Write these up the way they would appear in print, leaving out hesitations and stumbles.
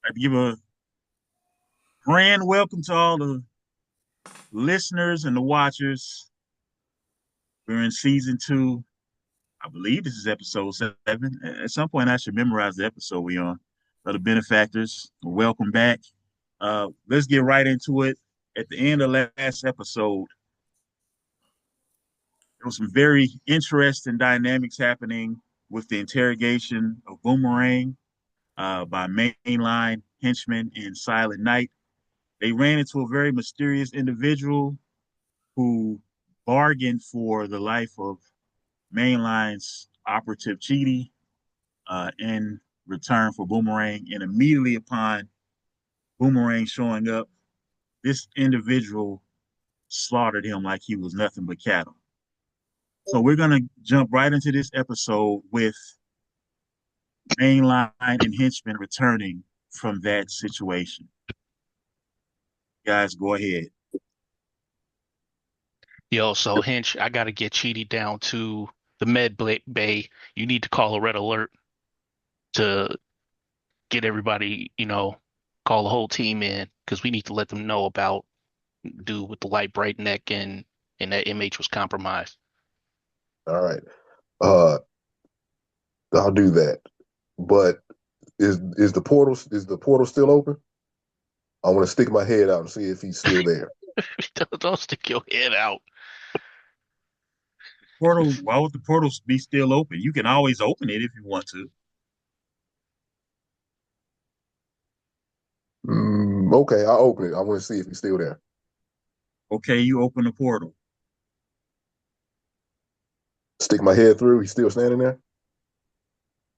I'd give a grand welcome to all the listeners and the watchers. We're in season two. I believe this is episode 7. At some point, I should memorize the episode we on of the Benefactors. Welcome back. Let's get right into it. At the end of last episode, there was some very interesting dynamics happening with the interrogation of Boomerang by mainline henchmen in Silent Night. They ran into a very mysterious individual who bargained for the life of Mainline's operative Chidi in return for Boomerang. And immediately upon Boomerang showing up, this individual slaughtered him like he was nothing but cattle. So we're going to jump right into this episode with Mainline and Henchman returning from that situation. Guys, go ahead. Yo, so Hinch, I gotta get Cheaty down to the bay. You need to call a red alert to get everybody, call the whole team in because we need to let them know about dude with the light bright neck and that MH was compromised. All right. Uh, I'll do that. But is the portal still open? I want to stick my head out and see if he's still there. Don't stick your head out. Portal, why would the portal be still open? You can always open it if you want to. Okay, I'll open it. I want to see if he's still there. Okay, you open the portal. Stick my head through. He's still standing there.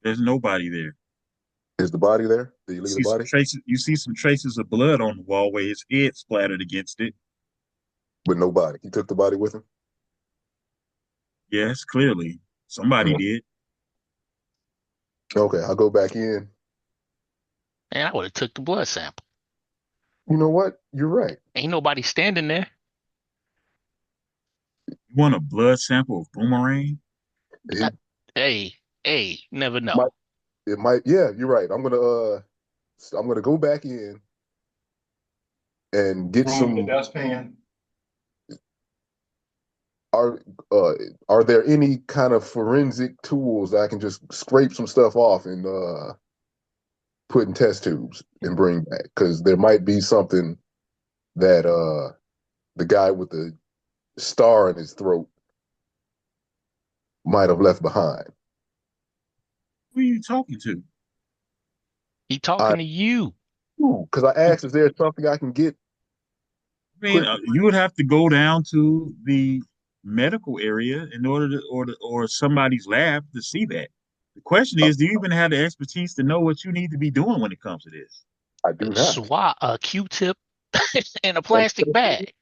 There's nobody there. Is the body there? Did you leave the body? You see some traces of blood on the wall where his head splattered against it. But no body. He took the body with him. Yes, clearly somebody Mhm. did. Okay, I'll go back in. Man, I would have took the blood sample. You know what? You're right. Ain't nobody standing there. You want a blood sample of Boomerang? Uh, It Hey, hey, never might. know. It might. Yeah, you're right. I'm gonna go back in and get Room the some. dustpan. Are uh are there any kind of forensic tools that I can just scrape some stuff off and put in test tubes and bring back? Because there might be something that the guy with the star in his throat might have left behind. Who are you talking to? He I talking to you. Because I I asked, is there something I can get mean, put? you would have to go down to the medical area in order to, or somebody's lab to see that. The question Uh, is, do you even have the expertise to know what you need to be doing when it comes to this? I do not. Swat a Q-tip in a plastic bag.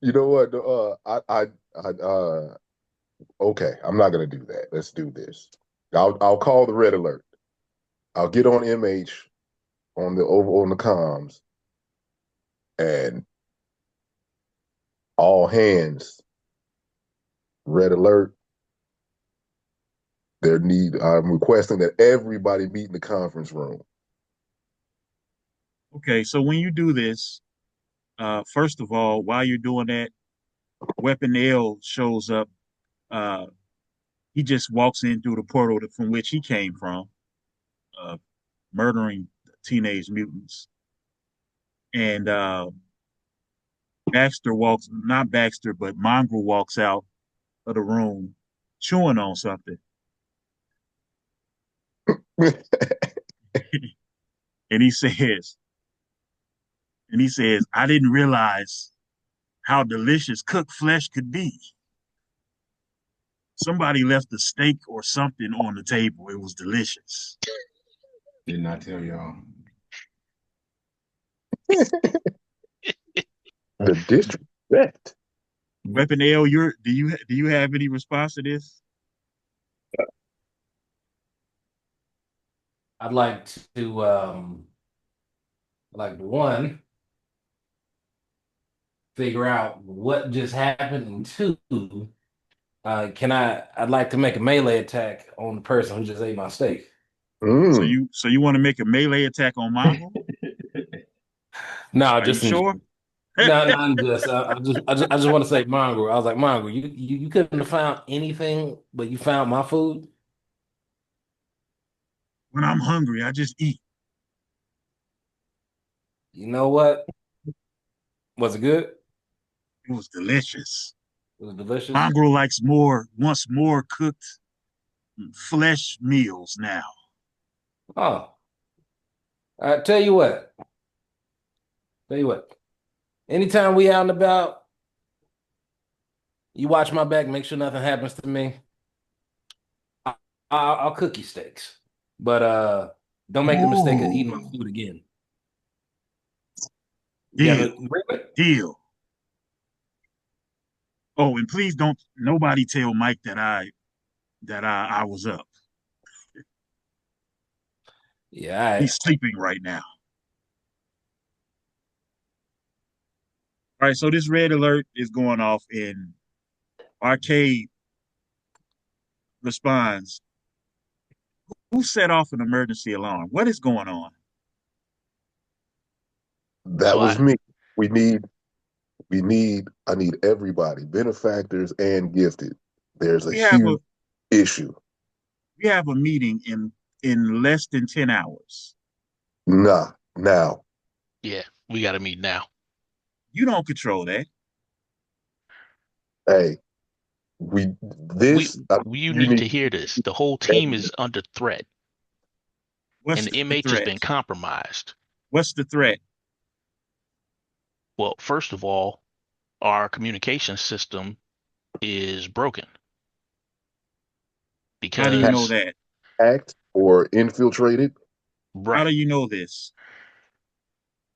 You know what? Okay, I'm not gonna do that. Let's do this. I'll call the red alert. I'll get on MH on the over on the comms and all hands, red alert. I'm requesting that everybody meet in the conference room. Okay, so when you do this, first of all, while you're doing that, Weapon L shows up. Uh, he just walks in through the portal from which he came from, uh, murdering teenage mutants. And not Baxter, but Mongrel walks out of the room chewing on something. and he says, I didn't realize how delicious cooked flesh could be. Somebody left a steak or something on the table. It was delicious. Did not tell y'all. The disrespect. Weapon L, do you have any response to this? I'd like to one, figure out what just happened, and two, I'd like to make a melee attack on the person who just ate my steak. Mm. So you want to make a melee attack on Mongrel? No, Are you just in sure? no, no, I'm just I just want to say mongrel. I was like, mongrel, you couldn't have found anything, but you found my food. When I'm hungry, I just eat. You know what? Was it good? It was delicious. It was delicious. Mongrel wants more cooked flesh meals now. Oh, I tell you what. Tell you what. Anytime we out and about, you watch my back, make sure nothing happens to me. I, I'll cook you steaks, but don't make the mistake of eating my Ooh, food again. You got deal, to agreement? deal. Oh, and please don't nobody tell Mike that I was up. Yeah, He's sleeping right now. All right, so this red alert is going off, and Arcade responds, "Who set off an emergency alarm? What is going on?" That So was me. We need, I need everybody, benefactors and gifted. There's a We have a huge issue. we have a meeting in less than 10 hours. Nah, now, yeah, we got to meet now. You don't control that. hey, we, We this, you you need need to hear this. The whole team is under threat, What's and the the MH has threat? been compromised. What's the threat? Well, first of all, our communication system is broken How do you know because, that? hacked or infiltrated. How do right. you know this?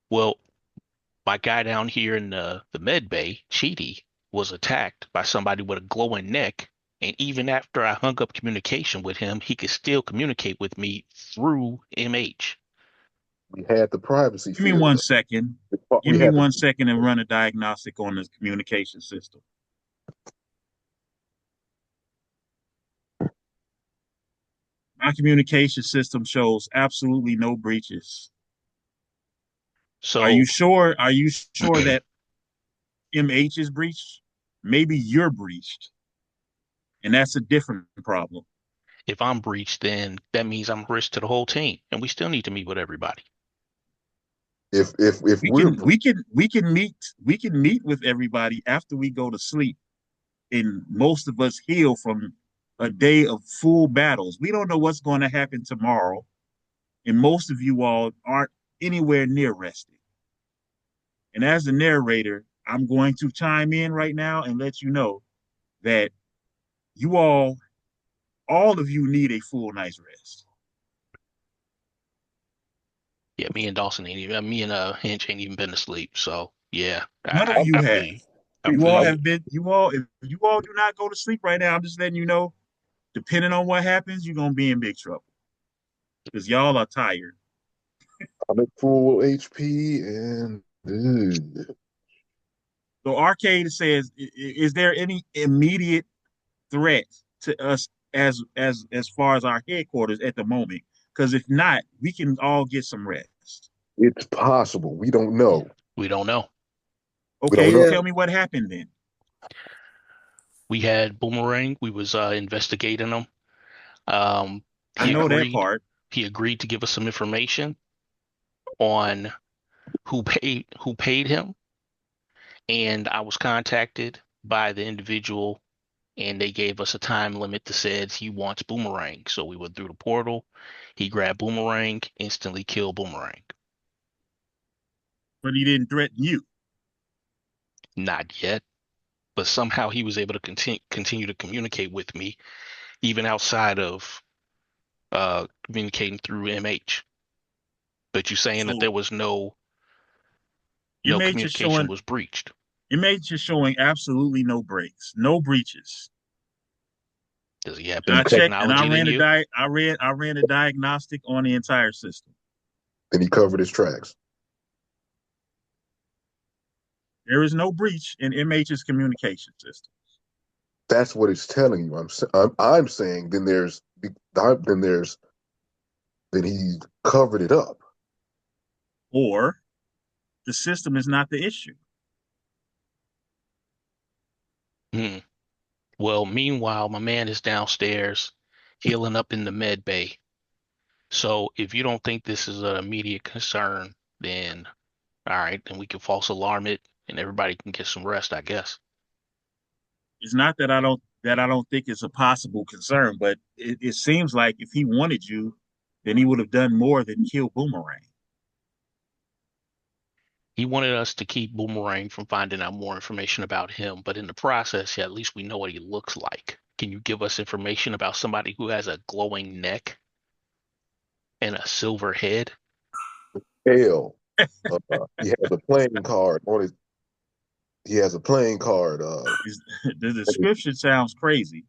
Well, my guy down here in the med bay, Cheaty, was attacked by somebody with a glowing neck. And even after I hung up communication with him, he could still communicate with me through MH. We had the privacy Give me field one up. second. Give We me had the, 1 second and run a diagnostic on the communication system. My communication system shows absolutely no breaches. Are you So sure? Are you sure that MH is breached? Maybe you're breached, and that's a different problem. if I'm breached, then that means I'm a risk to the whole team, and we still need to meet with everybody. if We we're can we can we can meet we can meet with everybody after we go to sleep, and most of us heal from a day of full battles. We don't know what's going to happen tomorrow, and most of you all aren't anywhere near rested. And as the narrator, I'm going to chime in right now and let you know that you all of you need a full night's rest. Yeah, me and Dawson ain't even, me and Hinch ain't even been to sleep. So yeah, None of you I have. feel you. I You feel all you. have been. You all, if you all do not go to sleep right now, I'm just letting you know. Depending on what happens, you're gonna be in big trouble because y'all are tired. I'm at full HP and So Arcade says, is there any immediate threat to us as far as our headquarters at the moment? Because if not, we can all get some rest. it's possible. We don't know. We don't know. We don't Okay, know. tell me what happened then. We had Boomerang. We was investigating him. Um, I he know that agreed. part. He agreed to give us some information on who paid him, and I was contacted by the individual, and they gave us a time limit that said he wants Boomerang. So we went through the portal. He grabbed Boomerang, instantly killed Boomerang. But he didn't threaten you. Not yet, but somehow he was able to continue to communicate with me even outside of communicating through MH. But you saying that So there was no MH is communication showing was breached. MH is showing absolutely no breaks, no breaches. Does he have And I better Tech, checked and I technology than ran a you? di I ran a diagnostic on the entire system. and he covered his tracks. There is no breach in MH's communication system. That's what it's telling you. I'm saying then there's then he covered it up. or the system is not the issue. Hmm. Well, meanwhile, my man is downstairs healing up in the med bay. So if you don't think this is an immediate concern, then all right, then we can false alarm it and everybody can get some rest, I guess. It's not that I don't think it's a possible concern, but it seems like if he wanted you, then he would have done more than kill Boomerang. He wanted us to keep Boomerang from finding out more information about him, but in the process, yeah, at least we know what he looks like. Can you give us information about somebody who has a glowing neck and a silver head? Hell, he has a playing card on his. He has a playing card The description sounds crazy.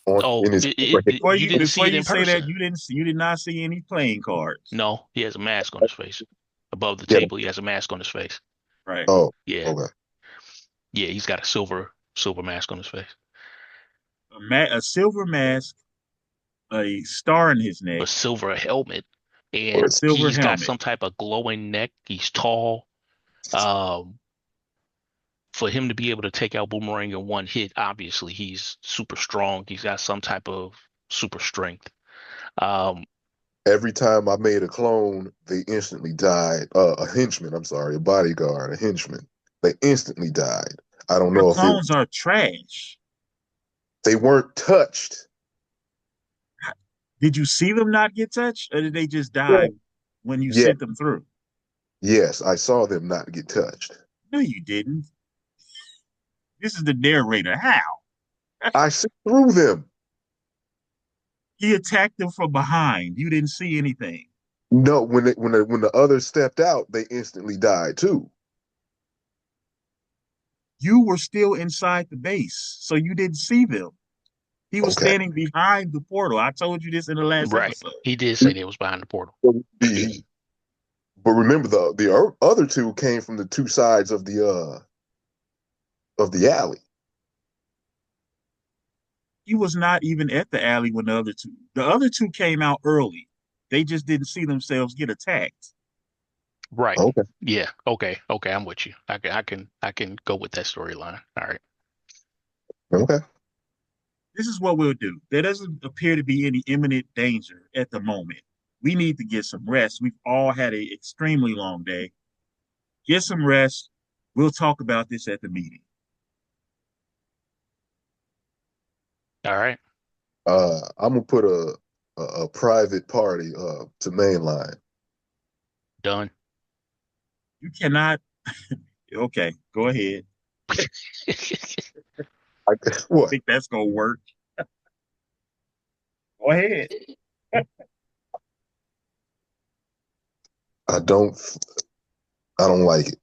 on Oh, in his forehead. you didn't see Before it you in say that, person. you did not see any playing cards. No, he has a mask on his face. Above the Yeah. table, he has a mask on his face. Right. Oh, Yeah, okay. yeah, he's got a silver mask on his face. A silver mask, a star in his neck, A silver helmet, Or a and it's silver he's got helmet. some type of glowing neck. He's tall. Um, for him to be able to take out Boomerang in one hit, obviously he's super strong. He's got some type of super strength. Um, every time I made a clone, they instantly died. A henchman, I'm sorry, a bodyguard, a henchman. They instantly died. I don't Your know if it. clones are trash. They weren't touched. Did you see them not get touched, or did they just Yeah. die when you Yeah. sent them through? Yes, I saw them not get touched. No, you didn't. This is the narrator. How? I see through them. He attacked them from behind. You didn't see anything. No, when the others stepped out, they instantly died too. You were still inside the base, so you didn't see them. He was Okay. standing behind the portal. I told you this in the last right. episode. He did say they was behind the portal. The- but remember the other two came from the two sides of the alley. He was not even at the alley when the other two came out early. They just didn't see themselves get attacked. Right. Okay. Yeah. Okay. Okay. I'm with you. I can go with that storyline. All right. Okay. This is what we'll do. There doesn't appear to be any imminent danger at the moment. We need to get some rest. We've all had an extremely long day. Get some rest. We'll talk about this at the meeting. All right. I'm gonna put a private party to mainline. Done. You cannot. Okay, go ahead. I, I what? think that's gonna work. Go ahead. I don't I don't like it.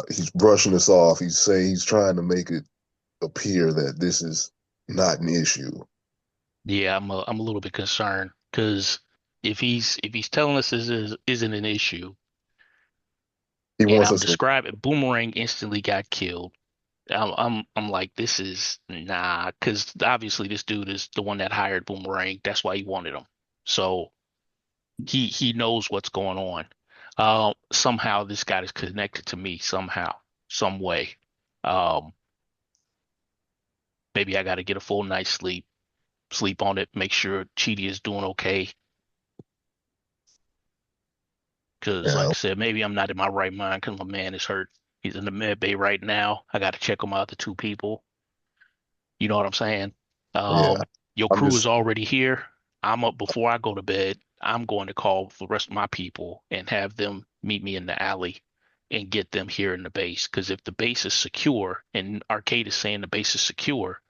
He's brushing us off. He's saying he's trying to make it appear that this is not an issue. Yeah, I'm a little bit concerned because if he's telling us isn't an issue, He and wants I'm us to describing Boomerang instantly got killed. I'm like, this is nah, because obviously this dude is the one that hired Boomerang. That's why he wanted him. So he knows what's going on. Somehow this guy is connected to me somehow, some way. Um, maybe I got to get a full night's sleep on it, make sure Chidi is doing okay. Because like now. I said, maybe I'm not in my right mind because my man is hurt. He's in the med bay right now. I got to check on my other two people. You know what I'm saying? Yeah. Your I'm crew is just already here. I'm up before I go to bed. I'm going to call the rest of my people and have them meet me in the alley and get them here in the base. Because if the base is secure and Arcade is saying the base is secure,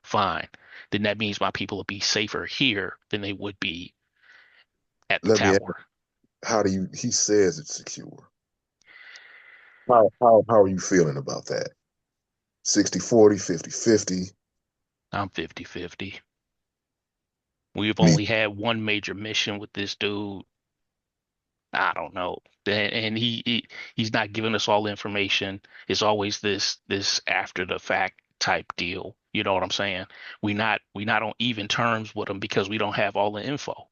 fine. Then that means my people will be safer here than they would be at the let me ask, tower. how do you he says it's secure. How are you feeling about that? 60-40, 50-50. I'm 50-50. We've Me. only had one major mission with this dude. I don't know. And he's not giving us all the information. It's always this after the fact type deal. You know what I'm saying? We not on even terms with him because we don't have all the info.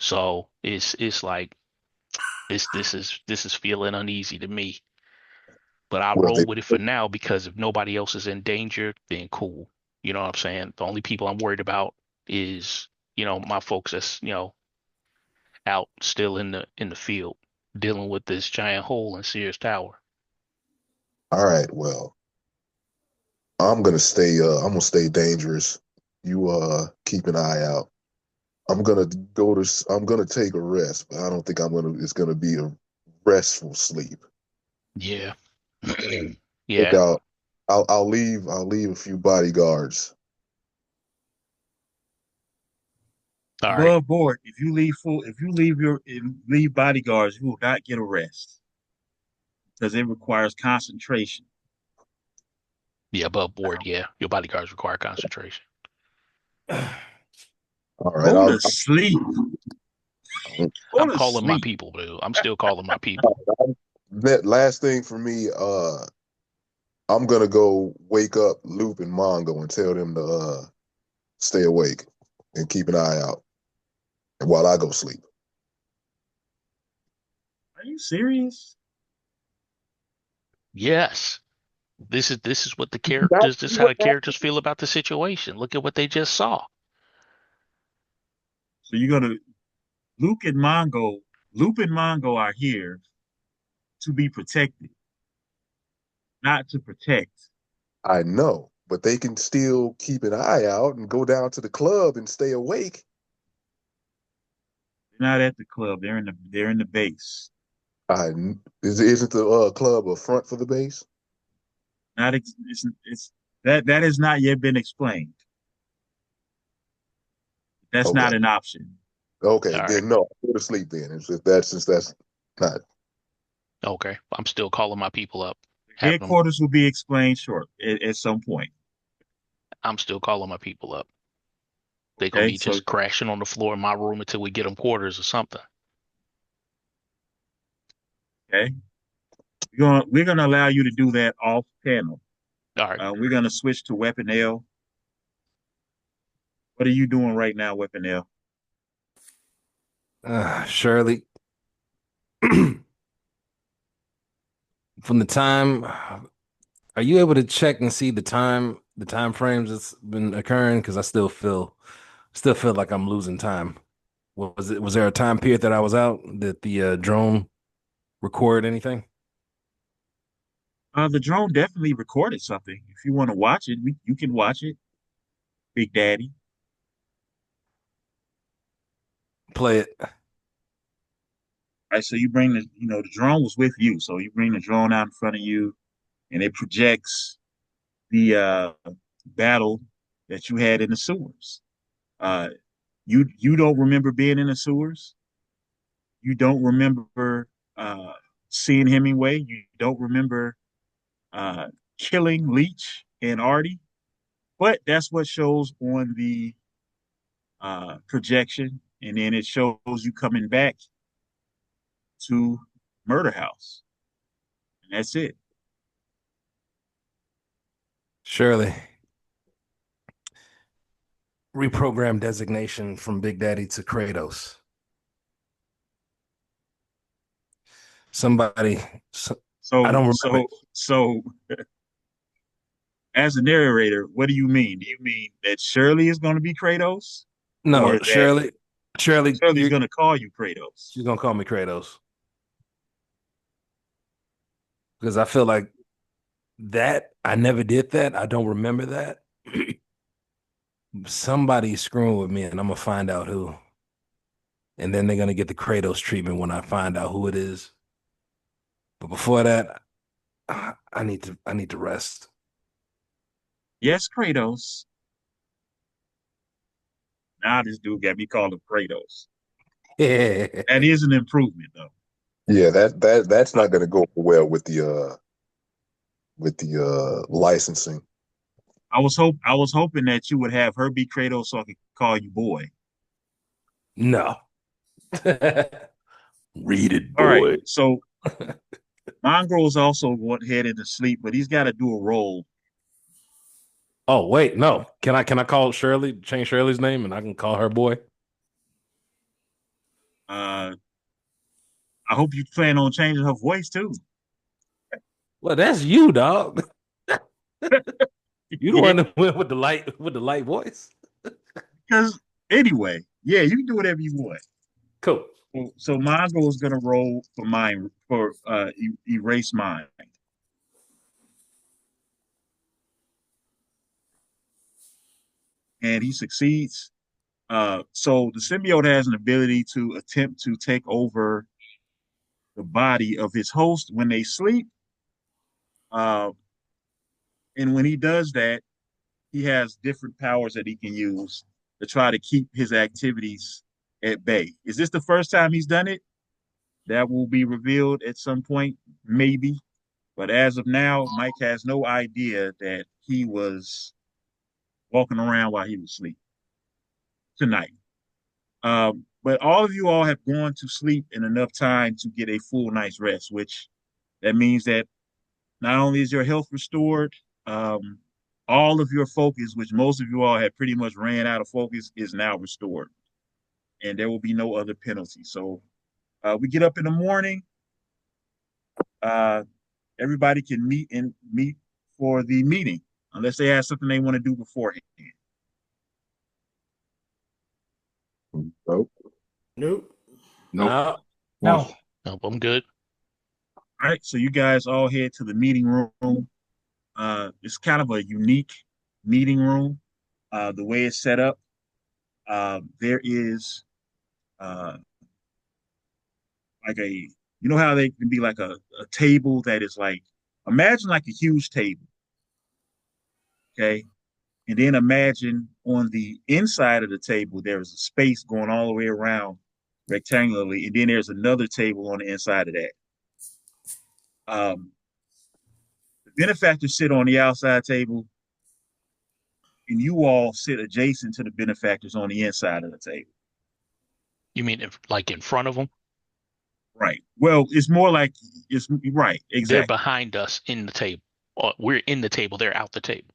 So it's like this is feeling uneasy to me. But I Well, roll with it for now because if nobody else is in danger, then cool. You know what I'm saying? The only people I'm worried about is, my folks that's, out still in the field dealing with this giant hole in Sears Tower. all right. Well, I'm gonna stay dangerous. You keep an eye out. I'm gonna take a rest, but I don't think it's gonna be a restful sleep. Yeah. Look Yeah. out. I'll leave a few bodyguards. All right. Above board, if you leave bodyguards, you will not get arrested because it requires concentration. Yeah, above board. Yeah. Your bodyguards require concentration. All right. Go to sleep. Go I'm to calling my sleep. people, dude. I'm still calling my people. That last thing for me, I'm gonna go wake up Loop and Mongo and tell them to stay awake and keep an eye out while I go sleep. Are you serious? Yes. This is what the That's characters this is how what the characters feel about the situation. Look at what they just saw. So you're gonna Luke and Mongo. Luke and Mongo are here to be protected, not to protect. I know, but they can still keep an eye out and go down to the club and stay awake. They're not at the club. They're in the base. I isn't the club a front for the base? Not it's that has not yet been explained. That's Okay, not an option. okay, All right. then no, go to sleep then. It's just that since that's not Okay. I'm still calling my people up. Having them Headquarters will be explained short at some point. I'm still calling my people up. They gonna Okay, be so just crashing on the floor in my room until we get them quarters or something. okay, we're gonna allow you to do that off panel. All right. We're gonna switch to Weapon L. What are you doing right now, Weapon L? Shirley, from the time, are you able to check and see the time frames that's been occurring? Because I still feel like I'm losing time. Was there a time period that I was out that the drone record anything? The drone definitely recorded something. If you want to watch it, you can watch it, Big Daddy. Play it. Right, so you bring the drone was with you, so you bring the drone out in front of you, and it projects the battle that you had in the sewers. Uh, you don't remember being in the sewers. You don't remember uh, seeing Hemingway. You don't remember uh, killing Leach and Artie. But that's what shows on the projection, and then it shows you coming back to Murder House, and that's it. Shirley, reprogram designation from Big Daddy to Kratos. Somebody, I So, don't remember. so, so, as a narrator, what do you mean? Do you mean that Shirley is going to be Kratos, No, or that Shirley, Shirley's going to call you Kratos? she's gonna call me Kratos because I feel like that I never did that. I don't remember that. Somebody's screwing with me, and I'm gonna find out who. And then they're gonna get the Kratos treatment when I find out who it is. But before that, I need to rest. Yes, Kratos. Now this dude got me calling him Kratos. Yeah. That is an improvement, though. yeah, that's not gonna go well with the licensing. I was hoping that you would have her be Kratos so I could call you boy. No. Read it, All right, boy. so Mongrel's also went headed to sleep, but he's got to do a roll. Oh, wait, no. Can I call Shirley, change Shirley's name and I can call her boy? Uh, I hope you plan on changing her voice too. Well, that's you, dog. You the Yeah, one that went with the light voice. because anyway, yeah, you can do whatever you want. Cool. So Mongo is gonna roll for mine for erase mine, and he succeeds. So the symbiote has an ability to attempt to take over the body of his host when they sleep. Uh, and when he does that, he has different powers that he can use to try to keep his activities at bay. Is this the first time he's done it? That will be revealed at some point, maybe. But as of now, Mike has no idea that he was walking around while he was asleep tonight. But all of you all have gone to sleep in enough time to get a full night's rest, which that means that not only is your health restored, um, all of your focus, which most of you all had pretty much ran out of focus, is now restored, and there will be no other penalty. So we get up in the morning. Uh, everybody can meet for the meeting, unless they have something they want to do beforehand. Nope. Nope. Nope. No. Nope, I'm good. All right, so you guys all head to the meeting room. It's kind of a unique meeting room. The way it's set up, there is uh, like you know how they can be like a table that is like, imagine like a huge table, okay? And then imagine on the inside of the table, there is a space going all the way around rectangularly, and then there's another table on the inside of that. The benefactors sit on the outside table, and you all sit adjacent to the benefactors on the inside of the table. You mean if, like in front of them? Right. Well, it's more like it's right. They're Exactly. behind us in the table. Or we're in the table. They're out the table.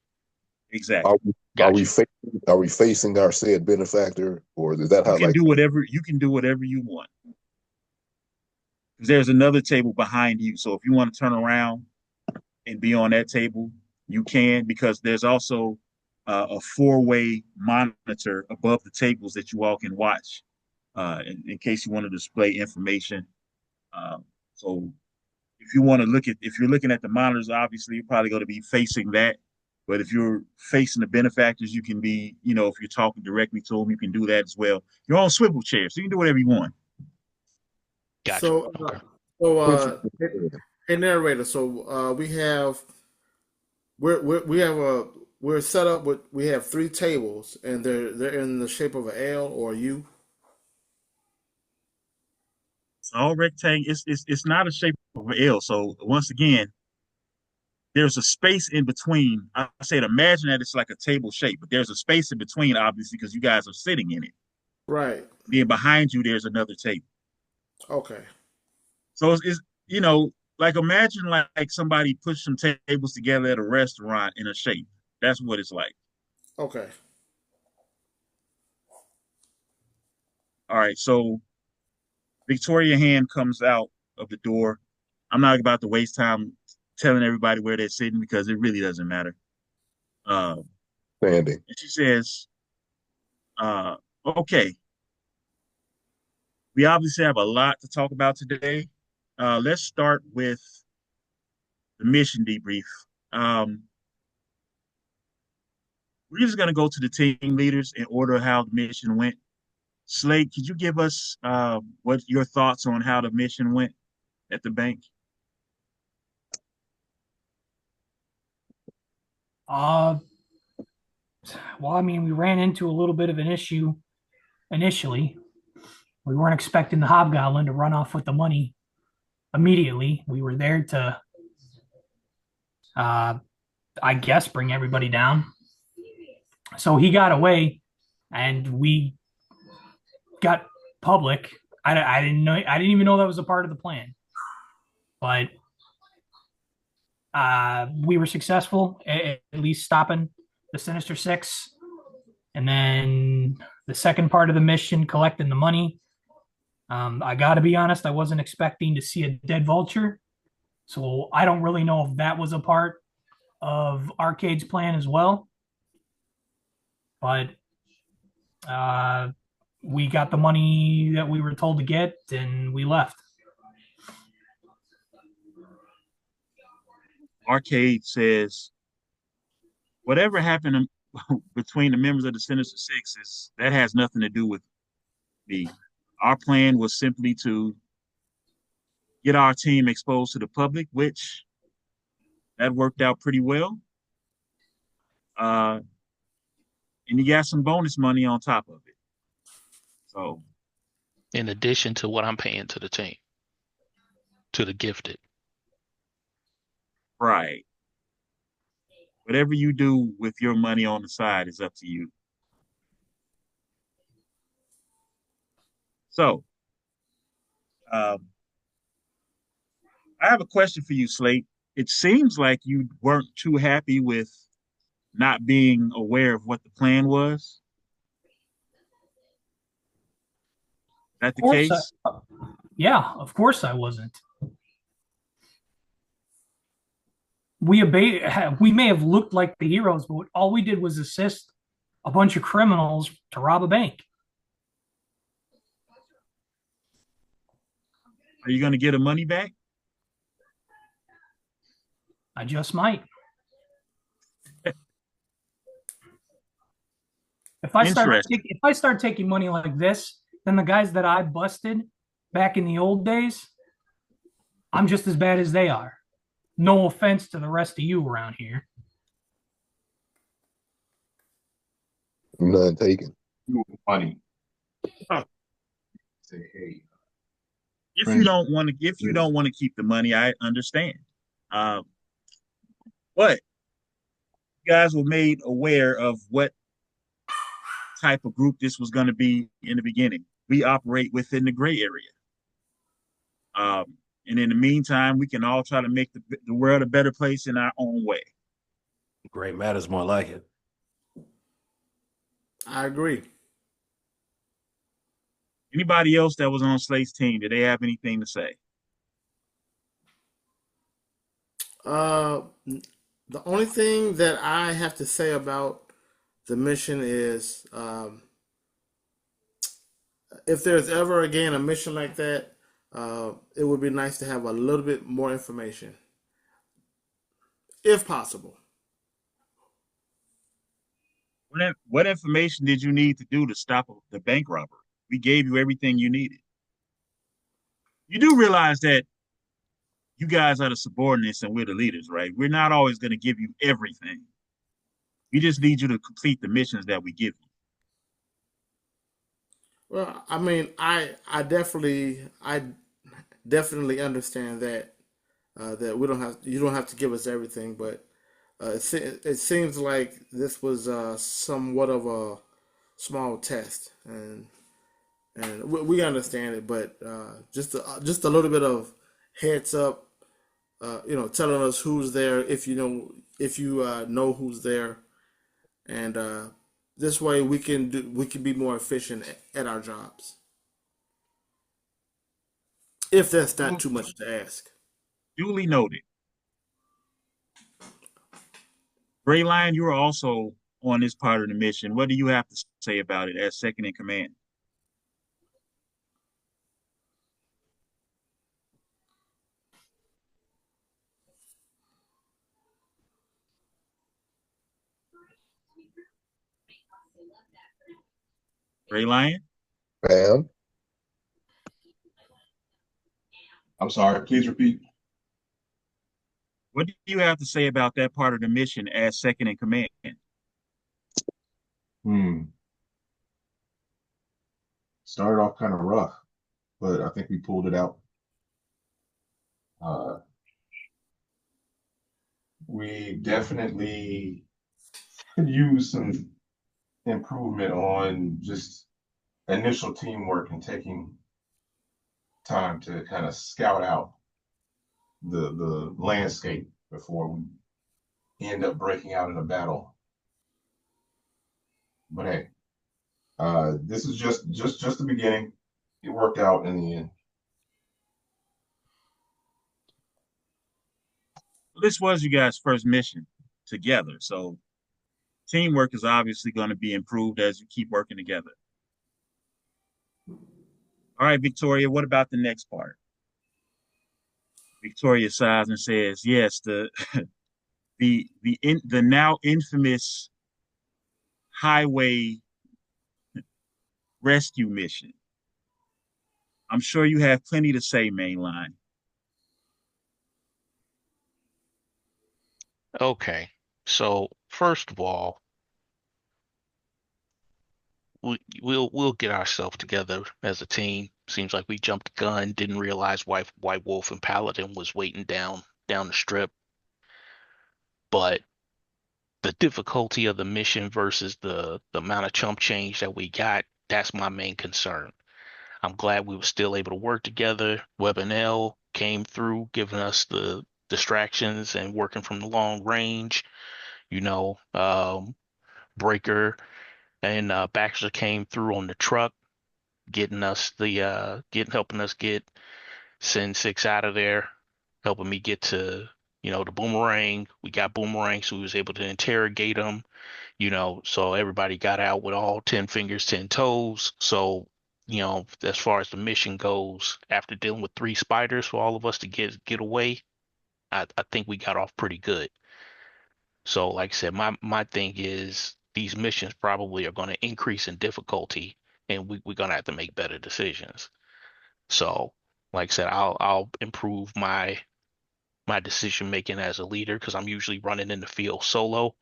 Exactly. Gotcha. Are we facing our said benefactor, or is that You how can like do whatever you want. There's another table behind you, so if you want to turn around and be on that table, you can, because there's also a four-way monitor above the tables that you all can watch in case you want to display information. So if you're looking at the monitors, obviously you're probably going to be facing that. But if you're facing the benefactors, you can be, if you're talking directly to them, you can do that as well. You're on swivel chairs, so you can do whatever you want. Gotcha. So, Okay. so Quincy? hey narrator. So we have we have a we're set up with we have three tables and they're in the shape of an L or a U. It's all rectangle. It's not a shape of an L. So once again, there's a space in between. I said, imagine that it's like a table shape, but there's a space in between, obviously, because you guys are sitting in it. Right. Then behind you, there's another table. Okay. So it's like imagine like somebody pushed some tables together at a restaurant in a shape. That's what it's like. Okay. All right. So Victoria Hand comes out of the door. I'm not about to waste time telling everybody where they're sitting because it really doesn't matter. Standing. And she says, okay, we obviously have a lot to talk about today. Let's start with the mission debrief. Um, we're just going to go to the team leaders in order how the mission went. Slade, could you give us what your thoughts on how the mission went at the bank? Uh, well, I mean, we ran into a little bit of an issue initially. We weren't expecting the hobgoblin to run off with the money immediately. We were there to, uh, I guess, bring everybody down. So he got away, and we got public. I didn't know. I didn't even know that was a part of the plan. But we were successful at least stopping the Sinister Six, and then the second part of the mission, collecting the money. I got to be honest, I wasn't expecting to see a dead vulture. So I don't really know if that was a part of Arcade's plan as well. But uh, we got the money that we were told to get and we left. Arcade says whatever happened between the members of the Sinister Six that has nothing to do with me. Our plan was simply to get our team exposed to the public, which that worked out pretty well. And you got some bonus money on top of it. So, In addition to what I'm paying to the team, to the gifted. right. Whatever you do with your money on the side is up to you. So, um, I have a question for you, Slate. It seems like you weren't too happy with not being aware of what the plan was. Is that Of the course, case? yeah, of course I wasn't. We may have looked like the heroes, but all we did was assist a bunch of criminals to rob a bank. Are you going to get a money back? I just might. If I start taking money like this, then the guys that I busted back in the old days, I'm just as bad as they are. No offense to the rest of you around here. None taken. You money. Oh. Say, hey. If you don't want to keep the money, I understand. But you guys were made aware of what type of group this was going to be in the beginning. We operate within the gray area. And in the meantime, we can all try to make the world a better place in our own way. Great matters, more like it. I agree. Anybody else that was on Slate's team, did they have anything to say? The only thing that I have to say about the mission is if there's ever again a mission like that, it would be nice to have a little bit more information, if possible. What information did you need to do to stop the bank robbery? We gave you everything you needed. You do realize that you guys are the subordinates and we're the leaders, right? We're not always going to give you everything. We just need you to complete the missions that we give you. Well, I mean, I definitely understand that that you don't have to give us everything, but it seems like this was somewhat of a small test, and we understand it, but just a little bit of heads up, telling us who's there if you know who's there, and this way we can be more efficient at our jobs. If that's not too much to ask. Duly noted. Gray Lion, you are also on this part of the mission. What do you have to say about it as second in command? Gray Lion? Bam. I'm sorry, please repeat. What do you have to say about that part of the mission as second in command? Started off kind of rough, but I think we pulled it out. We definitely could use some improvement on just initial teamwork and taking time to kind of scout out the landscape before we end up breaking out in a battle. But hey, this is just the beginning. it worked out in the end. Well, this was you guys' first mission together, so teamwork is obviously going to be improved as you keep working together. All right, Victoria, what about the next part? Victoria sighs and says, "Yes, the now infamous highway rescue mission. I'm sure you have plenty to say, Mainline." Okay. So first of all, we'll get ourselves together as a team. Seems like we jumped the gun, didn't realize White Wolf and Paladin was waiting down the strip. But the difficulty of the mission versus the amount of chump change that we got, that's my main concern. I'm glad we were still able to work together. Web and L came through, giving us the distractions and working from the long range. You know, Breaker and Baxter came through on the truck, getting us helping us get Sin Six out of there, helping me get to the boomerang. We got boomerang, so we was able to interrogate them. So everybody got out with all 10 fingers, 10 toes. So, as far as the mission goes, after dealing with three spiders for all of us to get away, I think we got off pretty good. So, like I said, my thing is these missions probably are going to increase in difficulty, and we're going to have to make better decisions. So, like I said, I'll improve my decision making as a leader because I'm usually running in the field solo,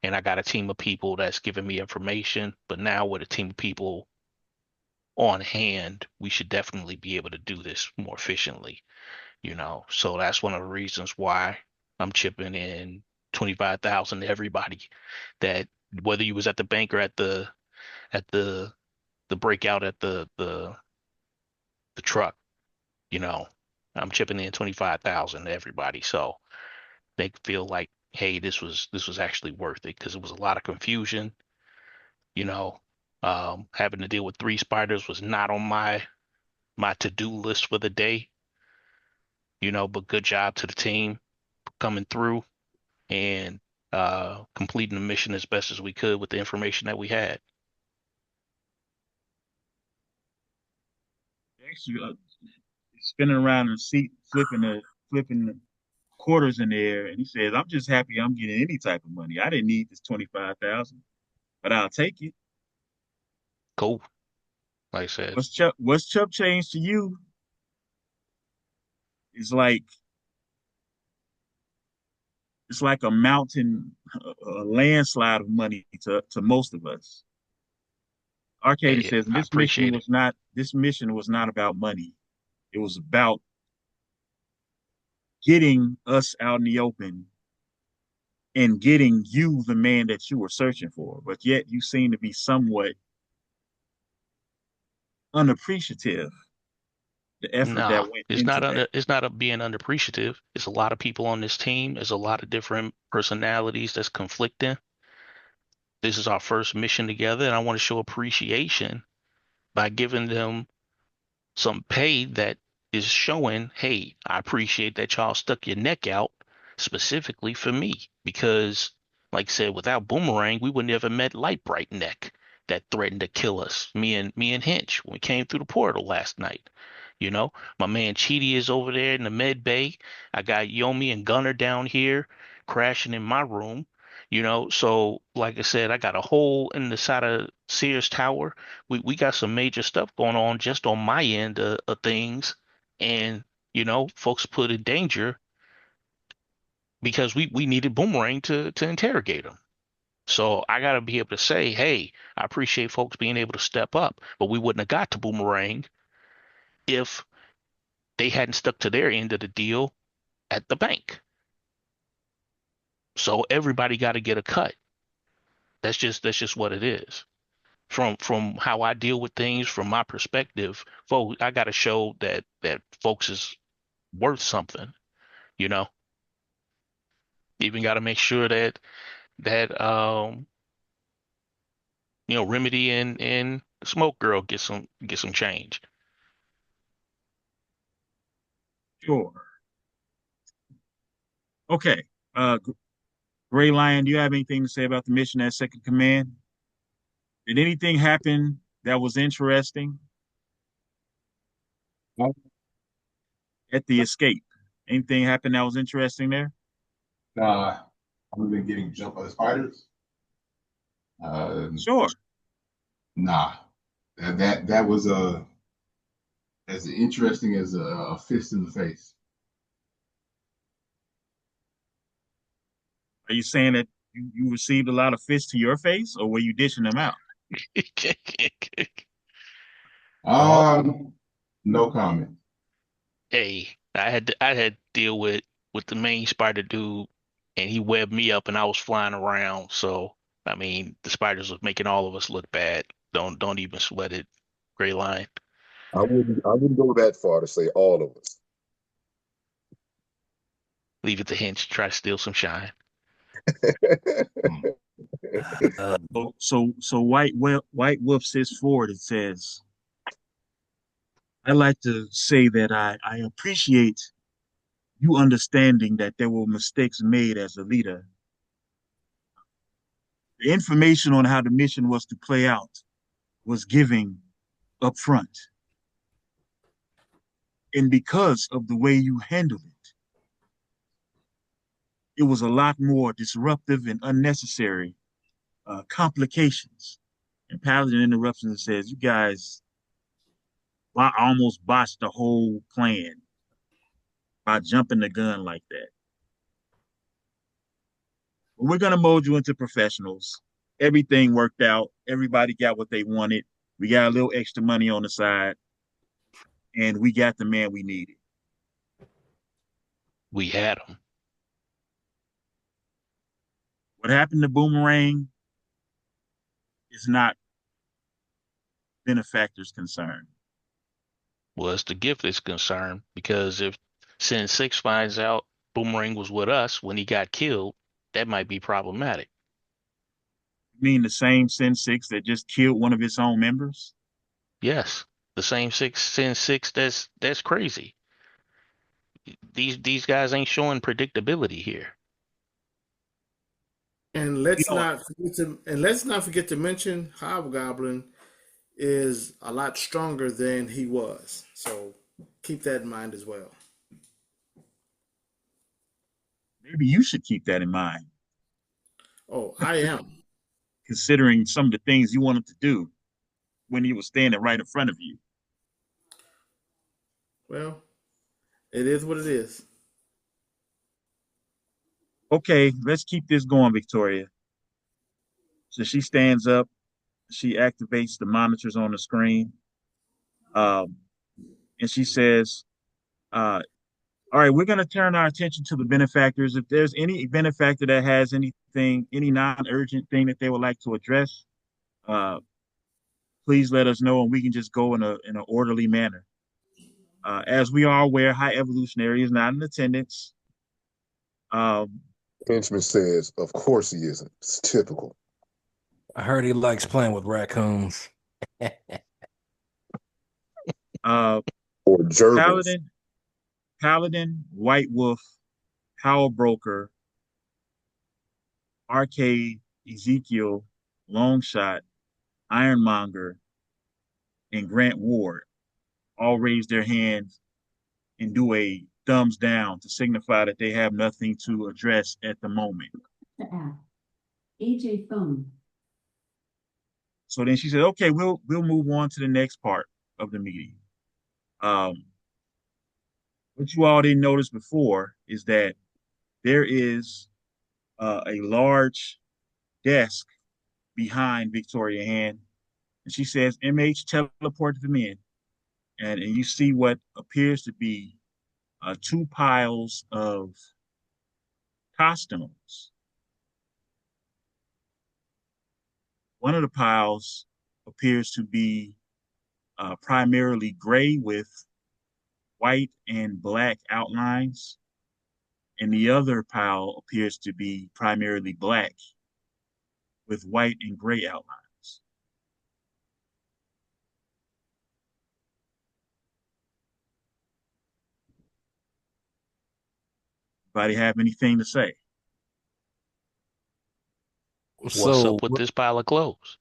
and I got a team of people that's giving me information. But now with a team of people on hand, we should definitely be able to do this more efficiently. So that's one of the reasons why I'm chipping in 25,000 to everybody that whether you was at the bank or at the breakout at the truck, you know, I'm chipping in 25,000 to everybody. So they feel like, hey, this was actually worth it because it was a lot of confusion, you know. Having to deal with three spiders was not on my to-do list for the day, but good job to the team coming through and completing the mission as best as we could with the information that we had. Actually, spinning around in the seat, flipping the quarters in the air, and he says, "I'm just happy I'm getting any type of money. I didn't need this 25,000, but I'll take it." Cool. Like I said, What's Chuck change to you is like it's like a mountain, a landslide of money to most of us. Arcady hey, says, I appreciate it. this mission was not about money. It was about getting us out in the open and getting you the man that you were searching for. But yet you seem to be somewhat unappreciative the effort that Nah, went it's into not that. under it's not a being underappreciative. It's a lot of people on this team. There's a lot of different personalities that's conflicting. This is our first mission together, and I want to show appreciation by giving them some pay that is showing, hey, I appreciate that y'all stuck your neck out specifically for me because, like I said, without Boomerang, we would never met Light Bright Neck that threatened to kill us, me and Hinch when we came through the portal last night. My man Cheaty is over there in the med bay. I got Yomi and Gunner down here crashing in my room. So like I said, I got a hole in the side of Sears Tower. We got some major stuff going on just on my end of things, and folks put in danger because we needed Boomerang to interrogate them. So I got to be able to say, hey, I appreciate folks being able to step up, but we wouldn't have got to Boomerang if they hadn't stuck to their end of the deal at the bank. So everybody got to get a cut. That's just what it is. From how I deal with things, from my perspective, folks, I got to show that folks is worth something. You know, even got to make sure that Remedy and Smoke Girl get some change. Sure. Okay. Gray Lion, do you have anything to say about the mission at Second Command? Did anything happen that was interesting at the escape? Anything happen that was interesting there? We've been getting jumped by the spiders. Sure. Nah, that was as interesting as a fist in the face. Are you saying that you received a lot of fists to your face, or were you dishing them out? Um, no comment. Hey, I had to deal with the main spider dude, and he webbed me up, and I was flying around. So I mean, the spiders was making all of us look bad. Don't even sweat it, Gray Line. I wouldn't go that far to say all of us. Leave it to Hinch. Try to steal some shine. Hmm. So White Wolf says forward. It says, "I like to say that I appreciate you understanding that there were mistakes made as a leader. The information on how the mission was to play out was given up front, and because of the way you handled it, it was a lot more disruptive and unnecessary complications." And Paladin interrupts and says, "You guys almost botched the whole plan by jumping the gun like that. But we're going to mold you into professionals. Everything worked out. Everybody got what they wanted. We got a little extra money on the side, and we got the man we needed." We had him. What happened to Boomerang is not Benefactors' concern. Was the gift is concerned because if Sin Six finds out Boomerang was with us when he got killed, that might be problematic. You mean the same Sin Six that just killed one of its own members? Yes, the same Sin Six. That's crazy. These guys ain't showing predictability here. And You know, let's not forget to mention Hobgoblin is a lot stronger than he was. So keep that in mind as well. maybe you should keep that in mind, Oh, I am. considering some of the things you wanted to do when he was standing right in front of you. Well, it is what it is. Okay, let's keep this going, Victoria. So she stands up, she activates the monitors on the screen, um, and she says, all right, we're going to turn our attention to the benefactors. If there's any benefactor that has anything, any non-urgent thing that they would like to address, uh, please let us know, and we can just go in an orderly manner. As we are aware, High Evolutionary is not in attendance. Um, Henchman says, "Of course he isn't. It's typical." I heard he likes playing with raccoons. uh, Or gerbils. Paladin, White Wolf, Power Broker, Arcade, Ezekiel, Longshot, Ironmonger, and Grant Ward all raise their hands and do a thumbs down to signify that they have nothing to address at the moment. The app. AJ phone. So then she said, "Okay, we'll move on to the next part of the meeting." Um, what you all didn't notice before is that there is a large desk behind Victoria Hand, and she says, "MH, teleport them in," and you see what appears to be two piles of costumes. One of the piles appears to be primarily gray with white and black outlines, and the other pile appears to be primarily black with white and gray outlines. Anybody have anything to say? What's So up with this pile of clothes?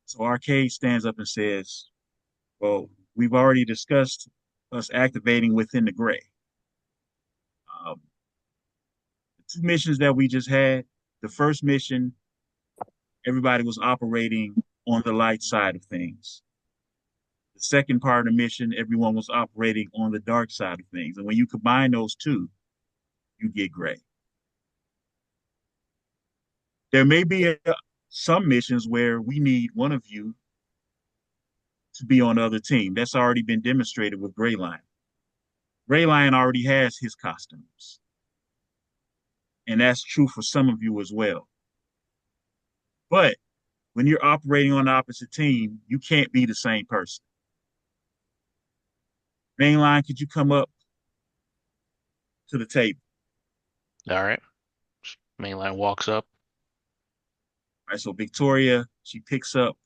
So Arcade stands up and says, well, we've already discussed us activating within the gray. Um, the two missions that we just had, the first mission, everybody was operating on the light side of things. The second part of the mission, everyone was operating on the dark side of things. And when you combine those two, you get gray. There may be some missions where we need one of you to be on the other team. That's already been demonstrated with Gray Lion. Gray Lion already has his costumes. And that's true for some of you as well. But when you're operating on the opposite team, you can't be the same person. Mainline, could you come up to the table? All right. Mainline walks up. All right, so Victoria, she picks up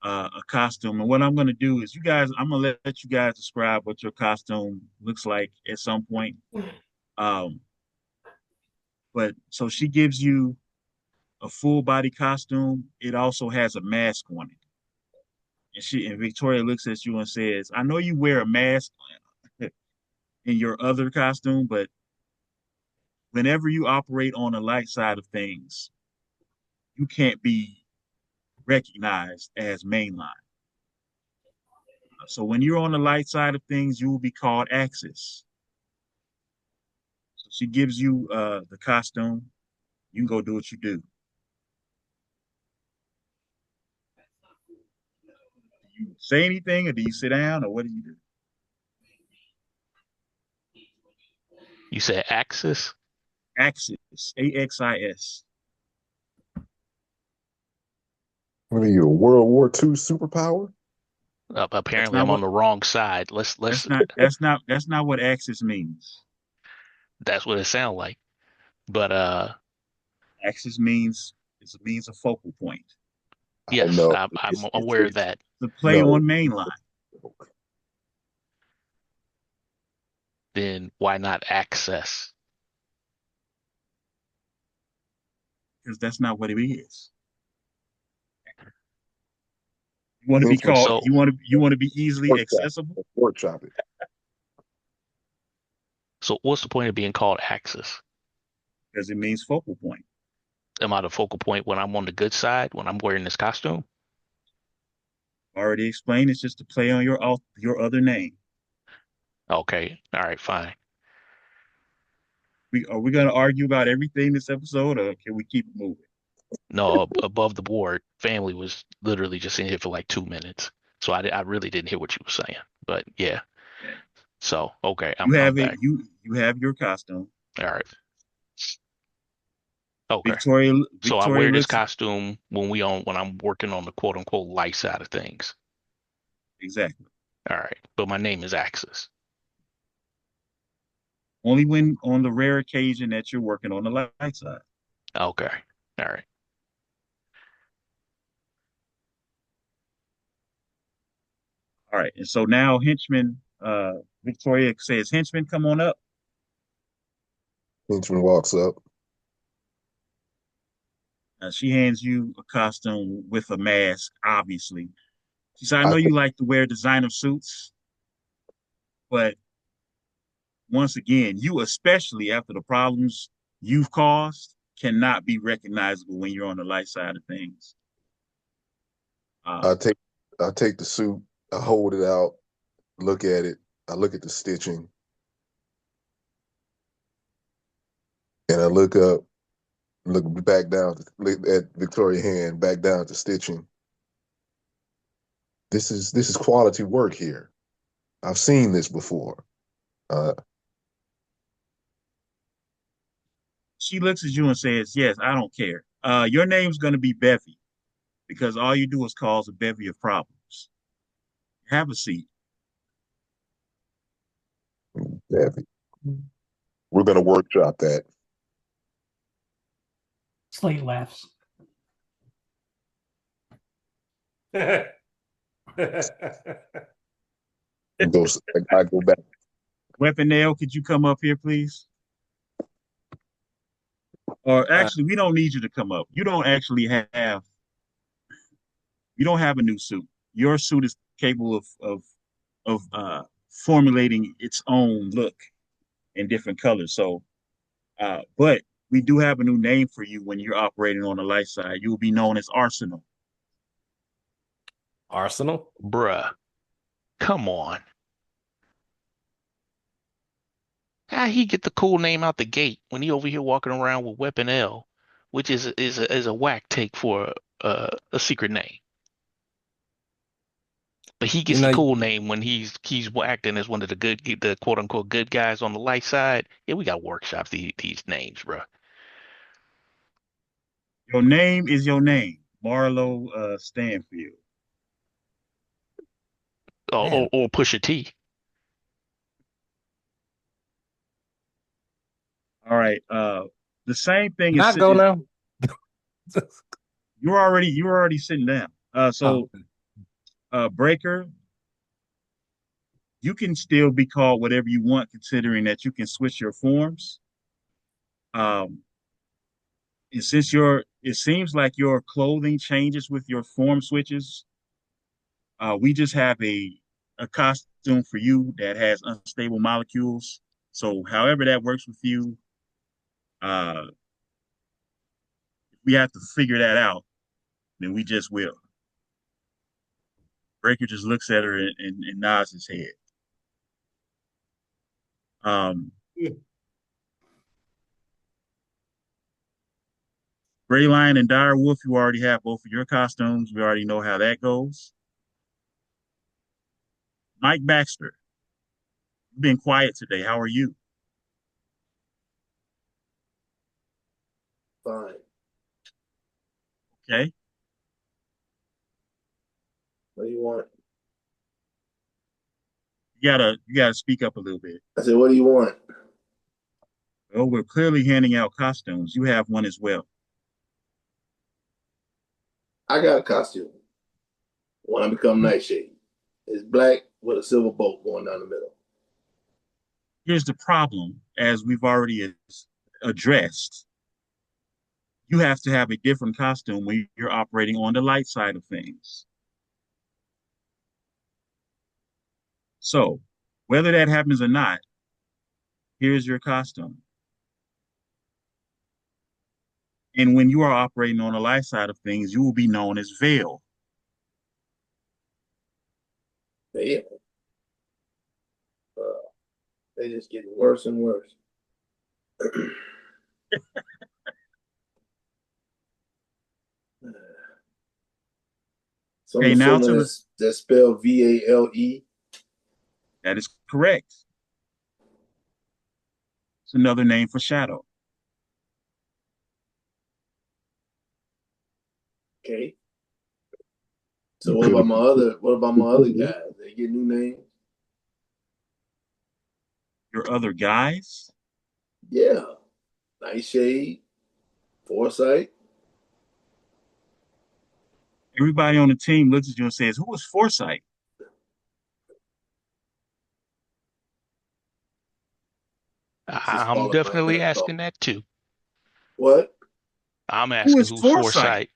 a costume. And what I'm going to do is I'm going to let you guys describe what your costume looks like at some point. Um, but so she gives you a full body costume. It also has a mask on it. And Victoria looks at you and says, I know you wear a mask in your other costume, but whenever you operate on the light side of things, you can't be recognized as mainline. So when you're on the light side of things, you will be called Axis. So she gives you the costume. You can go do what you do. Do you say anything or do you sit down or what do you do? You said Axis? Axis, AXIS. What are you, a World War II superpower? That's Apparently not I'm on what the wrong side. that's not what Axis means. That's what it sounds like. But Axis means it means a focal point. Oh yes, no, I'm it's aware of that. The play no. on mainline Then why not access? because that's not what it is. You want to be Henchman called. So You want to be easily workshop, accessible workshop it. so what's the point of being called Axis? because it means focal point. Am I the focal point when I'm on the good side when I'm wearing this costume? Already explained. It's just to play on your other name. Okay, all right, fine. Are we going to argue about everything this episode, or can we keep it moving? No, above the board, family was literally just in here for like 2 minutes, so I really didn't hear what you were saying. But yeah, Okay. so okay, You I'm have it. back. You have your costume. All right, okay. Victoria So I Victoria wear this looks costume when I'm working on the quote unquote light side of things. exactly. All right, but my name is Axis. Only when on the rare occasion that you're working on the light side. Okay, all right. All right. And so now henchman, Victoria says, henchman, come on up. Henchman walks up. She hands you a costume with a mask, obviously. She said, I I know you think like to wear designer suits, but once again, you especially after the problems you've caused cannot be recognizable when you're on the light side of things. I Um, take I take the suit, I hold it out, look at it, I look at the stitching, and I look up, look back down, look at Victoria's hand, back down to stitching. This is quality work here. I've seen this before. Uh, she looks at you and says, yes, I don't care. Your name's going to be Bevy because all you do is cause a bevy of problems. Have a seat. Debbie, we're gonna workshop that. Slate laughs. And go. I go back. Weapon Nail, could you come up here, please? Or actually, we don't need you to come up. You don't actually have. You don't have a new suit. Your suit is capable of formulating its own look in different colors. So, but we do have a new name for you when you're operating on the light side. You will be known as Arsenal. Arsenal? Bruh, come on. How he get the cool name out the gate when he over here walking around with Weapon L, which is a whack take for a secret name. But he You gets the know, cool name when he's acting as one of the quote unquote good guys on the light side. Yeah, we got workshops these names, bro. Your name is your name, Marlo Stanfield. man, Or Pusha T. All right. The same thing can I is, go now? you're already sitting down. Oh, Breaker, you can still be called whatever you want, considering that you can switch your forms. Um, and since it seems like your clothing changes with your form switches, we just have a costume for you that has unstable molecules. So, however that works with you, uh, if we have to figure that out, then we just will. Breaker just looks at her and nods his head. Um, Gray Lion and Dire Wolf, you already have both of your costumes. We already know how that goes. Mike Baxter, you've been quiet today. How are you? Fine. Okay. What do you want? You gotta speak up a little bit. I said, what do you want? Well, we're clearly handing out costumes. You have one as well. I got a costume when I become Nightshade. It's black with a silver bolt going down the middle. Here's the problem, as we've already addressed. You have to have a different costume when you're operating on the light side of things. So, whether that happens or not, here's your costume. And when you are operating on the light side of things, you will be known as Veil. Yeah. They just getting worse and worse. So I'm Okay, now assuming to the that's spelled VALE. that is correct. It's another name for shadow. Okay. So You what could about have. my other guys? They get new names? Your other guys, Yeah. Nightshade, Foresight. everybody on the team looks at you and says, "Who is Foresight?" Just I'm call it my definitely inner thought. asking that too. What? I'm Who asking is who's Foresight?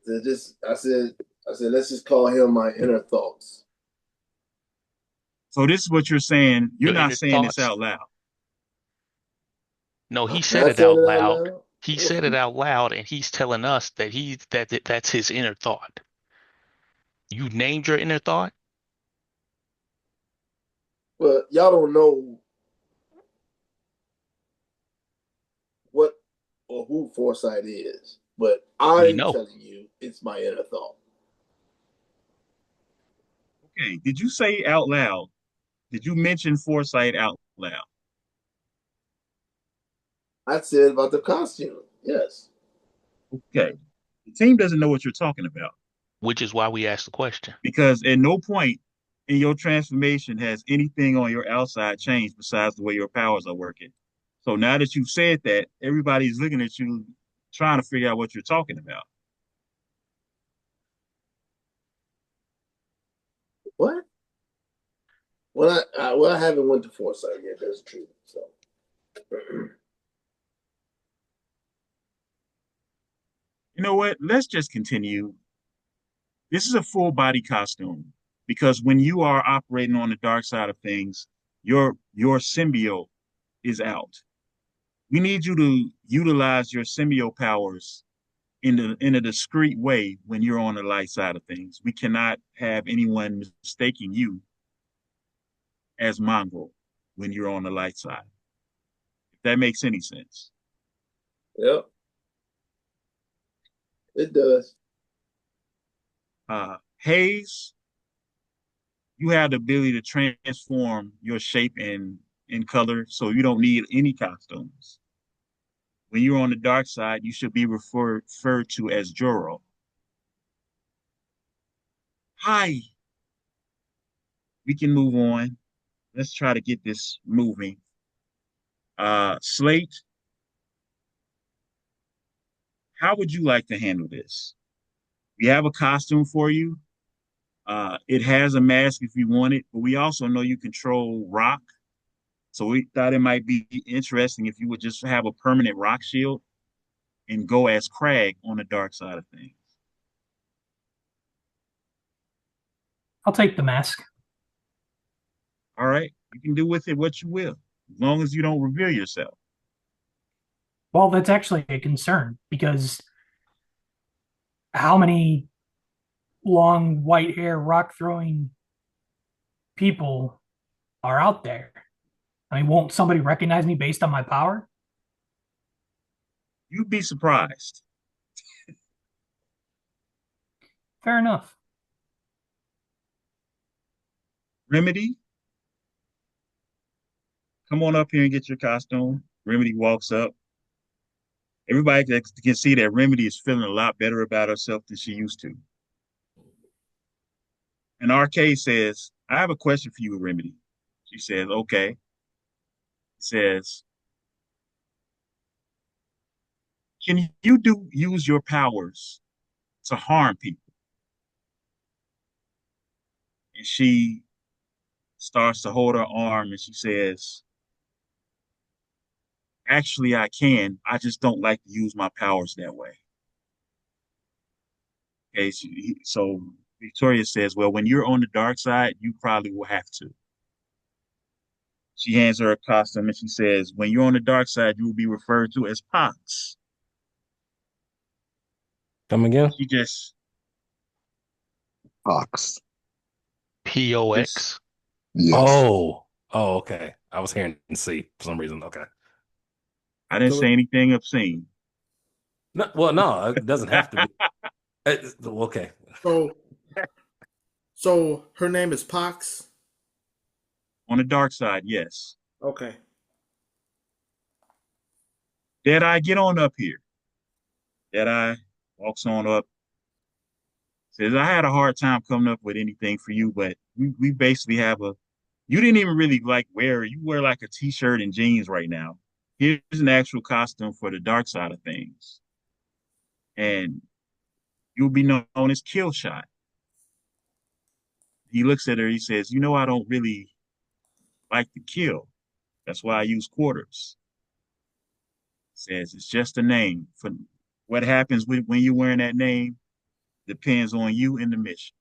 Foresight. I said, let's just call him my inner thoughts. So this is what you're saying. You're Your not inner saying this thoughts. out loud. No, I'm he said not it saying out it out loud. loud. He said it out loud, and he's telling us that's his inner thought. You named your inner thought? Well, y'all don't know what or who Foresight is, but We I'm know. telling you, it's my inner thought. Okay. Did you say out loud? Did you mention Foresight out loud? I said about the costume. Yes. Okay. The team doesn't know what you're talking about Which is why we asked the question. because at no point in your transformation has anything on your outside changed besides the way your powers are working. So now that you've said that, everybody's looking at you trying to figure out what you're talking about. What? Well, I haven't went to Foresight yet. That's true. So, You know what? Let's just continue. This is a full body costume because when you are operating on the dark side of things, your symbiote is out. We need you to utilize your symbiote powers in a discreet way when you're on the light side of things. We cannot have anyone mistaking you as Mongrel when you're on the light side. If that makes any sense. yep, it does. Hayes, you have the ability to transform your shape and in color, so you don't need any costumes. When you're on the dark side, you should be referred to as Joro. Hi, we can move on. Let's try to get this moving. Slate, how would you like to handle this? We have a costume for you. It has a mask if you want it, but we also know you control rock. So we thought it might be interesting if you would just have a permanent rock shield and go as Crag on the dark side of things. I'll take the mask. All right. You can do with it what you will, as long as you don't reveal yourself. Well, that's actually a concern because how many long white hair rock throwing people are out there? I mean, won't somebody recognize me based on my power? You'd be surprised. Fair enough. Remedy, come on up here and get your costume. Remedy walks up. Everybody can see that Remedy is feeling a lot better about herself than she used to. And Arcade says, I have a question for you, Remedy. She says, okay. Says, can you use your powers to harm people? And she starts to hold her arm and she says, actually, I can. I just don't like to use my powers that way. Okay, so Victoria says, well, when you're on the dark side, you probably will have to. She hands her a costume and she says, when you're on the dark side, you will be referred to as Pox. Come again? She just, Ox. just, POX. Yes. Oh, okay. I was hearing C for some reason. Okay. I didn't So, say anything obscene. No, well, no, it doesn't have to be. Okay. so, so her name is Pox. On the dark side, yes. Okay. Deadeye, get on up here. Deadeye walks on up, says, I had a hard time coming up with anything for you, but we basically have a, you didn't even really like you wear like a t-shirt and jeans right now. Here's an actual costume for the dark side of things. And you'll be known as Kill Shot. He looks at her, he says, you know, I don't really like to kill. That's why I use quarters. Says it's just a name. For what happens when you're wearing that name depends on you and the mission.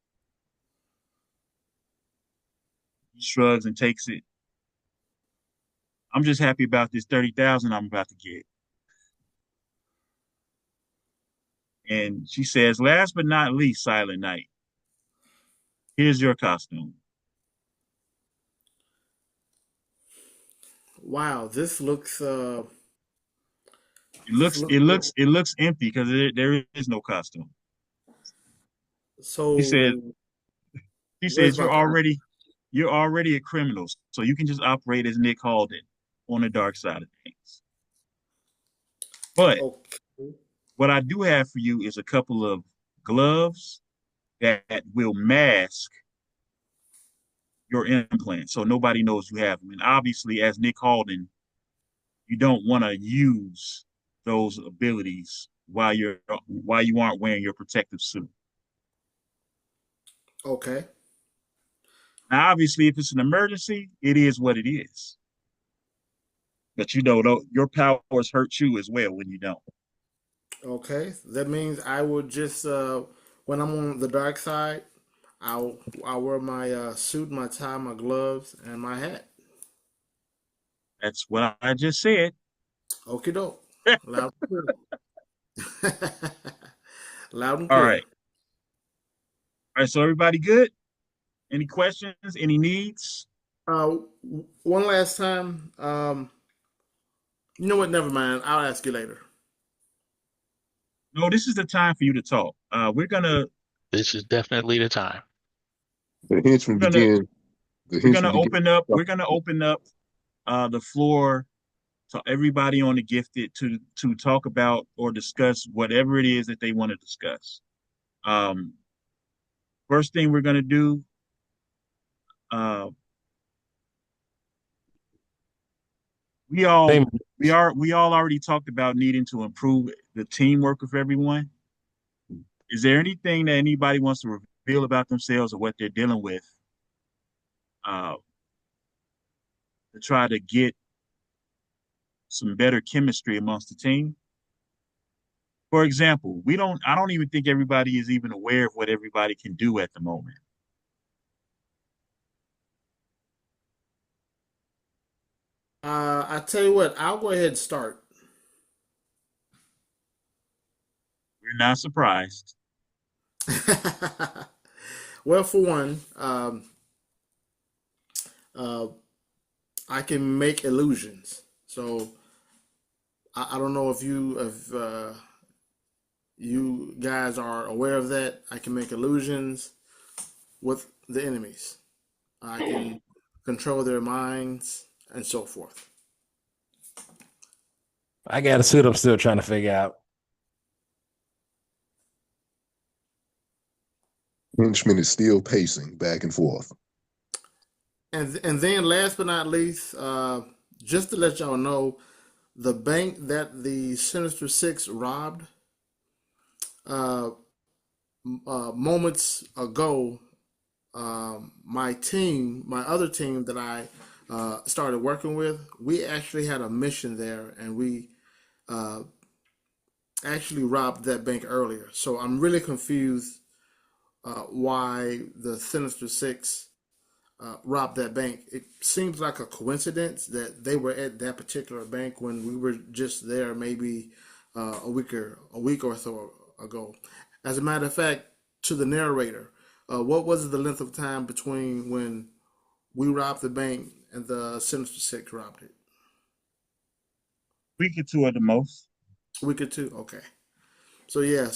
He shrugs and takes it. I'm just happy about this 30,000 I'm about to get. And she says, last but not least, Silent Night, here's your costume. Wow, It this looks looks it good. looks it looks empty because there is no costume. He says So he where's says my costume? you're already a criminal, so you can just operate as Nick Halden on the dark side of things. But Okay. what I do have for you is a couple of gloves that will mask your implant so nobody knows you have them. And obviously, as Nick Halden, you don't want to use those abilities while you aren't wearing your protective suit. Okay. Now, obviously, if it's an emergency, it is what it is. But your powers hurt you as well when you don't. Okay, that means I will just when I'm on the dark side, I'll wear my suit, my tie, my gloves, and my hat. That's what I just said. Okie doke. Loud and clear. Loud and All clear. right. All right. So everybody good? Any questions? Any needs? One last time. You know what? Never mind. I'll ask you later. No, this is the time for you to talk. This is definitely the time. The henchmen We're gonna begin. The we're henchmen gonna begin. open up. We're gonna open up the floor to everybody on the gifted to talk about or discuss whatever it is that they want to discuss. Um, First thing we're gonna do. Uh, we all Same. we all already talked about needing to improve the teamwork of everyone. Is there anything that anybody wants to reveal about themselves or what they're dealing with uh, to try to get some better chemistry amongst the team? For example, I don't even think everybody is even aware of what everybody can do at the moment. I tell you what. I'll go ahead and start. We're not surprised. Well, for one, uh, I can make illusions. So I don't know if you guys are aware of that. I can make illusions with the enemies. I can control their minds and so forth. I got a suit I'm still trying to figure out. Henchman is still pacing back and forth. And then last but not least, just to let y'all know, the bank that the Sinister Six robbed uh, moments ago, my other team that I started working with, we actually had a mission there, and we uh, actually robbed that bank earlier. So I'm really confused why the Sinister Six robbed that bank. It seems like a coincidence that they were at that particular bank when we were just there maybe a week or so ago. As a matter of fact, to the narrator, what was the length of time between when we robbed the bank and the Sinister Six robbed it? Week or two at the most. A week or two. Okay. So yeah,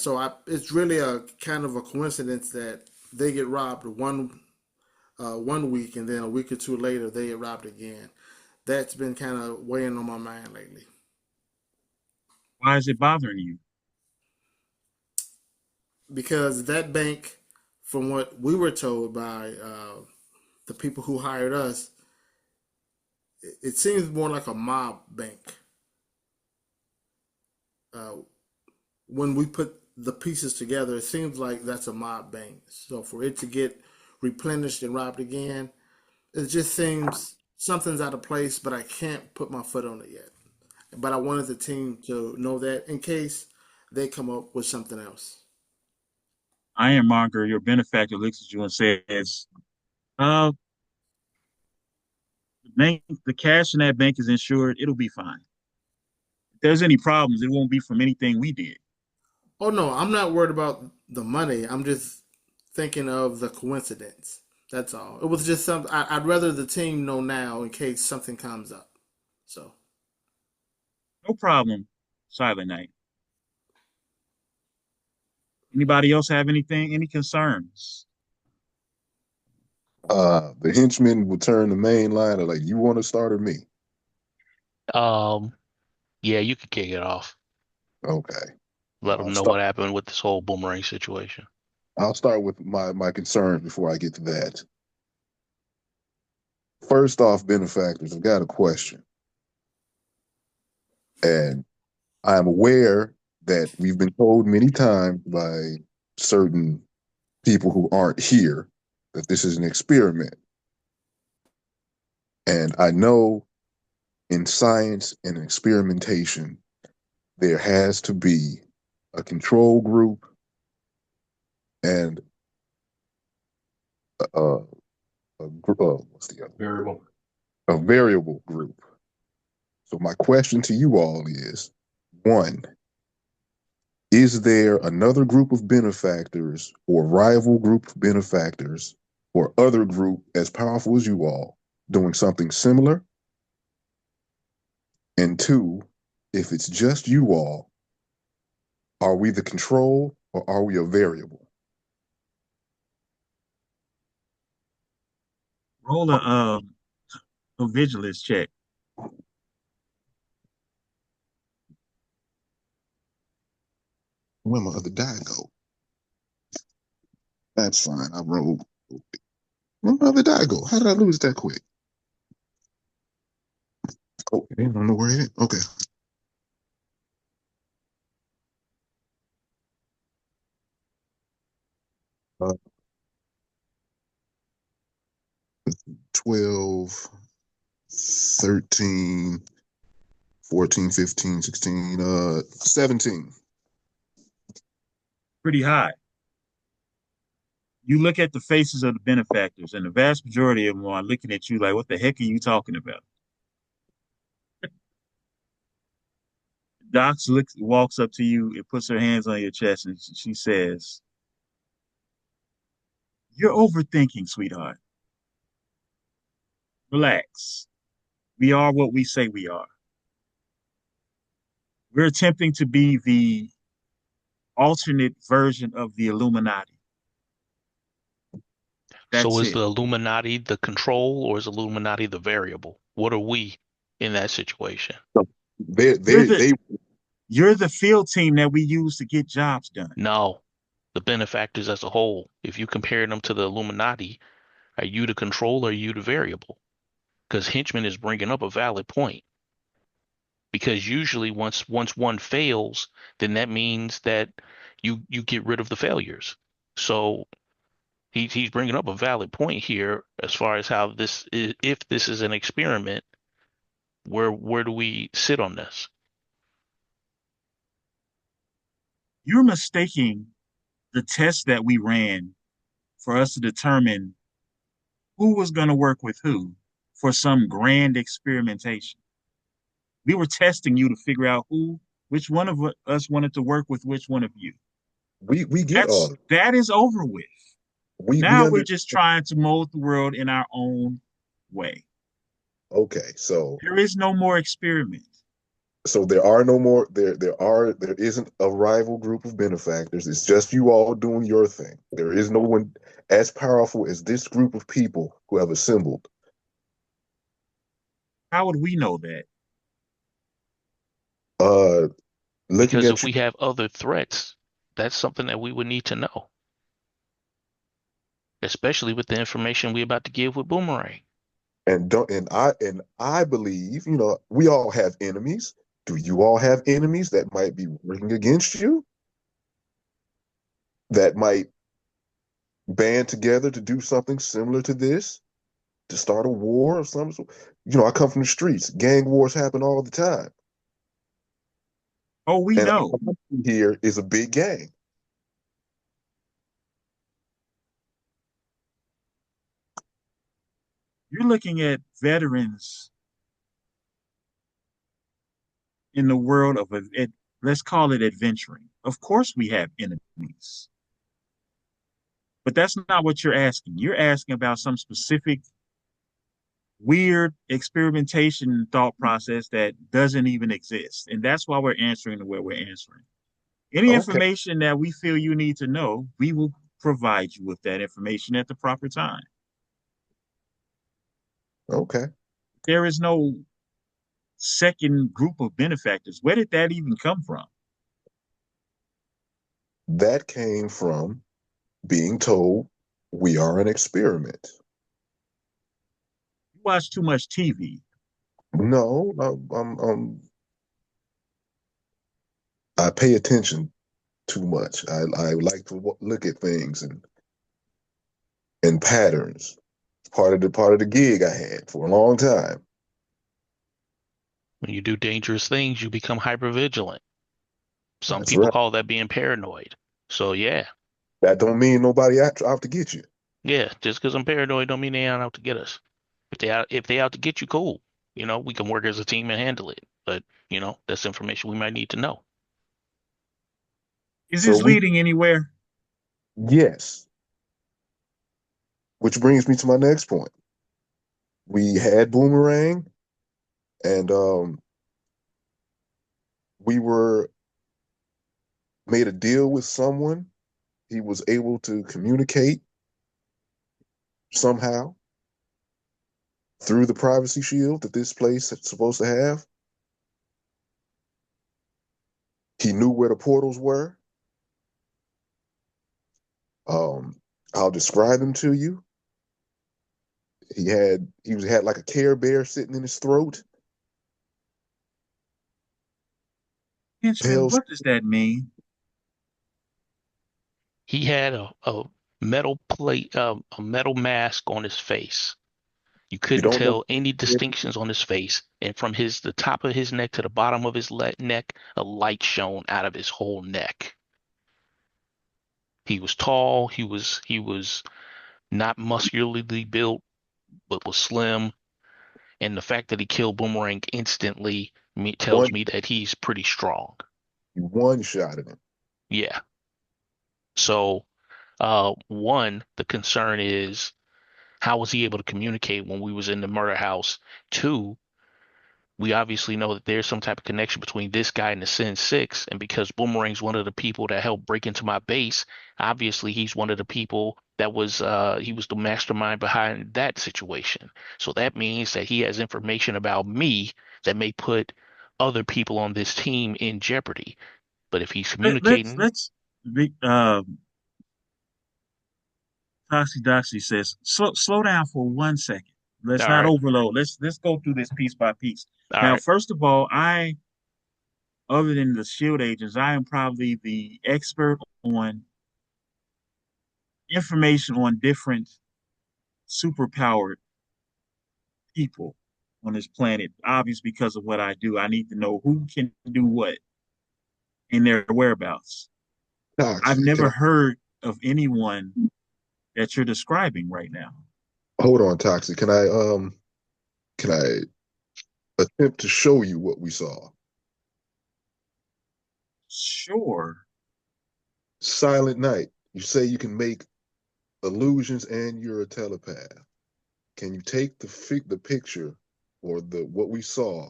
it's really a kind of a coincidence that they get robbed one week, and then a week or two later they get robbed again. That's been kind of weighing on my mind lately. Why is it bothering you? Because that bank, from what we were told by the people who hired us, it seems more like a mob bank. Uh, when we put the pieces together, it seems like that's a mob bank. So for it to get replenished and robbed again, it just seems something's out of place, but I can't put my foot on it yet. But I wanted the team to know that in case they come up with something else. Ironmonger, your benefactor, looks at you and says, "Uh, the cash in that bank is insured. It'll be fine. If there's any problems, it won't be from anything we did." Oh no, I'm not worried about the money. I'm just thinking of the coincidence. That's all. It was just something. I'd rather the team know now in case something comes up. So No problem, Silent Night. Anybody else have anything? Any concerns? The henchmen will turn the main line of like, you want to start or me? Um, yeah, you could kick it off. Okay. Let I'll them know start. what happened with this whole boomerang situation. I'll start with my concerns before I get to that. First off, benefactors, I've got a question. And I'm aware that we've been told many times by certain people who aren't here that this is an experiment. And I know in science and experimentation, there has to be a control group and a, what's the other? Variable. A variable group. So my question to you all is, one, is there another group of benefactors or rival group of benefactors or other group as powerful as you all doing something similar? And two, if it's just you all, are we the control or are we a variable? Roll a vigilance check. Where my other die go? That's fine. I rolled. Where my other die go? How did I lose that quick? Oh, I don't know where it is. Okay. 12, 13, 14, 15, 16, 17. Pretty high. You look at the faces of the benefactors, and the vast majority of them are looking at you like, what the heck are you talking about? Walks up to you and puts her hands on your chest, and she says, "You're overthinking, sweetheart. Relax. We are what we say we are. We're attempting to be the alternate version of the Illuminati. So That's is it. the Illuminati the control or is Illuminati the variable? What are we in that situation? So You're the you're the field team that we use to get jobs done. No, the benefactors as a whole. If you compare them to the Illuminati, are you the control or are you the variable? Because Henchman is bringing up a valid point. Because usually once one fails, then that means that you get rid of the failures. So he's bringing up a valid point here as far as how this is, if this is an experiment, where do we sit on this? You're mistaking the test that we ran for us to determine who was going to work with who for some grand experimentation. We were testing you to figure out which one of us wanted to work with which one of you. we get all of it. That is over with. We Now we're under just trying to mold the world in our own way. Okay, so There is no more experiment. there are no more there isn't a rival group of benefactors. It's just you all doing your thing. There is no one as powerful as this group of people who have assembled. How would we know that? Uh looking Because at if you we have other threats, that's something that we would need to know, especially with the information we're about to give with Boomerang. and don't and I believe, we all have enemies. Do you all have enemies that might be working against you? That might band together to do something similar to this? To start a war or something? I come from the streets. Gang wars happen all the time. Oh, we And know. here is a big gang. You're looking at veterans in the world of it. Let's call it adventuring. Of course, we have enemies, but that's not what you're asking. You're asking about some specific weird experimentation thought process that doesn't even exist, and that's why we're answering the way we're answering. Any Okay, information that we feel you need to know, we will provide you with that information at the proper time. okay. There is no second group of benefactors. Where did that even come from? That came from being told we are an experiment. You watch too much TV. No, I pay attention too much. I like to look at things and patterns. Part of the gig I had for a long time. When you do dangerous things, you become hypervigilant. Some That's people right. call that being paranoid. So yeah, That don't mean nobody out to get you. yeah. Just because I'm paranoid don't mean they aren't out to get us. If they out to get you, cool. We can work as a team and handle it. But that's information we might need to know. Is So this we leading anywhere? yes, which brings me to my next point. We had Boomerang, and we were made a deal with someone. He was able to communicate somehow through the privacy shield that this place is supposed to have. He knew where the portals were. Um, I'll describe him to you. He had like a Care Bear sitting in his throat. Henchman, Tails. what does that mean? He had a metal plate, a metal mask on his face. You We couldn't don't know. tell any distinctions on his face, and from the top of his neck to the bottom of his neck, a light shone out of his whole neck. He was tall. He was not muscularly built, but was slim. And the fact that he killed Boomerang instantly tells One, me that he's pretty strong. one shot at him. Yeah. So, one, the concern is how was he able to communicate when we was in the murder house? Two, we obviously know that there's some type of connection between this guy and the Sin Six, and because Boomerang's one of the people that helped break into my base, obviously he's one of the people that was he was the mastermind behind that situation. So that means that he has information about me that may put other people on this team in jeopardy. But if he's communicating, Let's Toxie Doxie says, slow down for 1 second. Let's all not right, overload. Let's go through this piece by piece. all Now, right, first of all, other than the Shield agents, I am probably the expert on information on different superpowered people on this planet. Obvious because of what I do. I need to know who can do what in their whereabouts. I've Toxic. never heard of anyone that you're describing right now. Hold on, Toxic. Can I attempt to show you what we saw? Sure. Silent Night. You say you can make illusions and you're a telepath. Can you take the picture or the what we saw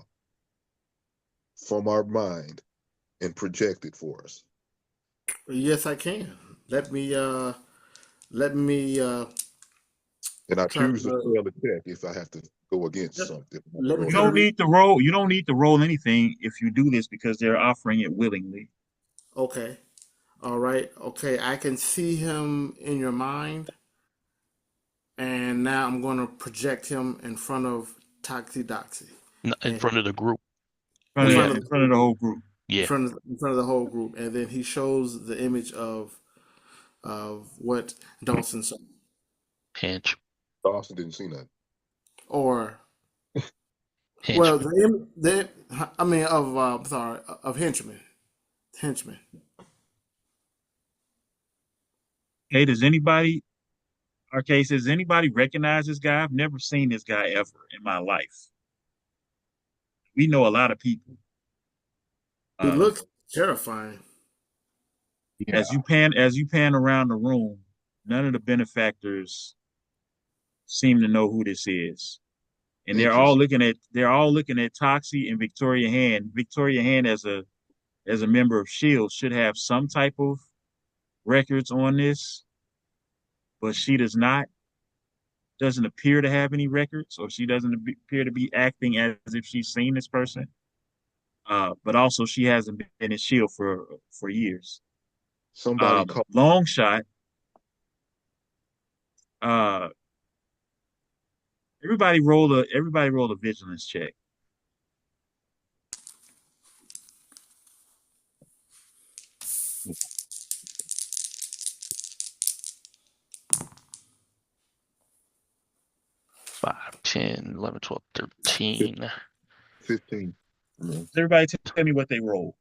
from our mind and project it for us? Yes, I can. Let me let me And I try choose to to fail the check if I have to go against let, something. If I have to let me roll You try to don't against. read. need to roll. You don't need to roll anything if you do this because they're offering it willingly. Okay. All right. Okay. I can see him in your mind, and now I'm going to project him in front of Toxie Doxie, in and front of the group. in We front have, of In the front whole of the group, whole group. yeah, in front of the whole group, and then he shows the image of what Dawson saw, hench, Dawson didn't see nothing. or well, henchman. the I mean of sorry of henchman. Hey, does anybody, does anybody recognize this guy? I've never seen this guy ever in my life. We know a lot of people. He Uh, looks terrifying. Yeah. as you pan around the room, none of the benefactors seem to know who this is. And Interesting. they're all looking at Toxie and Victoria Hand. Victoria Hand as a member of Shield should have some type of records on this, but she doesn't appear to have any records, or she doesn't appear to be acting as if she's seen this person. But also, she hasn't been in Shield for years. Somebody called. Long shot. Uh, everybody roll a vigilance check. 5, 10, 11, 12, 13. 15. Yeah. Everybody tell me what they rolled.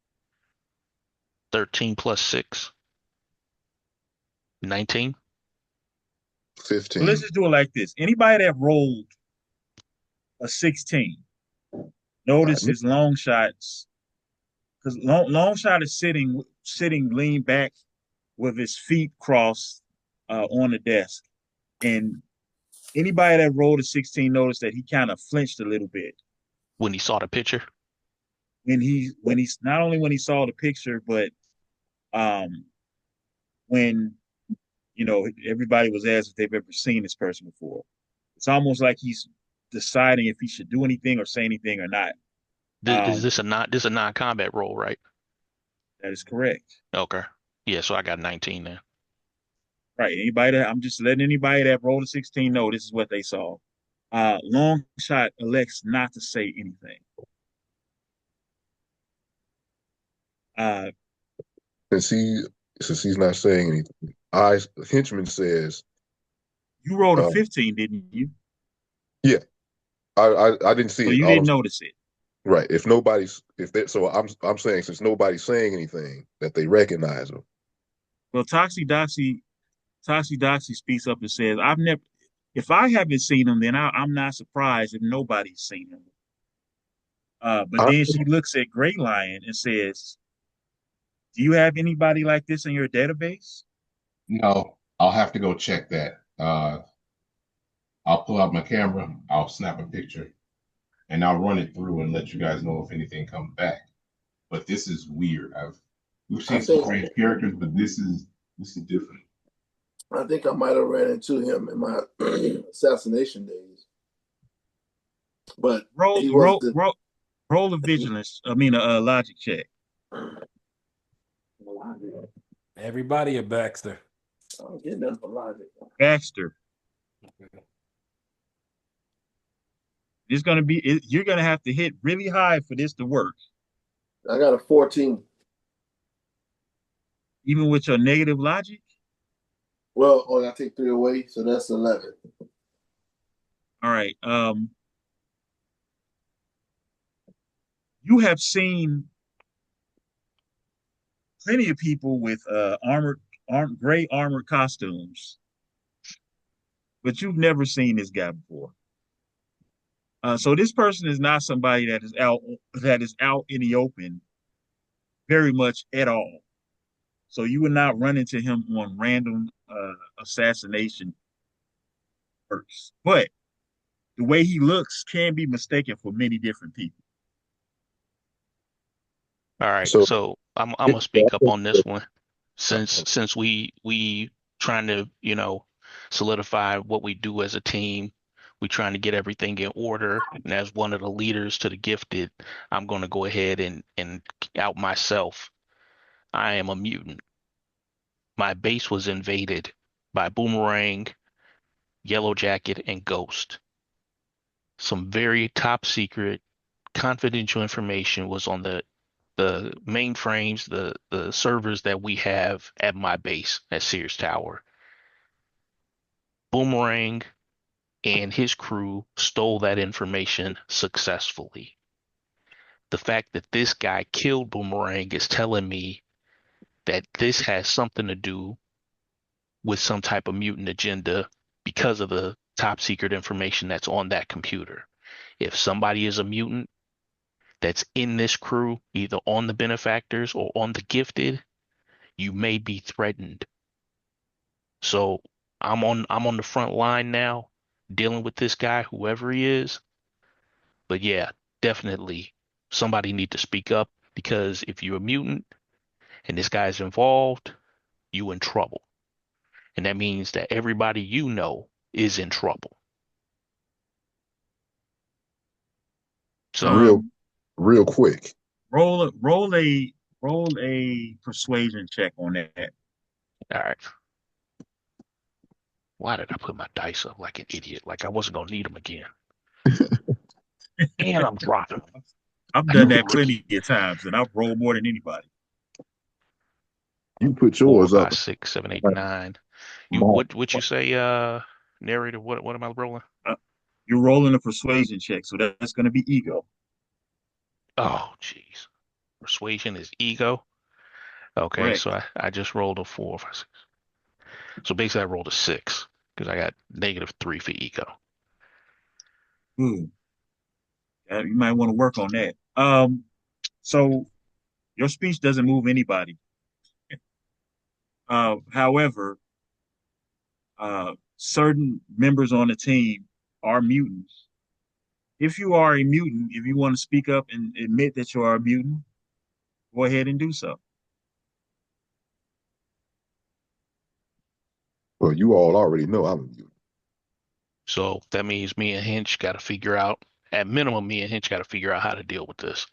13 plus 6. 19. So let's 15. just do it like this. Anybody that rolled a 16, notice his long shots, because long shot is sitting lean back with his feet crossed on the desk. And anybody that rolled a 16 noticed that he kind of flinched a little bit When he saw the picture. when he's not only when he saw the picture, but um when everybody was asked if they've ever seen this person before. It's almost like he's deciding if he should do anything or say anything or not. Is Um, this a non-combat role, right? that is correct. Okay. Yeah, so I got 19 then. Right. I'm just letting anybody that rolled a 16 know this is what they saw. Long shot elects not to say anything. Uh, Since he since he's not saying anything, I henchman says, you rolled a uh, 15, didn't you? yeah, I didn't see So it. you All didn't I'm notice it. right. If nobody's if they so I'm saying since nobody's saying anything that they recognize him. Well, Toxie Doxie speaks up and says, "I've never. If I haven't seen him, then I'm not surprised if nobody's seen him." But I, then she looks at Gray Lion and says, "Do you have anybody like this in your database?" No, I'll have to go check that. I'll pull out my camera, I'll snap a picture, and I'll run it through and let you guys know if anything comes back. But this is weird. We've I seen some think strange characters, but this is different. I think I might have ran into him in my assassination days, but Roll, he roll, wasn't. roll, roll a vigilance. I mean, a logic check. Everybody at Baxter. I don't get nothing for logic. Baxter. It's gonna be. You're gonna have to hit really high for this to work, I got a 14. even with your negative logic. Well, I take 3 away, so that's 11. All right. You have seen plenty of people with gray armored costumes, but you've never seen this guy before. So this person is not somebody that is out in the open very much at all. So you would not run into him on random assassination works. But the way he looks can be mistaken for many different people. All right. so So I'm gonna speak up on this one since we trying to, solidify what we do as a team. We trying to get everything in order. And as one of the leaders to the gifted, I'm gonna go ahead and out myself. I am a mutant. My base was invaded by Boomerang, Yellow Jacket, and Ghost. Some very top secret confidential information was on the mainframes, the servers that we have at my base at Sears Tower. Boomerang and his crew stole that information successfully. The fact that this guy killed Boomerang is telling me that this has something to do with some type of mutant agenda because of the top secret information that's on that computer. If somebody is a mutant that's in this crew, either on the benefactors or on the gifted, you may be threatened. So I'm on the front line now, dealing with this guy, whoever he is. But yeah, definitely somebody need to speak up because if you're a mutant and this guy's involved, you in trouble. And that means that everybody you know is in trouble. So, real Um, real quick. roll a persuasion check on that. all right. Why did I put my dice up like an idiot? Like I wasn't gonna need them again. And I'm dropping them I've like a done that rookie. plenty of times, and I've rolled more than anybody. You put Four, yours up. five, six, seven, eight, nine. You what you say, narrator? What am I rolling? You're rolling a persuasion check, so that's going to be ego. Oh, jeez. Persuasion is ego. Okay, so Correct. I just rolled a 4, 5, 6. So basically, I rolled a 6 because I got -3 for ego. Ooh, you might want to work on that. So your speech doesn't move anybody. However, certain members on the team are mutants. If you are a mutant, if you want to speak up and admit that you are a mutant, go ahead and do so. Well, you all already know I'm a mutant. So that means me and Hinch got to figure out, at minimum, me and Hinch got to figure out how to deal with this.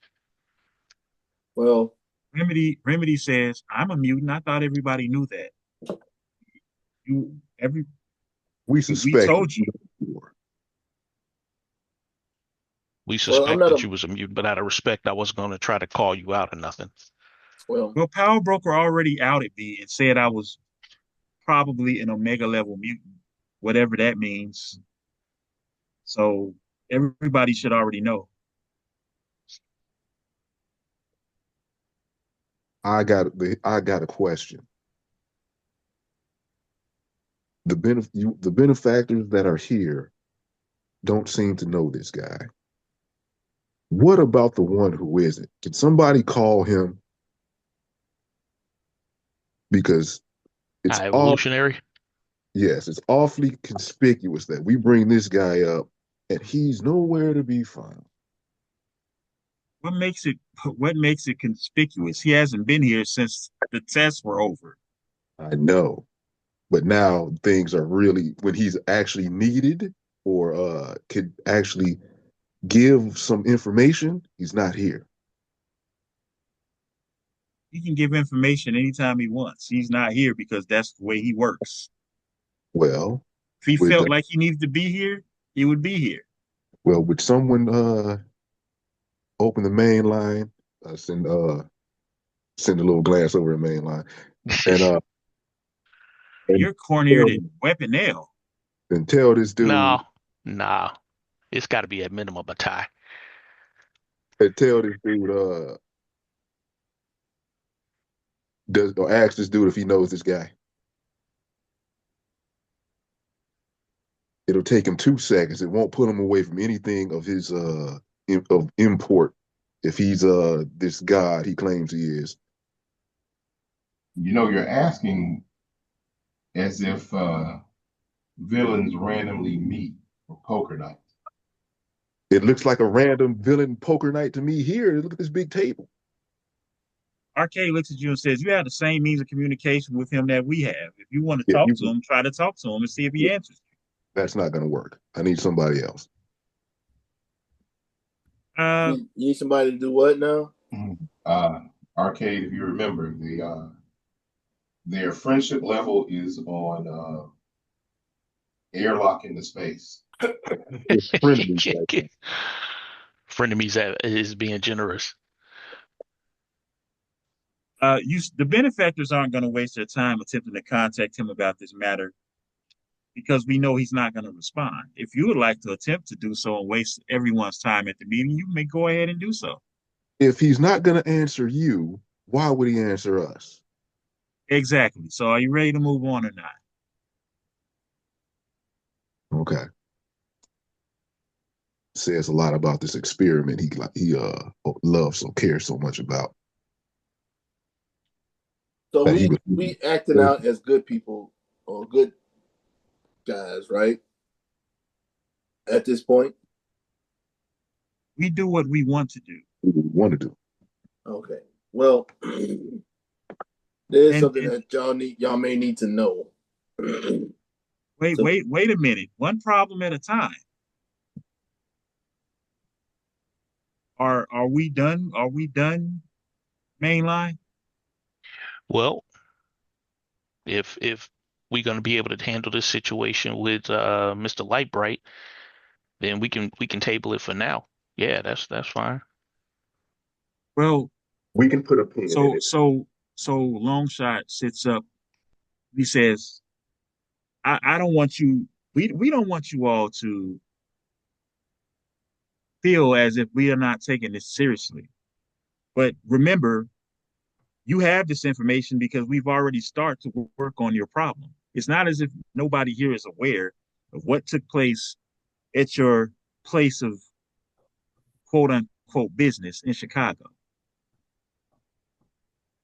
Well, Remedy says, I'm a mutant. I thought everybody knew that. You every We we suspect told you. We I'm not suspected a you was a mutant, but out of respect, I wasn't going to try to call you out or nothing. well. Well, Power Broker already outed me and said I was probably an Omega level mutant, whatever that means. So everybody should already know. I got a question. The benefactors that are here don't seem to know this guy. What about the one who isn't? Can somebody call him? Because it's High all evolutionary. yes, it's awfully conspicuous that we bring this guy up and he's nowhere to be found. What makes it what makes it conspicuous? He hasn't been here since the tests were over. I know, but now things are really when he's actually needed or could actually give some information, he's not here. He can give information anytime he wants. He's not here because that's the way he works. Well, If he with felt like he needed to be here, he would be here. would someone open the main line, send a little glance over the main line, and and You're cornered tell, at Weapon L. and tell this dude No, nah. It's got to be at minimum a tie. and tell this dude does or ask this dude if he knows this guy. It'll take him 2 seconds. It won't put him away from anything of his of import if he's this god he claims he is. You know, you're asking as if villains randomly meet for poker night. It looks like a random villain poker night to me here. Look at this big table. Arcade looks at you and says, "You have the same means of communication with him that we have. If you want to Yeah, talk to him, try to talk to him and see if he answers that's not going to work. I need somebody else. you." You need somebody to do what now? Arcade, if you remember, their friendship level is on airlock into space. It's friendly right now. Frenemies is being generous. The benefactors aren't going to waste their time attempting to contact him about this matter because we know he's not going to respond. If you would like to attempt to do so and waste everyone's time at the meeting, you may go ahead and do so. If he's not going to answer you, why would he answer us? Exactly. So are you ready to move on or not? Okay. Says a lot about this experiment he loves or cares so much about. So That he we acting was out as good people or good guys, right? At this point, We do what we want to do. want to do. okay. Well, there's something And that y'all may need to know. So, wait a minute. One problem at a time. Are we done? Are we done? Mainline? Well, if we're going to be able to handle this situation with Mr. Lightbright, then we can table it for now. Yeah, that's fine. Well, We can put a pin in so it. so so Longshot sits up. He says, I don't want you we don't want you all to feel as if we are not taking this seriously. But remember, you have this information because we've already started to work on your problem. It's not as if nobody here is aware of what took place at your place of quote unquote business in Chicago.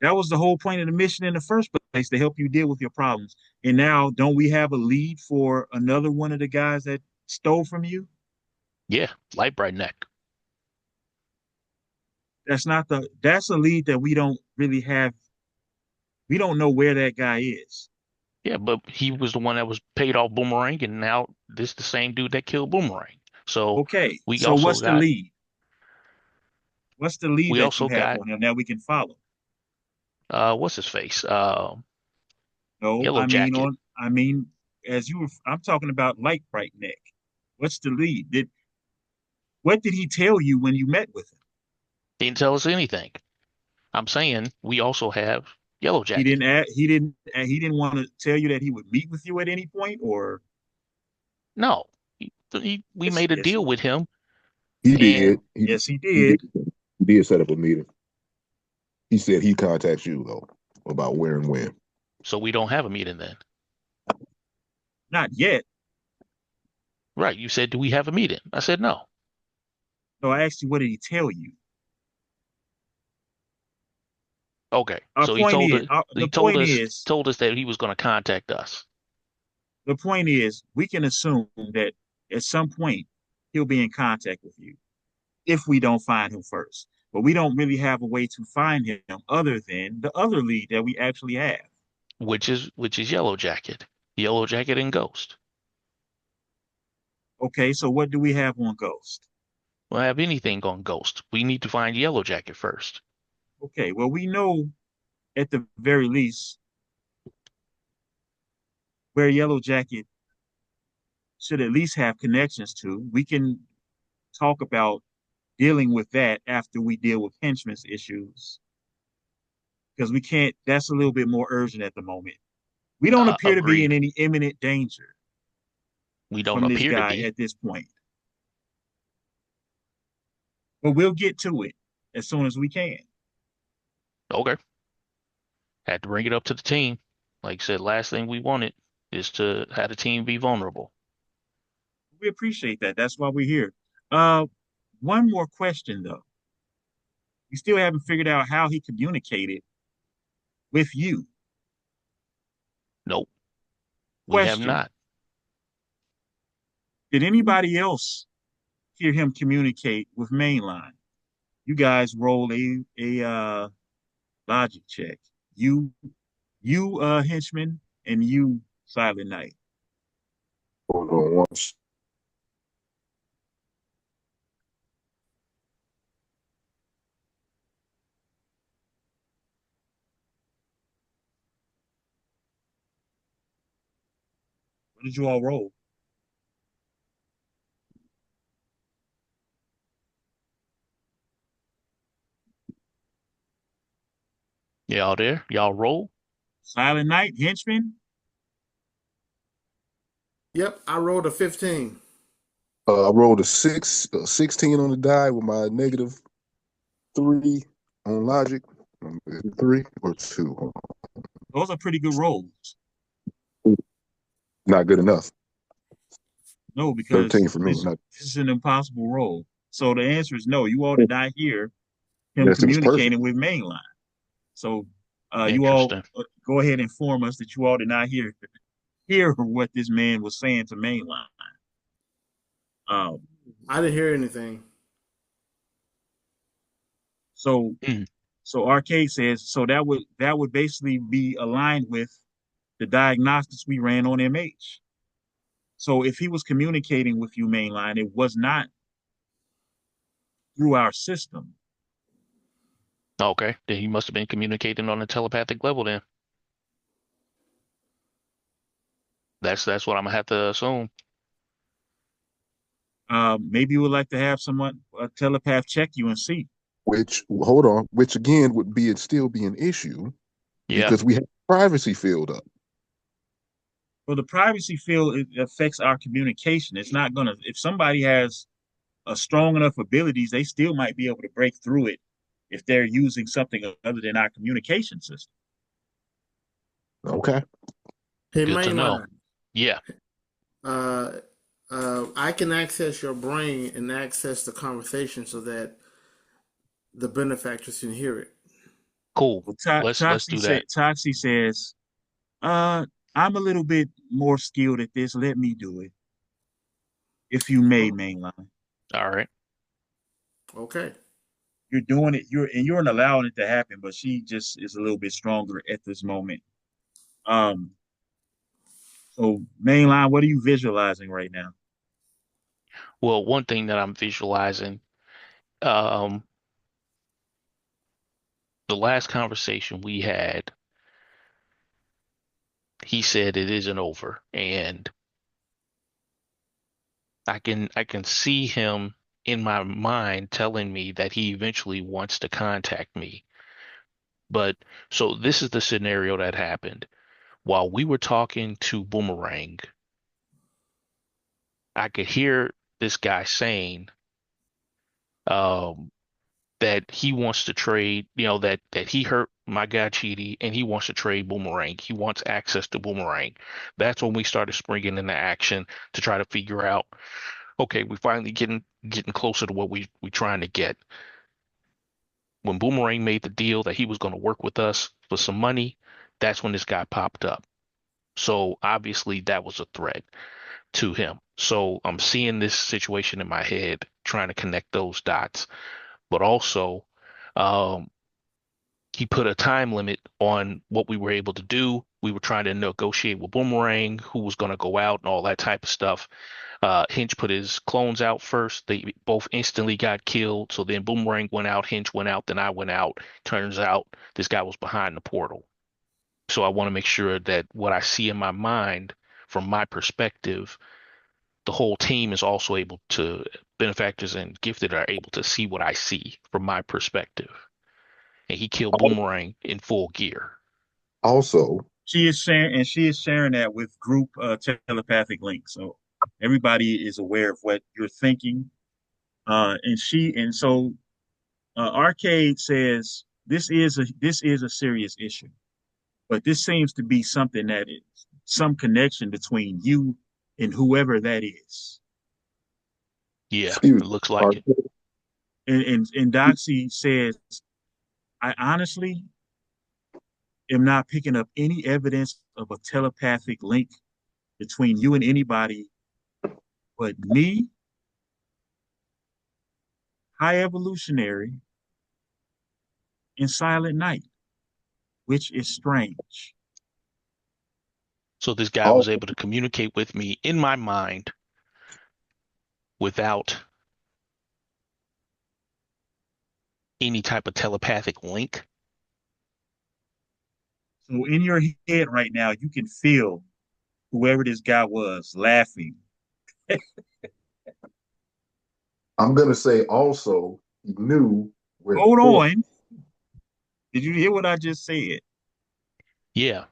That was the whole point of the mission in the first place, to help you deal with your problems. And now, don't we have a lead for another one of the guys that stole from you? Yeah, light bright neck. That's a lead that we don't really have. We don't know where that guy is. Yeah, but he was the one that was paid off Boomerang, and now this the same dude that killed Boomerang. So Okay, we so also what's the got lead? What's the lead we that you also have got on him that we can follow? what's his face? No, Yellow Jacket. I mean, I'm talking about Light Bright Neck. What's the lead? What did he tell you when you met with him? Didn't tell us anything. I'm saying we also have Yellow Jacket. He didn't want to tell you that he would meet with you at any point, or No, we yes, made a deal with him, He and did. yes, he He did. did. He did set up a meeting. He said he contacts you though about where and when. so we don't have a meeting then. Not yet. Right? You said, do we have a meeting? I said no. So I asked you, what did he tell you? Okay, Our so point is, he told us that he was going to contact us. the point is, we can assume that at some point he'll be in contact with you if we don't find him first. But we don't really have a way to find him other than the other lead that we actually have. Which is Yellow Jacket, Yellow Jacket and Ghost. Okay, so what do we have on Ghost? We don't have anything on Ghost. We need to find Yellow Jacket first. Okay, well, we know at the very least where Yellow Jacket should at least have connections to. We can talk about dealing with that after we deal with henchman's issues, because we can't, that's a little bit more urgent at the moment. We don't appear to be in Agreed. any imminent danger We don't from this appear to guy be. at this point, but we'll get to it as soon as we can. Okay. Had to bring it up to the team. Like I said, last thing we wanted is to have the team be vulnerable. We appreciate that. That's why we're here. Uh, One more question though. We still haven't figured out how he communicated with you. Nope, we have Question: not. did anybody else hear him communicate with Mainline? You guys roll a logic check. You henchman, and you Silent Night. Hold on once. What did you all roll? Y'all there? Y'all roll? Silent Night, henchman. Yep, I rolled a 15. I rolled a 16 on the die with my -3 on logic. 3 or 2? Those are pretty good rolls. Not good enough. No, because 13 for me. this is an impossible roll. So the answer is no. You all did not hear him Yes, it was perfect. communicating with Mainline. So you all Interesting. go ahead and inform us that you all did not hear what this man was saying to Mainline. Um, I didn't hear anything. so Mm. so Arcade says so that would basically be aligned with the diagnostics we ran on MH. So if he was communicating with you Mainline, it was not through our system. Okay, then he must have been communicating on a telepathic level then. That's what I'm gonna have to assume. Maybe you would like to have someone a telepath check you and see. Which, hold on, which again would still be an issue Yeah. because we have privacy filled up. Well, the privacy field, it affects our communication. It's not gonna, if somebody has strong enough abilities, they still might be able to break through it if they're using something other than our communication system. Okay. Hey, Good to know. mainline. Yeah, Uh, I can access your brain and access the conversation so that the benefactors can hear it. cool. Well, Let's do that. Toxie says, uh, I'm a little bit more skilled at this. Let me do it, if you may, Oh, mainline. All right. okay. You're doing it. You're allowing it to happen, but she just is a little bit stronger at this moment. Um, so mainline, what are you visualizing right now? Well, one thing that I'm visualizing, um, the last conversation we had, he said it isn't over, and I can see him in my mind telling me that he eventually wants to contact me. But so this is the scenario that happened. While we were talking to Boomerang, I could hear this guy saying um, that he wants to trade, that he hurt my guy Cheaty and he wants to trade Boomerang. He wants access to Boomerang. That's when we started springing into action to try to figure out, okay, we finally getting closer to what we trying to get. When Boomerang made the deal that he was going to work with us for some money, that's when this guy popped up. So obviously that was a threat to him. So I'm seeing this situation in my head, trying to connect those dots. But also, um, he put a time limit on what we were able to do. We were trying to negotiate with Boomerang, who was going to go out and all that type of stuff. Hinch put his clones out first. They both instantly got killed. So then Boomerang went out, Hinch went out, then I went out. Turns out this guy was behind the portal. So I want to make sure that what I see in my mind, from my perspective, the whole team is also able to, benefactors and gifted are able to see what I see from my perspective. And he killed Boomerang in full gear. Also, She is sharing that with group telepathic links. So everybody is aware of what you're thinking. And so Arcade says this is a serious issue, but this seems to be something that is some connection between you and whoever that is. Yeah, excuse it me, looks like it. And Doxy says, I honestly am not picking up any evidence of a telepathic link between you and anybody but me, High Evolutionary, and Silent Night, which is strange. So this guy was also, able to communicate with me in my mind without any type of telepathic link. So in your head right now, you can feel whoever this guy was laughing. I'm gonna say also he knew where the Hold port. on. Did you hear what I just said? Yeah.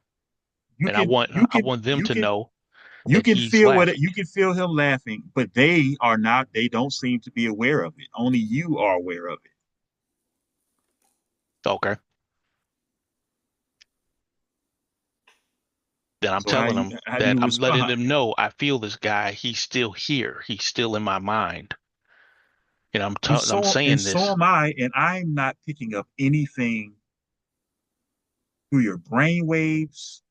You And I can want you I can want them you to can know you that can he's feel what laughing. you can feel him laughing, but they don't seem to be aware of it. Only you are aware of it. Okay. Then I'm So telling them how do that you I'm letting respond? them know I feel this guy. He's still here. He's still in my mind. And I'm And saying so this. am I, and I'm not picking up anything through your brain waves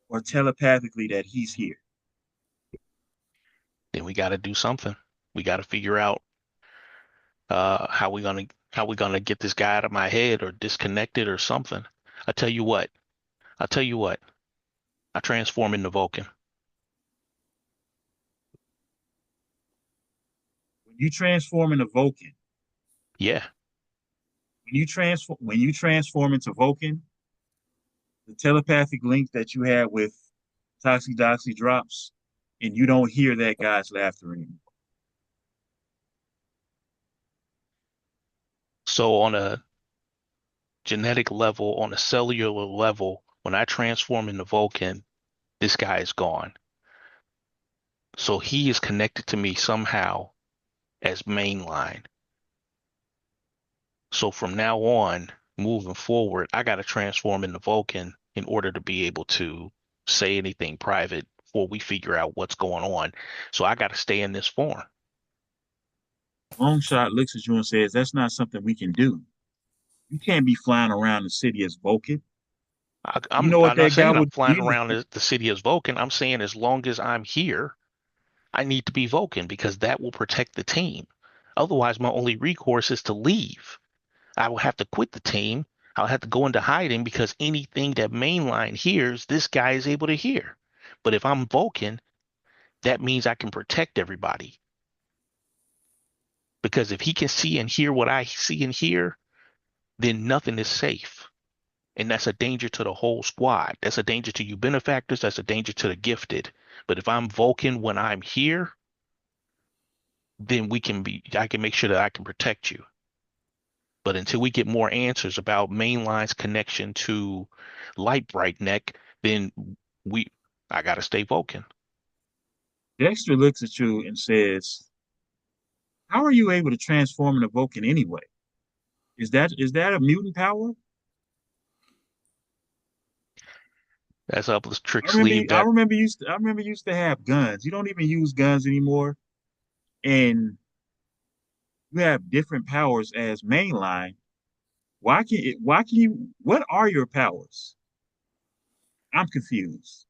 or telepathically that he's here. Then we got to do something. We got to figure out how we gonna get this guy out of my head or disconnect it or something. I tell you what. I tell you what. I transform into Vulcan. When you transform into Vulcan, Yeah. when you transform into Vulcan, the telepathic link that you had with Toxie Doxy drops, and you don't hear that guy's laughter anymore. So on a genetic level, on a cellular level, when I transform into Vulcan, this guy is gone. So he is connected to me somehow as mainline. So from now on, moving forward, I got to transform into Vulcan in order to be able to say anything private before we figure out what's going on. So I got to stay in this form. Longshot looks at you and says, "That's not something we can do. You can't be flying around the city as Vulcan. You know what I'm not that guy saying I'm would flying you around the city as Vulcan. I'm saying as long as I'm here, I need to be Vulcan because that will protect the team. Otherwise, my only recourse is to leave. I will have to quit the team. I'll have to go into hiding because anything that mainline hears, this guy is able to hear. But if I'm Vulcan, that means I can protect everybody. Because if he can see and hear what I see and hear, then nothing is safe. And that's a danger to the whole squad. That's a danger to you benefactors. That's a danger to the gifted. But if I'm Vulcan when I'm here, then I can make sure that I can protect you. But until we get more answers about mainline's connection to Light Bright Neck, then we I gotta stay Vulcan. Dexter looks at you and says, "How are you able to transform into Vulcan anyway? Is that a mutant power?" That's up the trick I remember sleeve I that remember I remember you used to have guns. You don't even use guns anymore, and you have different powers as mainline. Why can you what are your powers? I'm confused.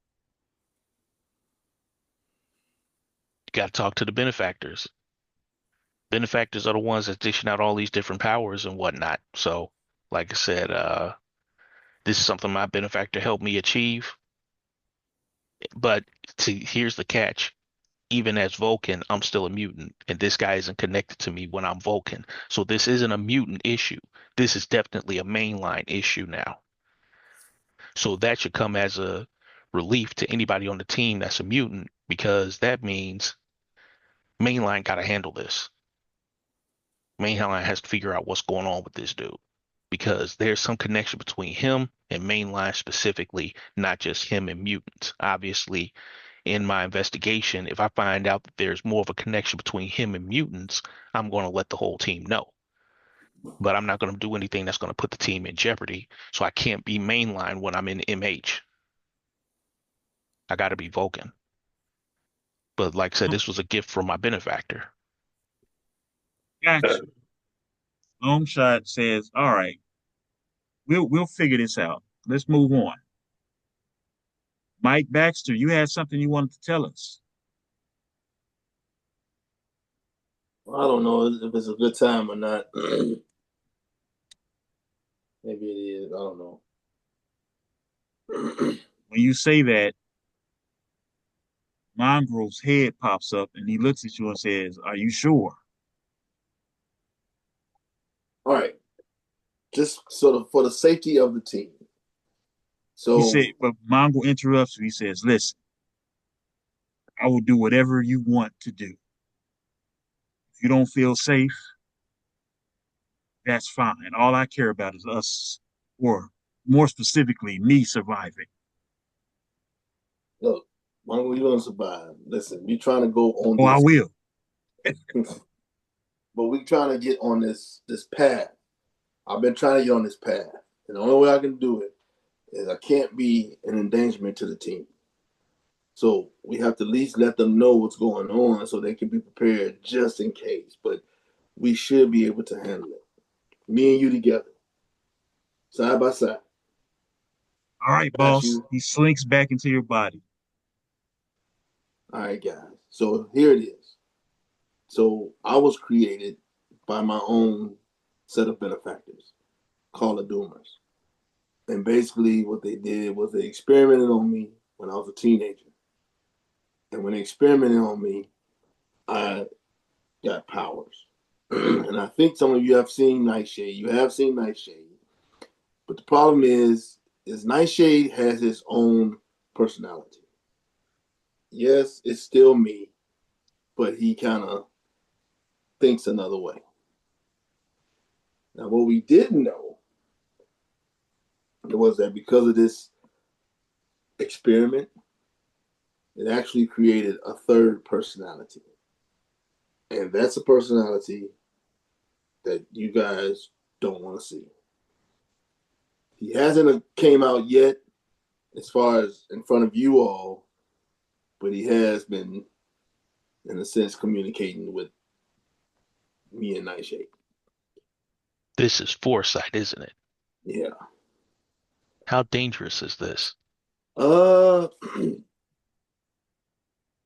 you gotta talk to the benefactors. Benefactors are the ones that dishing out all these different powers and whatnot. So, like I said, this is something my benefactor helped me achieve. But here's the catch. Even as Vulcan, I'm still a mutant, and this guy isn't connected to me when I'm Vulcan. So this isn't a mutant issue. This is definitely a mainline issue now. So that should come as a relief to anybody on the team that's a mutant, because that means mainline got to handle this. Mainline has to figure out what's going on with this dude, because there's some connection between him and mainline specifically, not just him and mutants. Obviously, in my investigation, if I find out that there's more of a connection between him and mutants, I'm going to let the whole team know. But I'm not going to do anything that's going to put the team in jeopardy. So I can't be mainline when I'm in MH. I got to be Vulcan. But like I said, this was a gift from my benefactor. Gotcha. Longshot says, "All right, we'll figure this out. Let's move on." Mike Baxter, you had something you wanted to tell us. I don't know if it's a good time or not. Maybe it is. I don't know. When you say that, Mongrel's head pops up and he looks at you and says, "Are you sure?" All right. Just sort of for the safety of the team. He said, So, but Mongrel interrupts you. He says, "Listen, I will do whatever you want to do. If you don't feel safe, that's fine. All I care about is us, or more specifically, me surviving." look, Mongo, you're gonna survive. Listen, we're trying to go on Oh, I this, will. but we're trying to get on this path. I've been trying to get on this path, and the only way I can do it is I can't be an endangerment to the team. So we have to at least let them know what's going on so they can be prepared just in case. But we should be able to handle it. Me and you together, side by side. All right, Got boss. you. He slinks back into your body. All right, guys. So here it is. So I was created by my own set of benefactors called the Doomers. And basically what they did was they experimented on me when I was a teenager. And when they experimented on me, I got powers. And I think some of you have seen Nightshade. You have seen Nightshade. But the problem is Nightshade has his own personality. Yes, it's still me, but he kind of thinks another way. Now, what we didn't know was that because of this experiment, it actually created a third personality. And that's a personality that you guys don't want to see. He hasn't came out yet as far as in front of you all, but he has been, in a sense, communicating with me and Nightshade. This is foresight, isn't it? Yeah. How dangerous is this? Uh,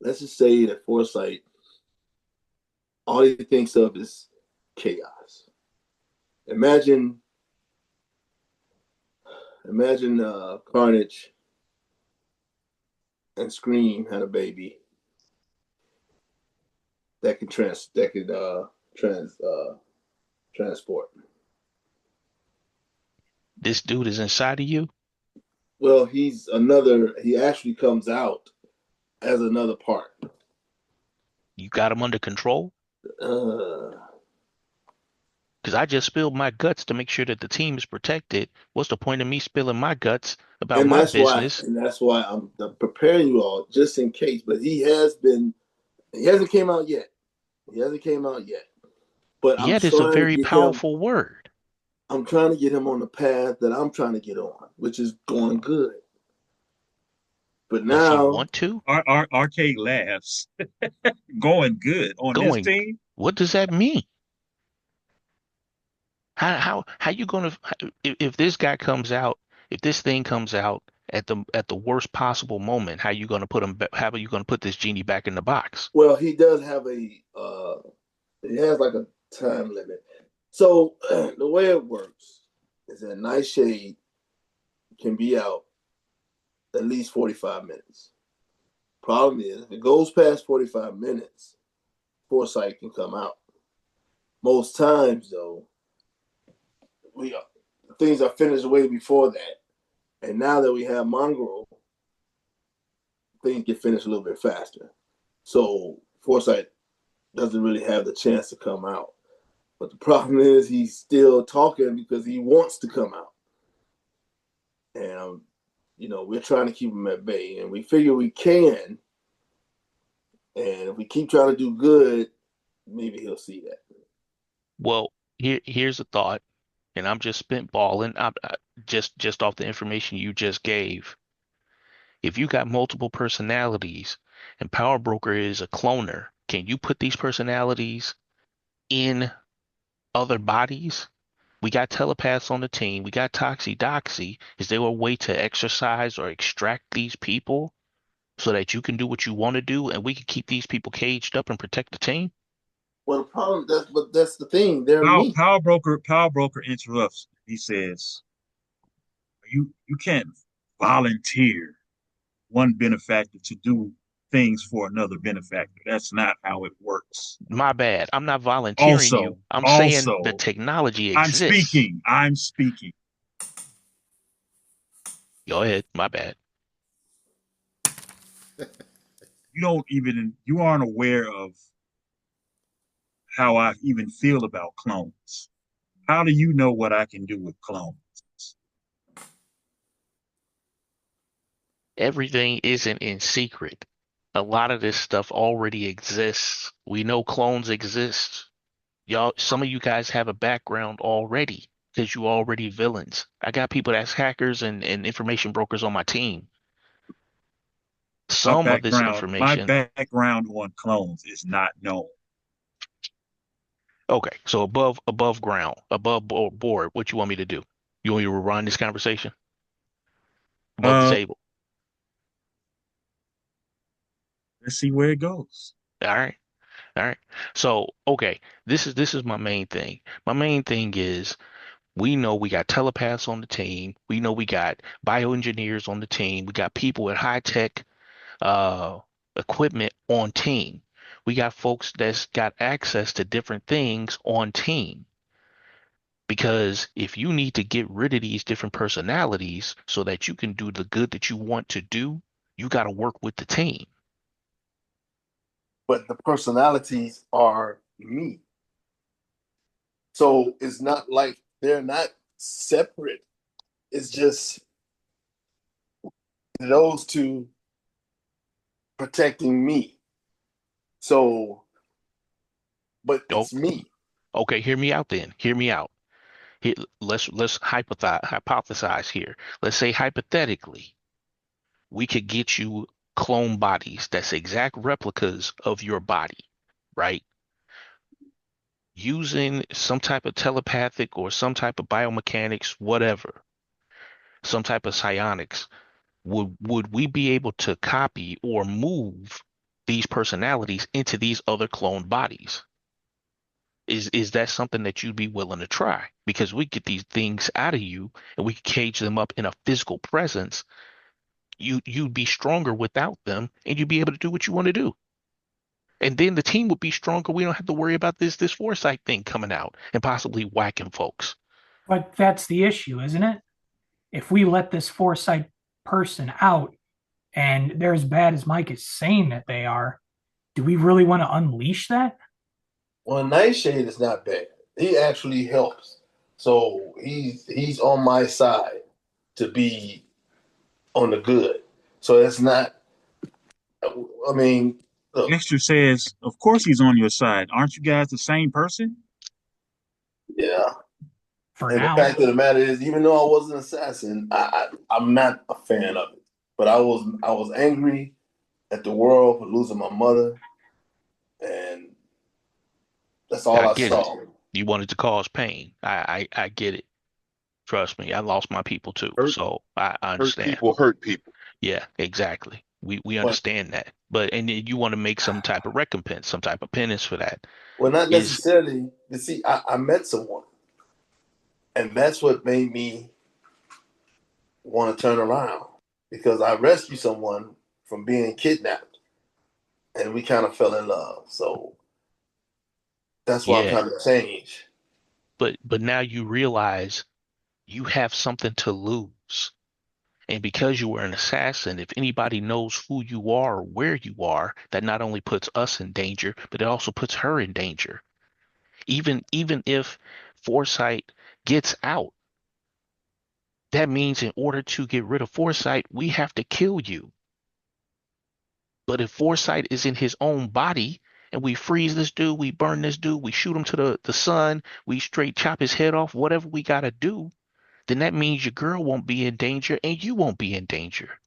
let's just say that Foresight, all he thinks of is chaos. Imagine, Carnage and Scream had a baby that could transport. This dude is inside of you? Well, he actually comes out as another part. You got him under control? Uh, Because I just spilled my guts to make sure that the team is protected. What's the point of me spilling my guts about and my that's why, business? I'm preparing you all just in case. But he hasn't came out yet. He hasn't came out yet. But Yet is a very powerful word. I'm trying to get him on the path that I'm trying to get on, which is going good. But Does he now, want to? Arcade laughs. Going good on this Going. team. What does that mean? How you gonna if this guy comes out, if this thing comes out at the worst possible moment, how you gonna put him how are you gonna put this genie back in the box? well, he does have he has like a time limit. So the way it works is that Nightshade can be out at least 45 minutes. Problem is, if it goes past 45 minutes, Foresight can come out. Most times, though, we things are finished way before that. And now that we have Mongrel, things get finished a little bit faster. So Foresight doesn't really have the chance to come out. But the problem is he's still talking because he wants to come out. And, we're trying to keep him at bay. And we figure we can. And if we keep trying to do good, maybe he'll see that. Well, here's a thought, and I'm just spitballing. Just off the information you just gave. If you got multiple personalities and Power Broker is a cloner, can you put these personalities in other bodies? We got telepaths on the team. We got Toxie Doxie. Is there a way to exercise or extract these people so that you can do what you want to do and we can keep these people caged up and protect the team? Well, the problem that's the thing. They're me. Power broker interrupts. He says, "You can't volunteer one benefactor to do things for another benefactor. That's not how it works." My bad. I'm not volunteering you. Also, I'm saying the also, technology I'm exists. speaking. I'm speaking. Go ahead. My bad. You aren't aware of how I even feel about clones. How do you know what I can do with clones? Everything isn't in secret. A lot of this stuff already exists. We know clones exist. Y'all, some of you guys have a background already because you already villains. I got people that's hackers and information brokers on my team. My Some of this background, my information. background on clones is not known. Okay, so above ground, board, what you want me to do? You want me to run this conversation above the Uh, table? let's see where it goes. All right, all right. So okay, this is my main thing. My main thing is we know we got telepaths on the team. We know we got bioengineers on the team. We got people with high tech uh equipment on team. We got folks that's got access to different things on team. Because if you need to get rid of these different personalities so that you can do the good that you want to do, you got to work with the team. But the personalities are me. So it's not like they're not separate. It's just those two protecting me. So but Oh, it's me. okay, hear me out then. Hear me out. Here, let's hypothesize here. Let's say hypothetically, we could get you clone bodies that's exact replicas of your body, right? Using some type of telepathic or some type of biomechanics, whatever, some type of psionics, would we be able to copy or move these personalities into these other cloned bodies? Is that something that you'd be willing to try? Because we get these things out of you and we cage them up in a physical presence. You'd be stronger without them and you'd be able to do what you want to do. And then the team would be stronger. We don't have to worry about this foresight thing coming out and possibly whacking folks. But that's the issue, isn't it? If we let this foresight person out and they're as bad as Mike is saying that they are, do we really want to unleash that? Well, Nightshade is not bad. He actually helps. So he's on my side to be on the good. So it's not. I mean, look. Dexter says, "Of course he's on your side. Aren't you guys the same person?" Yeah. For And the now. fact of the matter is, even though I was an assassin, I'm not a fan of it. But I was angry at the world for losing my mother, and that's all I I get it. saw. You wanted to cause pain. I get it. Trust me, I lost my people too. Hurt, So I hurt understand. people hurt people. Yeah, exactly. We But understand that. But and then you want to make some type of recompense, some type of penance for that. well, not Is necessarily. You see, I met someone, and that's what made me want to turn around because I rescued someone from being kidnapped, and we kind of fell in love. So that's why I'm yeah, trying to change. but now you realize you have something to lose. And because you were an assassin, if anybody knows who you are or where you are, that not only puts us in danger, but it also puts her in danger. Even if Foresight gets out, that means in order to get rid of Foresight, we have to kill you. But if Foresight is in his own body and we freeze this dude, we burn this dude, we shoot him to the sun, we straight chop his head off, whatever we gotta do, then that means your girl won't be in danger and you won't be in danger.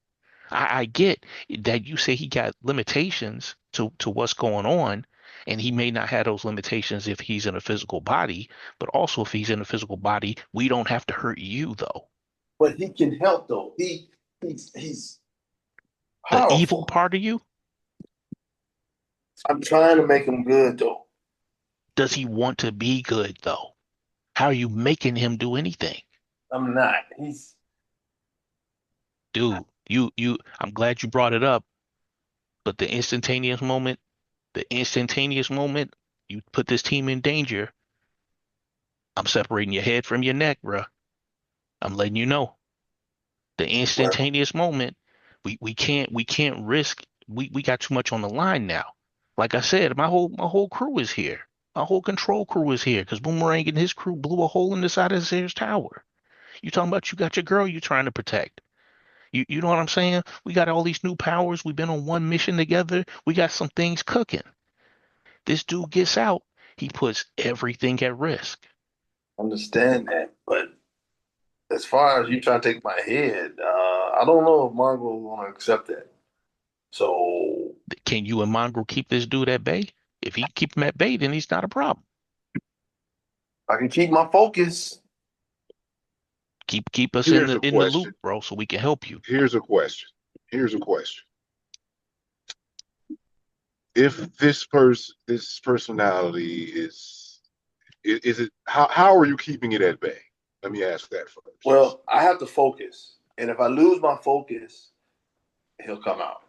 I get that you say he got limitations to what's going on, and he may not have those limitations if he's in a physical body, but also if he's in a physical body, we don't have to hurt you though. But he can help though. He's The evil powerful. part of you, I'm trying to make him good though. does he want to be good though? How are you making him do anything? I'm not. He's Dude, I'm glad you brought it up, but the instantaneous moment you put this team in danger, I'm separating your head from your neck, bruh. I'm letting you know. The well. instantaneous moment, we can't risk we got too much on the line now. Like I said, my whole crew is here. My whole control crew is here because Boomerang and his crew blew a hole in the side of the Sears Tower. You talking about you got your girl you trying to protect. You know what I'm saying? We got all these new powers. We've been on one mission together. We got some things cooking. This dude gets out, he puts everything at risk. Understand that, but as far as you trying to take my head, I don't know if Margot will want to accept that. So Can you and Mongrel keep this dude at bay? If he keep him at bay, then he's not a problem. I can keep my focus. Keep us in Here's the a in the loop, question. bro, so we can help you. Here's a question. Here's a question. If this personality is it how are you keeping it at bay? Let me ask that first. Well, I have to focus, and if I lose my focus, he'll come out.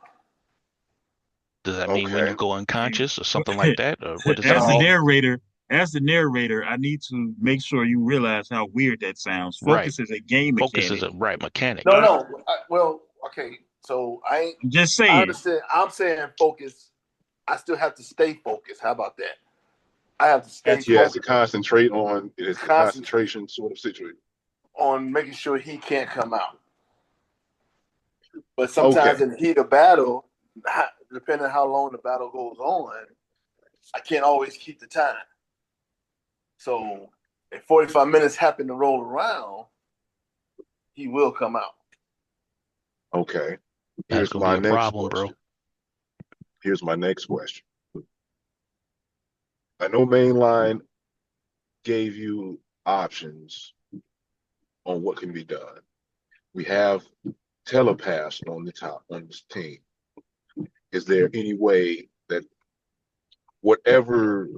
Does that mean when you Okay. go unconscious or something like that, or what does that as the mean? No, narrator, as the narrator, I need to make sure you realize how weird that sounds. Right. Focus is a game Focus is mechanic. a right mechanic. no, Uh, no. Well, okay. So I ain't. I'm just I saying. understand. I'm saying focus. I still have to stay focused. How about that? I have to stay He has to focused. concentrate on it is a Concentrate concentration sort of situation. on making sure he can't come out. But Okay. sometimes in the heat of battle, depending on how long the battle goes on, I can't always keep the time. So if 45 minutes happen to roll around, he will come out. Okay. That's Here's gonna be my a next problem, bro. question. Here's my next question. I know Mainline gave you options on what can be done. We have telepaths on the top on this team. Is there any way that whatever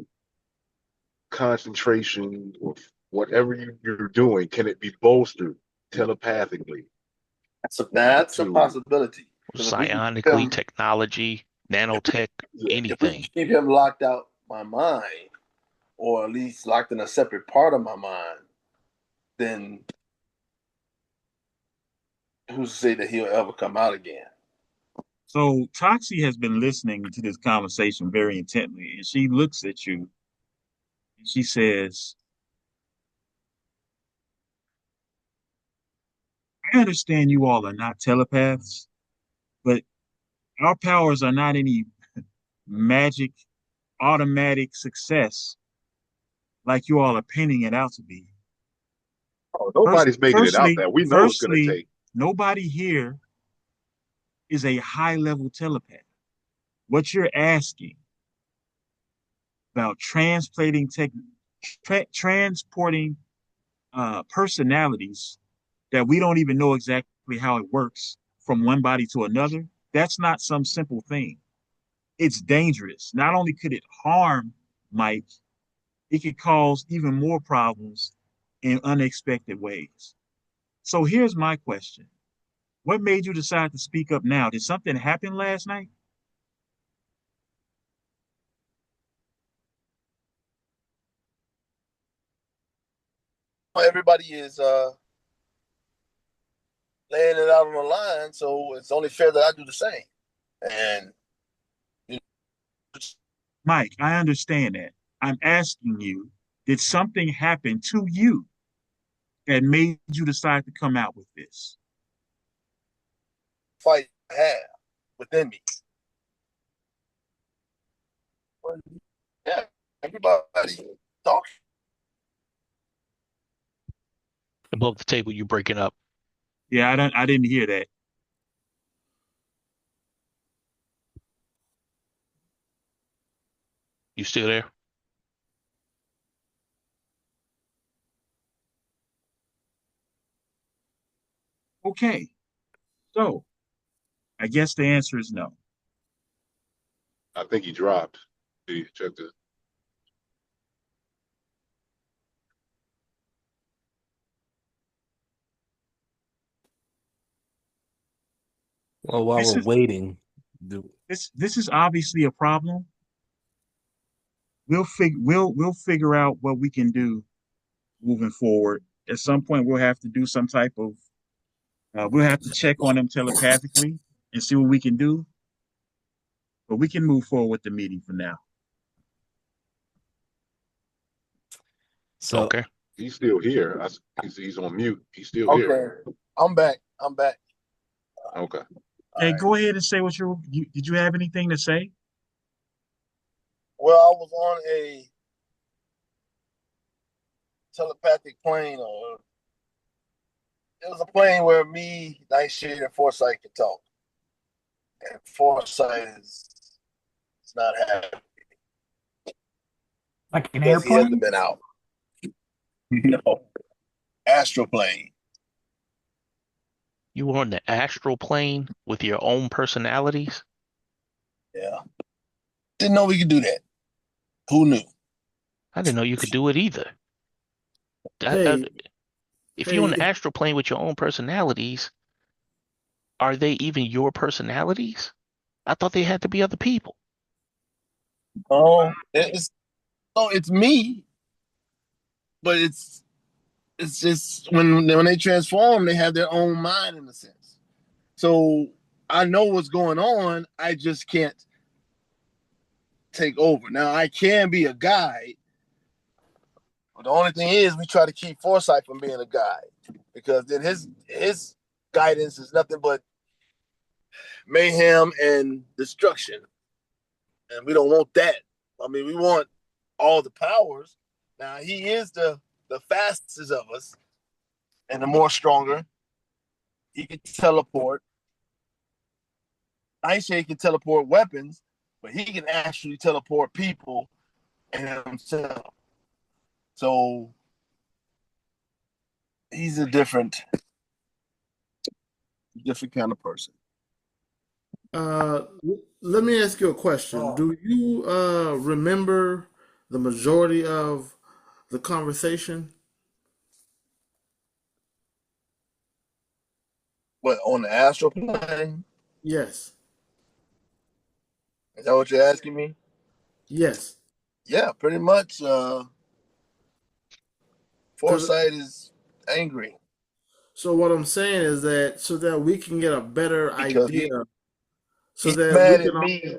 concentration or whatever you're doing, can it be bolstered telepathically? That's a possibility. Because if we can keep Psionically, him, technology, nanotech, if we can anything. keep him locked out my mind, or at least locked in a separate part of my mind, then who's to say that he'll ever come out again? So Toxie has been listening to this conversation very intently, and she looks at you and she says, I understand you all are not telepaths, but our powers are not any magic, automatic success like you all are painting it out to be. Oh, First, nobody's making it out firstly, there. We know it's going to firstly, take. nobody here is a high level telepath. What you're asking about transporting personalities that we don't even know exactly how it works from one body to another, that's not some simple thing. It's dangerous. Not only could it harm Mike, it could cause even more problems in unexpected ways. So here's my question. What made you decide to speak up now? Did something happen last night? Everybody is laying it out on the line, so it's only fair that I do the same. And you know, Mike, I understand that. I'm asking you, did something happen to you that made you decide to come out with this? fight I have within me. Yeah, everybody talk. Above the table, you breaking up. Yeah, I didn't hear that. You still there? Okay. So, I guess the answer is no. I think he dropped. Check this. Well, while This we're is waiting, this is obviously a problem. We'll figure out what we can do moving forward. At some point, we'll have to do some type of we'll have to check on them telepathically and see what we can do. But we can move forward with the meeting for now. so Okay. He's still here. He's on mute. He's still here. Okay, I'm back. I'm back. Okay. Hey, All right. go ahead and say what did you have anything to say? Well, I was on a telepathic plane, or it was a plane where me, Nightshade, and Foresight could talk. And Foresight is not happy Like an because he hasn't airplane? been out. No, astral plane. You were on the astral plane with your own personalities? Yeah, didn't know we could do that. Who knew? I didn't know you could do it either. Hey, If you're on the hey, astral plane with your own personalities, are they even your personalities? I thought they had to be other people. Oh, it's me, but it's just when they transform, they have their own mind in a sense. So I know what's going on. I just can't take over. Now I can be a guide, but the only thing is we try to keep Foresight from being a guide because then his guidance is nothing but mayhem and destruction, and we don't want that I mean, we want all the powers. Now he is the fastest of us and the more stronger. He can teleport. I ain't say he can teleport weapons, but he can actually teleport people and himself. So he's a different kind of person. Uh, Let me ask you a question. Do you remember the majority of the conversation? What, on the astral plane? Yes. Is that what you're asking me? Yes. Yeah, pretty much. Because Foresight is angry so what I'm saying is that so that we can get a better because idea, so he's that we mad at can all me.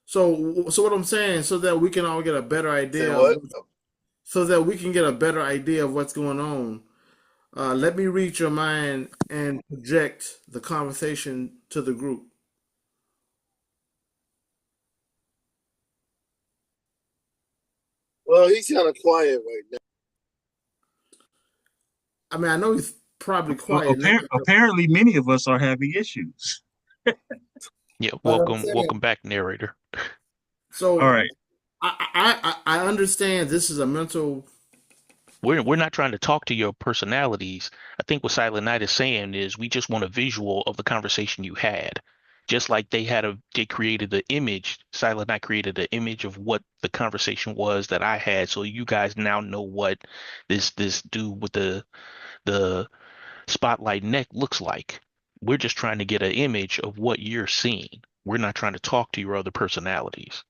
so what I'm saying so that we can all get a better Say idea of what? what, so that we can get a better idea of what's going on. Let me read your mind and project the conversation to the group. Well, he's kind of quiet right now. I mean, I know he's probably quiet now. Apparently, many of us are having issues. Yeah, But I'm saying, welcome back, narrator. All So right. I understand this is a mental. We're not trying to talk to your personalities. I think what Silent Night is saying is we just want a visual of the conversation you had. Just like they created the image. Silent Night created the image of what the conversation was that I had, so you guys now know what this dude with the spotlight neck looks like. We're just trying to get an image of what you're seeing. We're not trying to talk to your other personalities.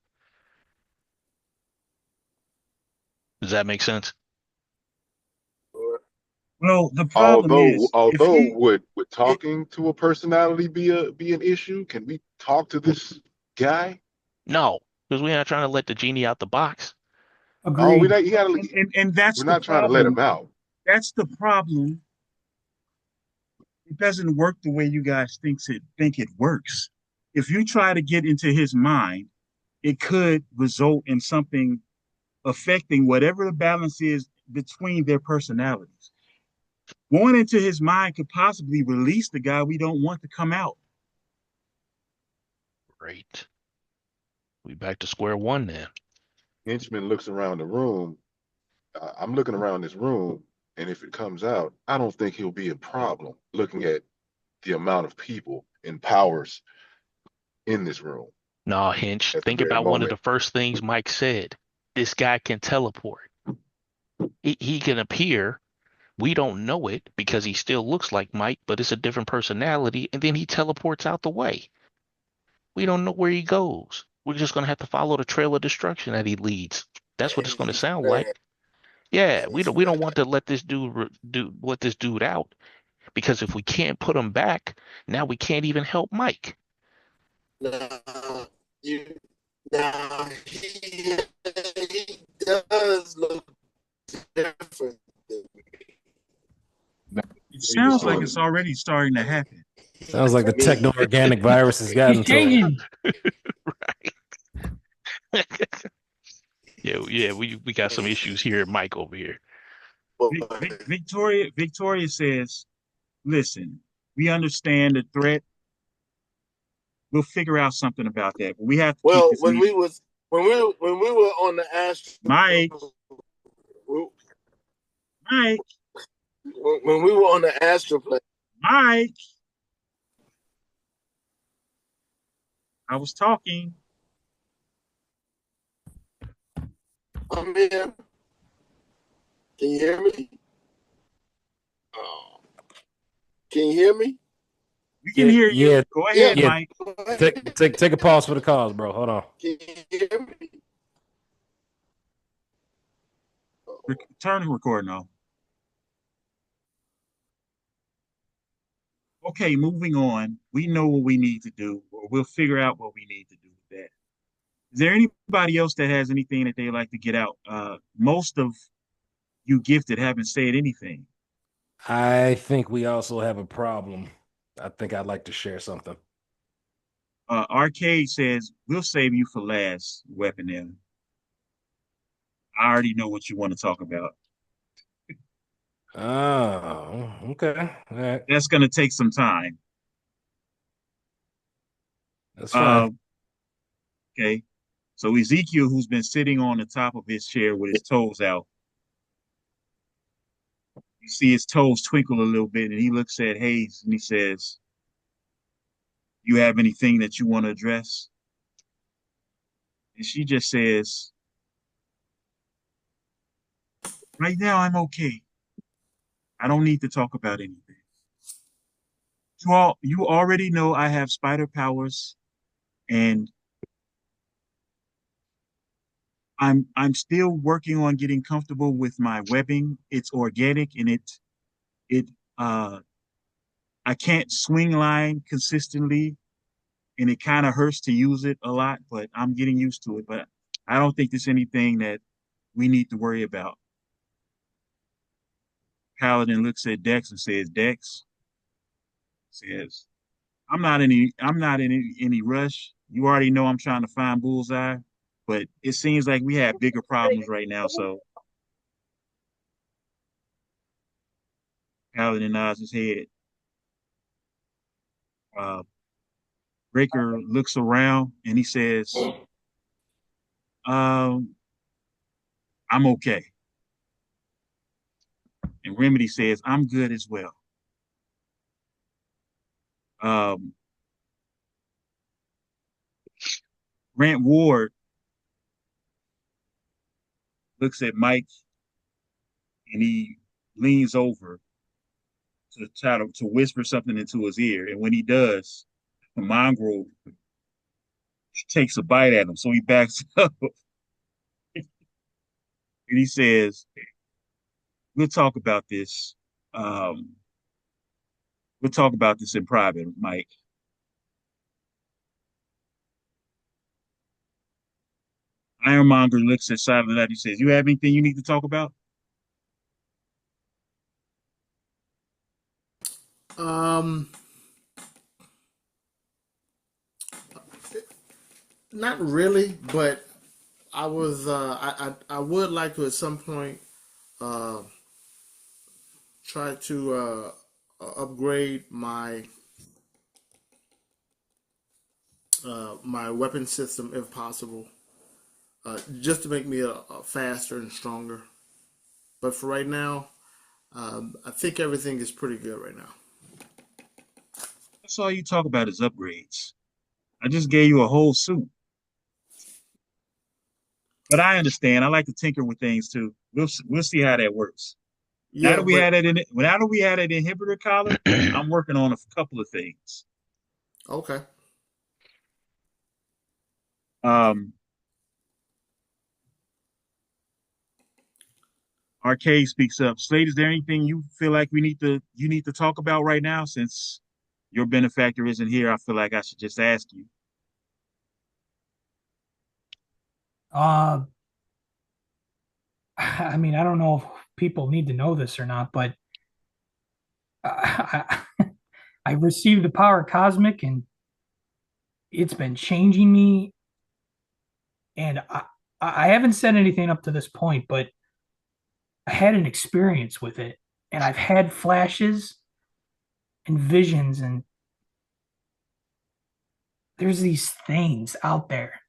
Does that make sense? Well, the problem Although, is, if although he, would it, talking to a personality be an issue? Can we talk to this guy? No, because we're not trying to let the genie out the box. Oh, we Agreed. not. You gotta. and that's We're the not trying to let him problem. out. That's the problem. It doesn't work the way you guys think it works. If you try to get into his mind, it could result in something affecting whatever the balance is between their personalities. Going into his mind could possibly release the guy we don't want to come out. Great. We back to square one then. Henchman looks around the room. I'm looking around this room, and if it comes out, I don't think he'll be a problem. Looking at the amount of people and powers in this room Nah, Hinch, at the think very about one of the moment. first things Mike said. This guy can teleport. He can appear. We don't know it because he still looks like Mike, but it's a different personality, and then he teleports out the way. We don't know where he goes. We're just gonna have to follow the trail of destruction that he leads. That's what and it's gonna he's sound like. mad, Yeah, and he's we don't mad. want to let this do let this dude out because if we can't put him back, now we can't even help Mike. Now, you, now he does look different than It He was sounds like showing it's already starting to happen. Sounds like the techno me. organic virus has He's gotten to him. changing. Yeah, we got some issues here, Mike over here. But Victoria says, "Listen, we understand the threat. We'll figure out something about that. But we have to keep well, this meeting." when we were on the Mike, astral Mike, when we were on the astral plane, Mike. I was talking. I'm here. Can you hear me? Oh, can you hear me? We can Yeah, hear you. yeah, Go Yeah. ahead, yeah. Mike. Go ahead. Take a pause for the cause, bro. Hold on. Can you hear me? Turn the recording on. Okay, moving on. We know what we need to do, or we'll figure out what we need to do with that. Is there anybody else that has anything that they like to get out? Most of you gifted haven't said anything. I think we also have a problem. I think I'd like to share something. Arcade says, we'll save you for last, Weapon M. I already know what you want to talk about. Oh, okay. All right. That's going to take some time. That's Uh, fine. okay. So Ezekiel, who's been sitting on the top of his chair with his toes out, you see his toes twinkle a little bit, and he looks at Hayes and he says, "You have anything that you want to address?" And she just says, "Right now, I'm okay. I don't need to talk about anything. You already know I have spider powers, and I'm still working on getting comfortable with my webbing. It's organic and it uh I can't swing line consistently and it kind of hurts to use it a lot, but I'm getting used to it. But I don't think there's anything that we need to worry about." Paladin looks at Dex and says, "Dex says, I'm not in any rush. You already know I'm trying to find Bullseye, but it seems like we have bigger problems right now." So Paladin nods his head. Uh, Breaker looks around and he says, um, "I'm okay." And Remedy says, "I'm good as well." Um, Grant Ward looks at Mike and he leans over to try to whisper something into his ear. And when he does, the mongrel takes a bite at him. So he backs up and he says, "We'll talk about this. Um, we'll talk about this in private, Mike." Ironmonger looks at Silent Night. He says, "You have anything you need to talk about?" Um, not really, but I would like to at some point uh try to upgrade my weapon system if possible, just to make me a faster and stronger. But for right now, I think everything is pretty good right now. That's all you talk about is upgrades. I just gave you a whole suit. But I understand. I like to tinker with things too. We'll see how that works. Yeah, but Now that we had that inhibitor collar, I'm working on a couple of things. okay. Um, Arcade speaks up. Slade, is there anything you feel like you need to talk about right now? Since your benefactor isn't here, I feel like I should just ask you. Uh, I mean, I don't know if people need to know this or not, but I, I received the power cosmic and it's been changing me. And I haven't said anything up to this point, but I had an experience with it and I've had flashes and visions, and there's these things out there.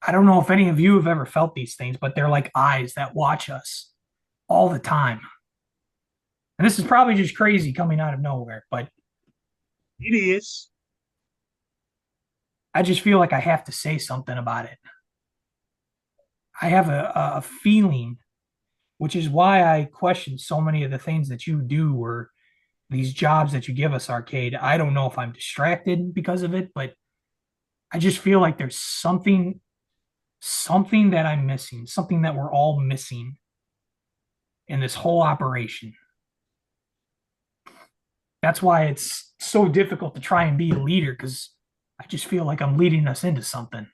I don't know if any of you have ever felt these things, but they're like eyes that watch us all the time. And this is probably just crazy coming out of nowhere, but It is. I just feel like I have to say something about it. I have a feeling, which is why I question so many of the things that you do or these jobs that you give us, Arcade. I don't know if I'm distracted because of it, but I just feel like there's something that I'm missing, something that we're all missing in this whole operation. That's why it's so difficult to try and be a leader, because I just feel like I'm leading us into something.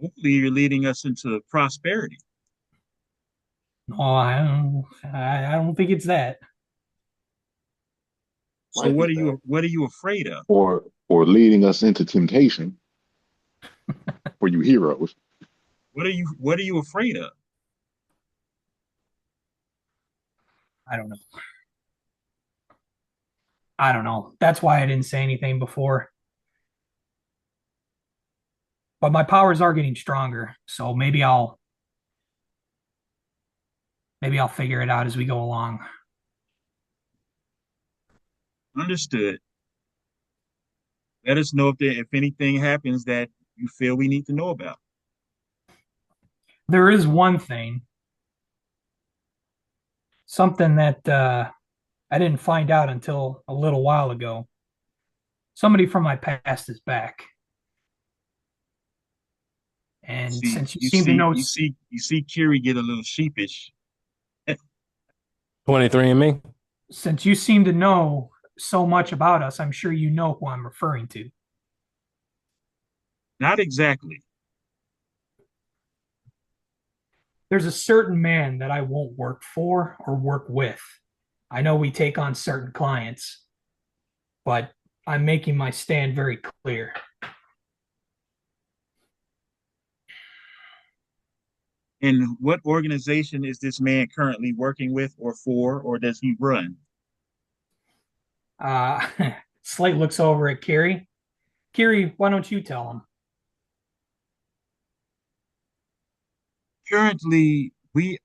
Hopefully, you're leading us into prosperity. No, I don't think it's that. So Might be bad. what are you afraid of? Or leading us into temptation for you heroes. What are you afraid of? I don't know. I don't know. That's why I didn't say anything before. But my powers are getting stronger, so maybe I'll figure it out as we go along. Understood. Let us know if anything happens that you feel we need to know about. There is one thing, something that I didn't find out until a little while ago. Somebody from my past is back. And See, since you seem to know, you see Kiri get a little sheepish. 23 and me. since you seem to know so much about us, I'm sure you know who I'm referring to. Not exactly. There's a certain man that I won't work for or work with. I know we take on certain clients, but I'm making my stand very clear. And what organization is this man currently working with or for, or does he run? Uh, Slate looks over at Carrie. Carrie, why don't you tell him? Currently, we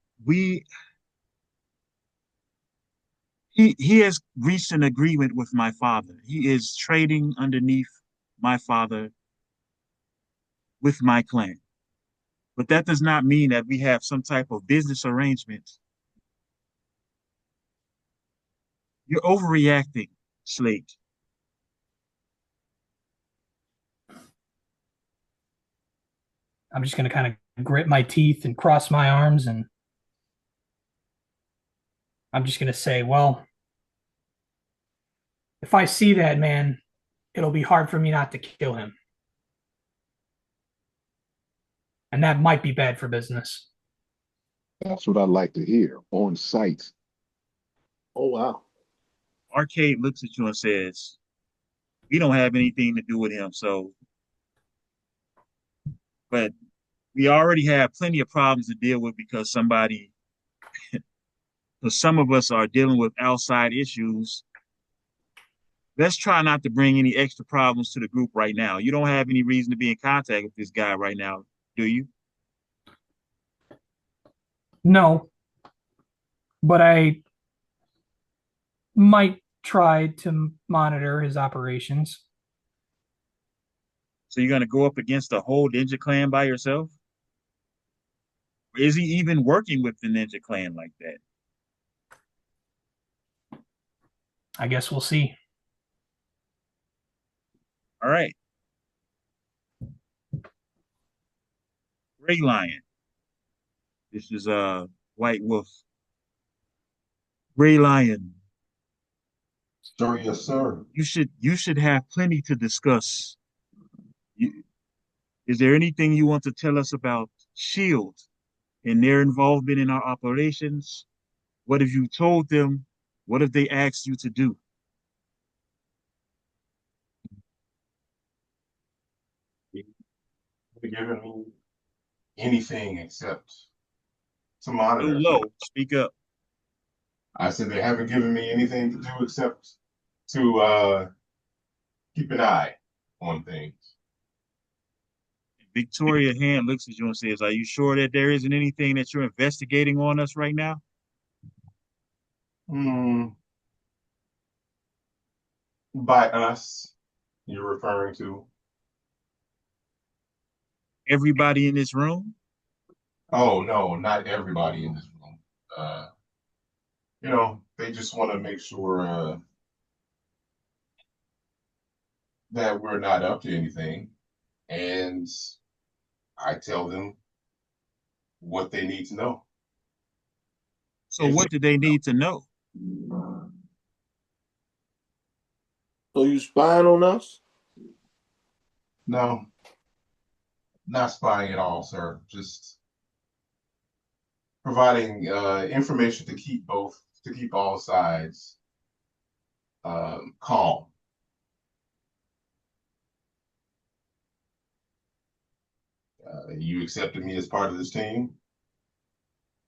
he has reached an agreement with my father. He is trading underneath my father with my clan. But that does not mean that we have some type of business arrangement. You're overreacting, Slate. I'm just going to kind of grit my teeth and cross my arms, and I'm just going to say, well, if I see that man, it'll be hard for me not to kill him. And that might be bad for business. That's what I like to hear on site. Oh wow. Arcade looks at you and says, we don't have anything to do with him. So, but we already have plenty of problems to deal with because some of us are dealing with outside issues. Let's try not to bring any extra problems to the group right now. You don't have any reason to be in contact with this guy right now, do you? No, but I might try to monitor his operations. So you're going to go up against the whole Ninja Clan by yourself? Or is he even working with the Ninja Clan like that? I guess we'll see. All right. Gray Lion. This is White Wolf. Gray Lion. Sir, yes, sir. You should have plenty to discuss. You, is there anything you want to tell us about Shield and their involvement in our operations? What have you told them? What have they asked you to do? They've given me anything except to So monitor, sir. low, speak up. I said they haven't given me anything to do except to keep an eye on things. Victoria Hand looks at you and says, are you sure that there isn't anything that you're investigating on us right now? Hmm. By us, you're referring to? Everybody in this room? Oh, no, not everybody in this room. Uh, they just want to make sure that we're not up to anything. And I tell them what they need to know. So If they what do they need to know? So you spying on us? No, not spying at all, sir. Just providing information to keep all sides calm. You accepted me as part of this team,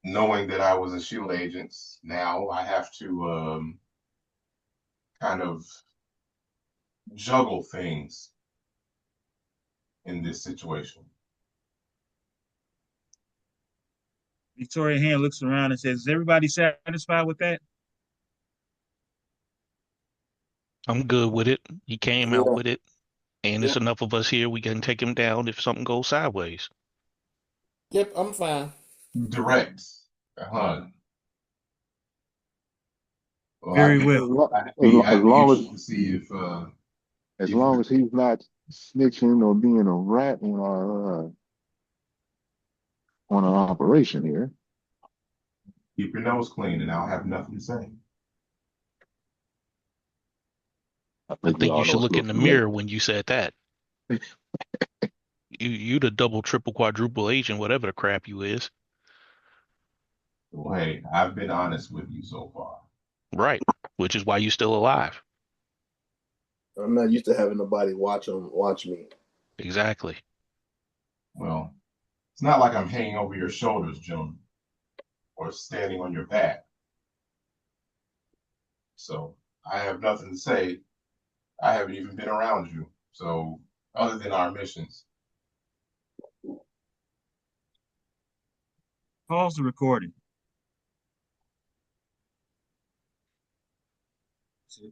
knowing that I was a shield agent. Now I have to kind of juggle things in this situation. Victoria Hand looks around and says, "Is everybody satisfied with that?" I'm good with it. He came out Yeah, with it, and yeah, it's enough of us here. We can take him down if something goes sideways. Yep, I'm fine. Direct. Uh-huh. Well, Very well. As I'd be long interested to see as if long as he's not snitching or being a rat on our operation here. keep your nose clean, and I'll have nothing to say. I I think we think you all know should it's a look little in the too late. mirror when you said that. You the double, triple, quadruple agent, whatever the crap you is. Well, hey, I've been honest with you so far. Right. Which is why you still alive. I'm not used to having nobody watch me. Exactly. Well, it's not like I'm hanging over your shoulders, June, or standing on your back. So I have nothing to say. I haven't even been around you. So other than our missions, Pause the recording.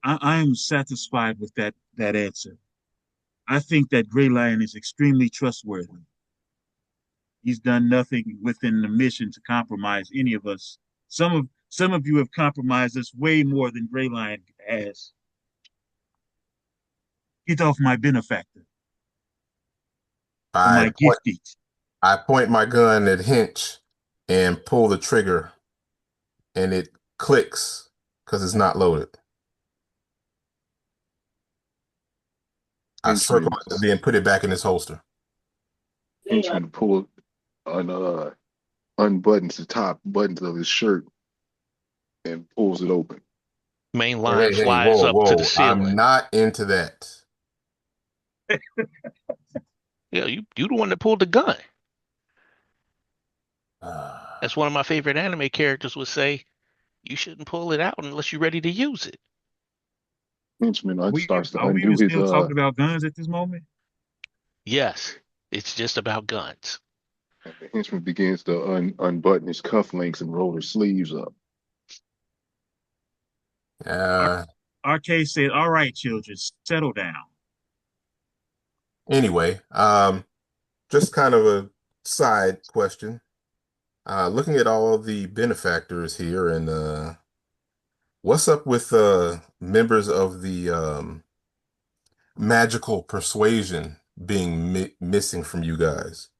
I am satisfied with that answer. I think that Gray Lion is extremely trustworthy. He's done nothing within the mission to compromise any of us. Some of you have compromised us way more than Gray Lion has. Get off my benefactor or I my point gifties. I point my gun at Hinch and pull the trigger, and it clicks because it's not loaded. I circle Henchman, it and then put it back in its holster. henchman pull un, unbuttons the top buttons of his shirt and pulls it open. Main Hey, line hey, hey, flies whoa, up to the whoa. I'm ceiling. not into that. Yeah, you the one that pulled the gun. Uh, That's one of my favorite anime characters would say, you shouldn't pull it out unless you're ready to use it. Henchman starts to Are we undo even his still talking about guns at this moment? Yes, it's just about guns. and the henchman begins to unbutton his cufflinks and roll his sleeves up. Ar- uh, Arcade said, "All right, children, settle down." anyway, just kind of a side question. Looking at all of the benefactors here, and what's up with members of the magical persuasion being missing from you guys?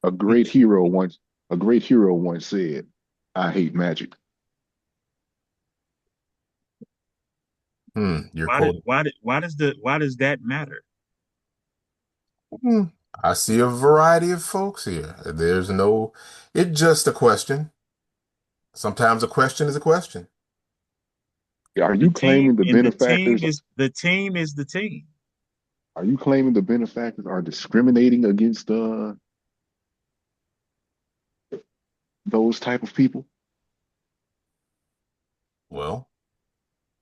A great hero once a great hero once said, "I hate magic." You're Why did quoting. why did why does that matter? Hmm, I see a variety of folks here. It's just a question. Sometimes a question is a question. Are The you team claiming the and the team benefactors is the team is the team. are you claiming the benefactors are discriminating against those type of people? Well,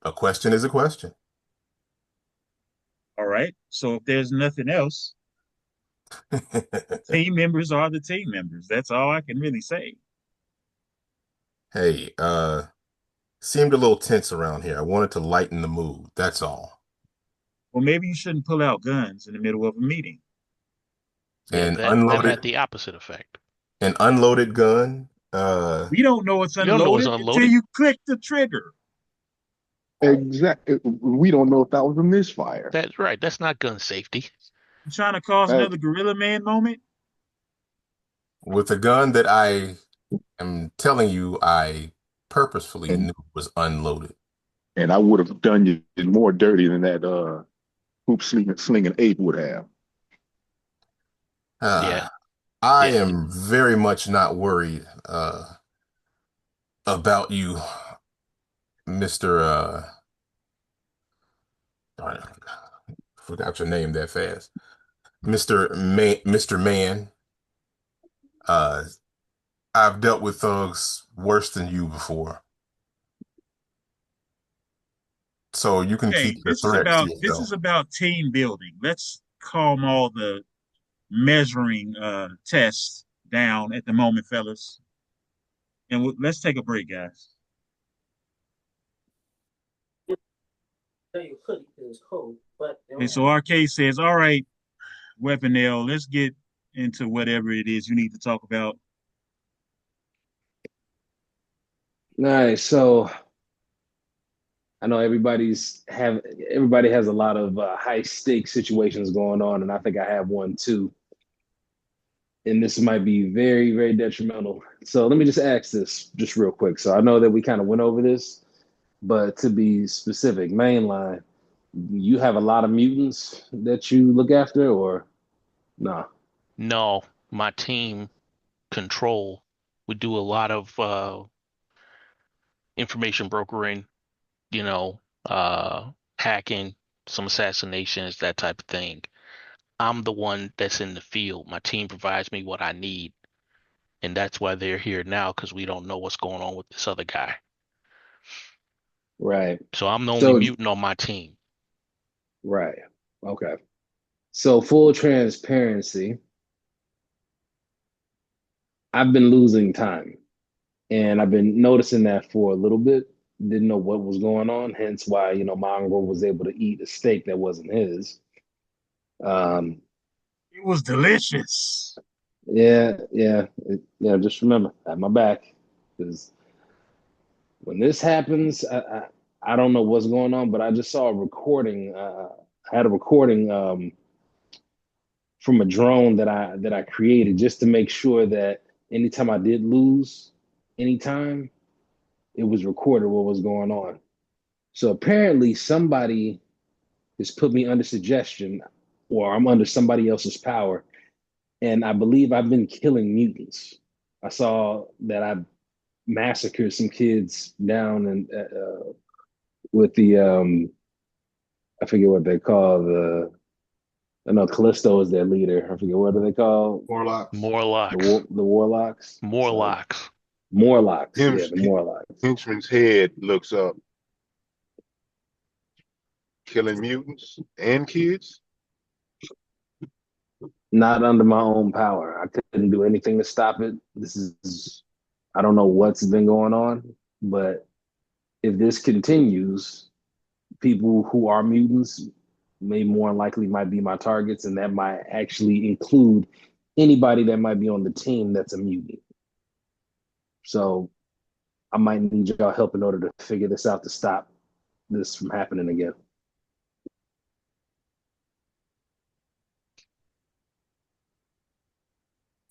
a question is a question. All right. So if there's nothing else, team members are the team members. That's all I can really say. Hey, seemed a little tense around here. I wanted to lighten the mood. That's all. Well, maybe you shouldn't pull out guns in the middle of a meeting. Yeah, An that unloaded had the opposite effect. an unloaded gun. We don't know it's You don't know it's unloaded until unloaded. you click the trigger. Exactly. We don't know if that was a misfire. That's right. That's not gun safety. You trying to cause That another Gorilla Man moment? With a gun that I am telling you I purposefully and knew was unloaded. and I would have done you more dirty than that hoop slinging ape would have. Yeah, I yeah. am very much not worried. about you, Mr. Darn it, forgot your name that fast. Mr. Man. Uh, I've dealt with thugs worse than you before. So you can keep Hey, the threat to this is yourself. about team building. Let's calm all the measuring tests down at the moment, fellas, and let's take a break, guys. And so RK says, "All right, Weapon L, let's get into whatever it is you need to talk about." Nice. So I know everybody has a lot of high stake situations going on, and I think I have one too. And this might be very, very detrimental. So let me just ask this just real quick. So I know that we kind of went over this, but to be specific, mainline, you have a lot of mutants that you look after, or no? No, my team control. We do a lot of information brokering, you know, hacking, some assassinations, that type of thing. I'm the one that's in the field. My team provides me what I need, and that's why they're here now because we don't know what's going on with this other guy. Right. So I'm the only So mutant on my team. right. Okay. So full transparency, I've been losing time. And I've been noticing that for a little bit. Didn't know what was going on, hence why, Mongrel was able to eat a steak that wasn't his. Um, It was delicious. yeah. Just remember, have my back, because when this happens, I don't know what's going on, but I just saw a recording. I had a recording from a drone that I created just to make sure that anytime I did lose any time, it was recorded what was going on. So apparently somebody has put me under suggestion, or I'm under somebody else's power, and I believe I've been killing mutants. I saw that I massacred some kids down and with the I forget what they call the. I know Callisto is their leader. I forget what do they call Warlocks. Morlocks. the warlocks. So Morlocks. Morlocks, yeah, Hench- the Morlocks. Henchman's head looks up, killing mutants and kids. Not under my own power. I couldn't do anything to stop it. This is I don't know what's been going on, but if this continues, people who are mutants may more likely might be my targets, and that might actually include anybody that might be on the team that's a mutant. So I might need y'all help in order to figure this out to stop this from happening again.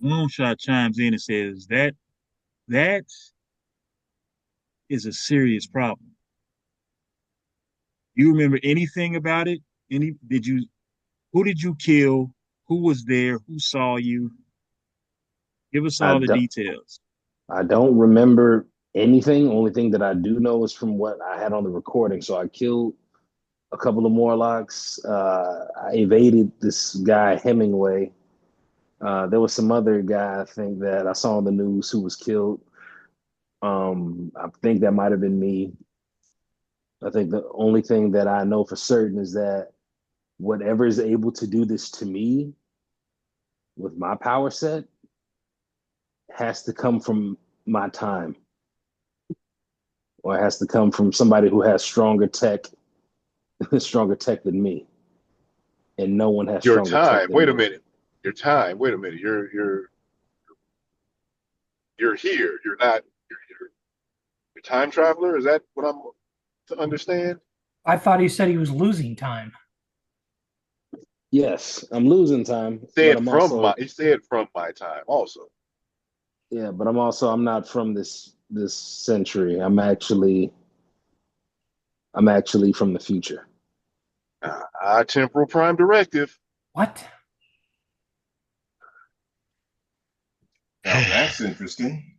Moonshot chimes in and says that is a serious problem. You remember anything about it? Who did you kill? Who was there? Who saw you? Give us I all the don't details. I don't remember anything. Only thing that I do know is from what I had on the recording. So I killed a couple of Morlocks. I evaded this guy Hemingway. There was some other guy I think that I saw on the news who was killed. I think that might have been me. I think the only thing that I know for certain is that whatever is able to do this to me with my power set has to come from my time, or it has to come from somebody who has stronger tech, stronger tech than me, and no one has Your stronger tech time. than Wait a me. minute. Your time. Wait a minute. You're here. You're a time traveler. Is that what I'm to understand? I thought he said he was losing time. Yes, I'm losing time, but Said I'm from my. also He said from my time. Also, yeah, but I'm not from this century. I'm actually from the future. temporal prime directive. What? Now that's interesting.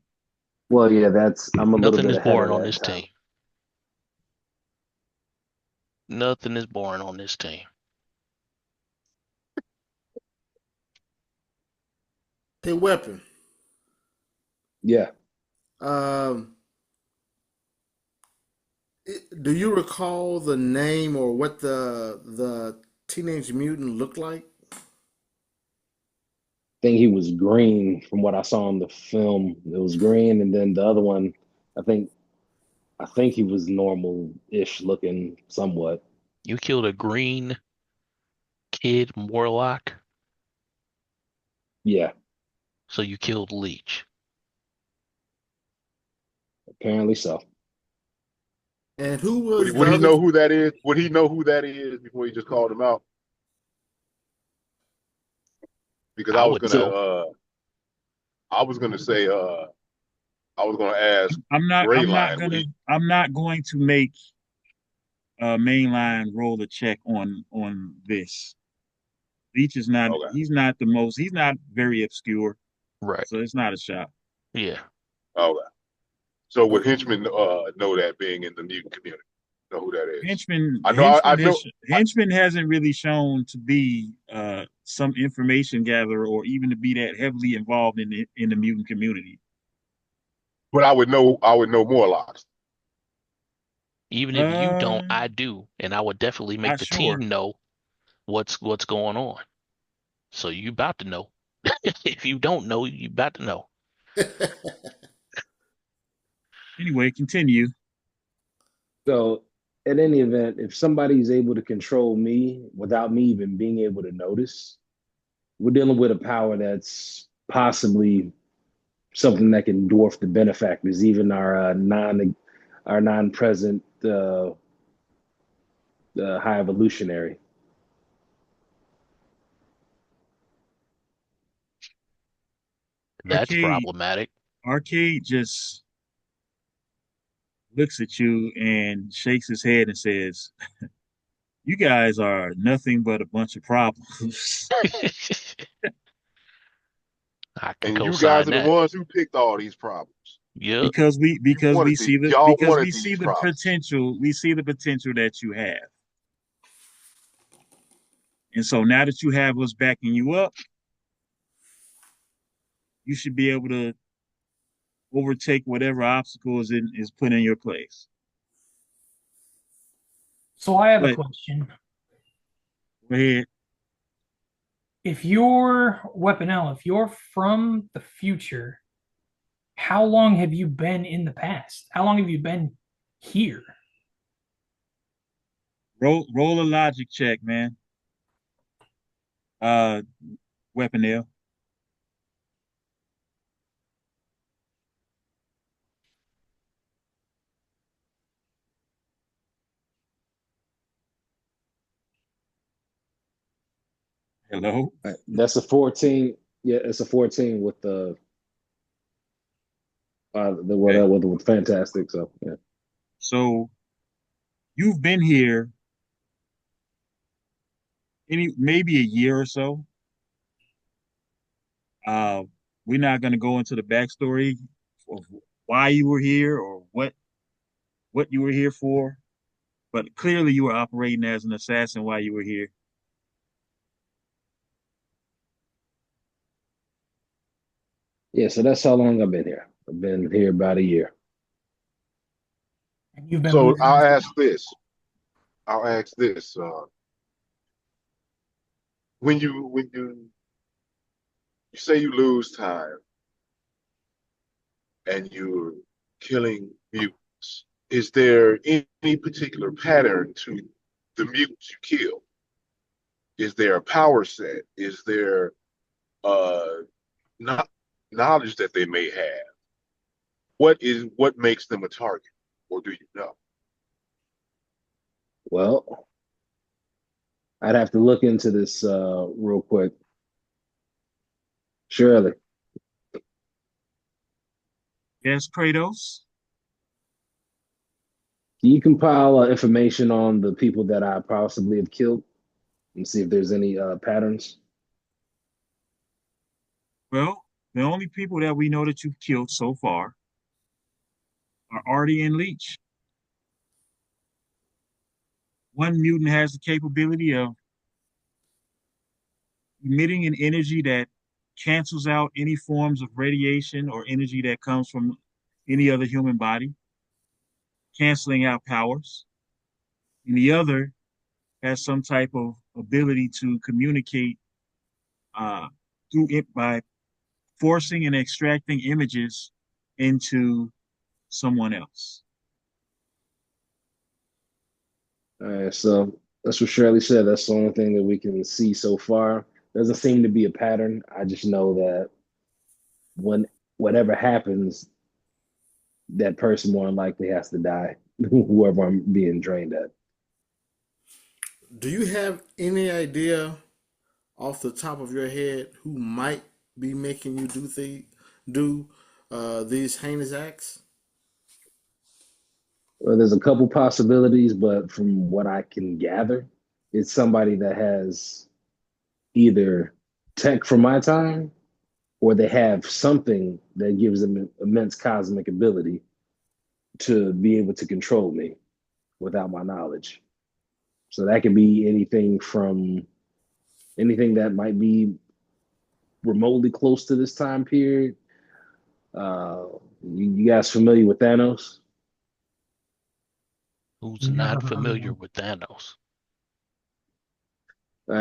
Well, yeah, I'm a little Nothing bit is ahead boring of on that this time. team. Nothing is boring on this team. A weapon. Yeah, Um, do you recall the name or what the teenage mutant looked like? I think he was green from what I saw in the film. It was green, and then the other one, I think I think he was normal-ish looking somewhat. You killed a green kid warlock, Yeah, so you killed Leech. apparently so. And who Would was the would he other? know who that is? Would he know who that is before he just called him out? Because I would So know. I was gonna say I was gonna ask I'm not. Gray I'm not Line. Would gonna. he? I'm not going to make mainline roll a check on this. Leach is not. Okay. He's not the most. He's not very obscure, Right. so it's not a shot. Yeah. Okay. So would Henchman know that being in the mutant community? Know who that is? Henchman I know. I Henchman know. has Henchman hasn't really shown to be some information gatherer or even to be that heavily involved in the mutant community. But I would know. I would know Morlocks. Even if you don't, Uh, I do, and I would definitely make not the sure. team know what's going on. So you about to know. If you don't know, you about to know. Anyway, continue. so at any event, if somebody's able to control me without me even being able to notice, we're dealing with a power that's possibly something that can dwarf the benefactors, even our non-present high evolutionary. That's Arcade problematic. Arcade just looks at you and shakes his head and says, "You guys are nothing but a bunch of problems." I can And you guys co-sign are the that. ones who picked all these problems. Yep. because we You because we wanted the see the y'all because wanted we see these the problems. potential that you have. And so now that you have us backing you up, you should be able to overtake whatever obstacles is put in your place. So I have a But question. go ahead. If you're Weapon L, if you're from the future, how long have you been in the past? How long have you been here? Roll a logic check, man. Uh Weaponel. Hello. That's a 14. Yeah, it's a 14 with Okay. with fantastic. So yeah. So you've been here maybe a year or so. Uh, we're not going to go into the backstory of why you were here or what you were here for, but clearly you were operating as an assassin while you were here. Yeah, so that's how long I've been here. I've been here about a year. And you've been So losing. I'll ask this. When you say you lose time and you're killing mutants, is there any particular pattern to the mutants you kill? Is there a power set? Is there uh not knowledge that they may have? What makes them a target, or do you know? Well, I'd have to look into this real quick. Surely. Yes, Kratos. Can you compile information on the people that I possibly have killed and see if there's any patterns? Well, the only people that we know that you've killed so far are Artie and Leech. One mutant has the capability of emitting an energy that cancels out any forms of radiation or energy that comes from any other human body, canceling out powers. And the other has some type of ability to communicate through it by forcing and extracting images into someone else. All right, so that's what Shirley said. That's the only thing that we can see so far. Doesn't seem to be a pattern. I just know that when whatever happens, that person more than likely has to die, whoever I'm being drained at. Do you have any idea off the top of your head who might be making you do these heinous acts? Well, there's a couple possibilities, but from what I can gather, it's somebody that has either tech from my time or they have something that gives them immense cosmic ability to be able to control me without my knowledge. So that could be anything from anything that might be remotely close to this time period. Uh, you guys familiar with Thanos? Who's not Never heard of familiar them. with Thanos?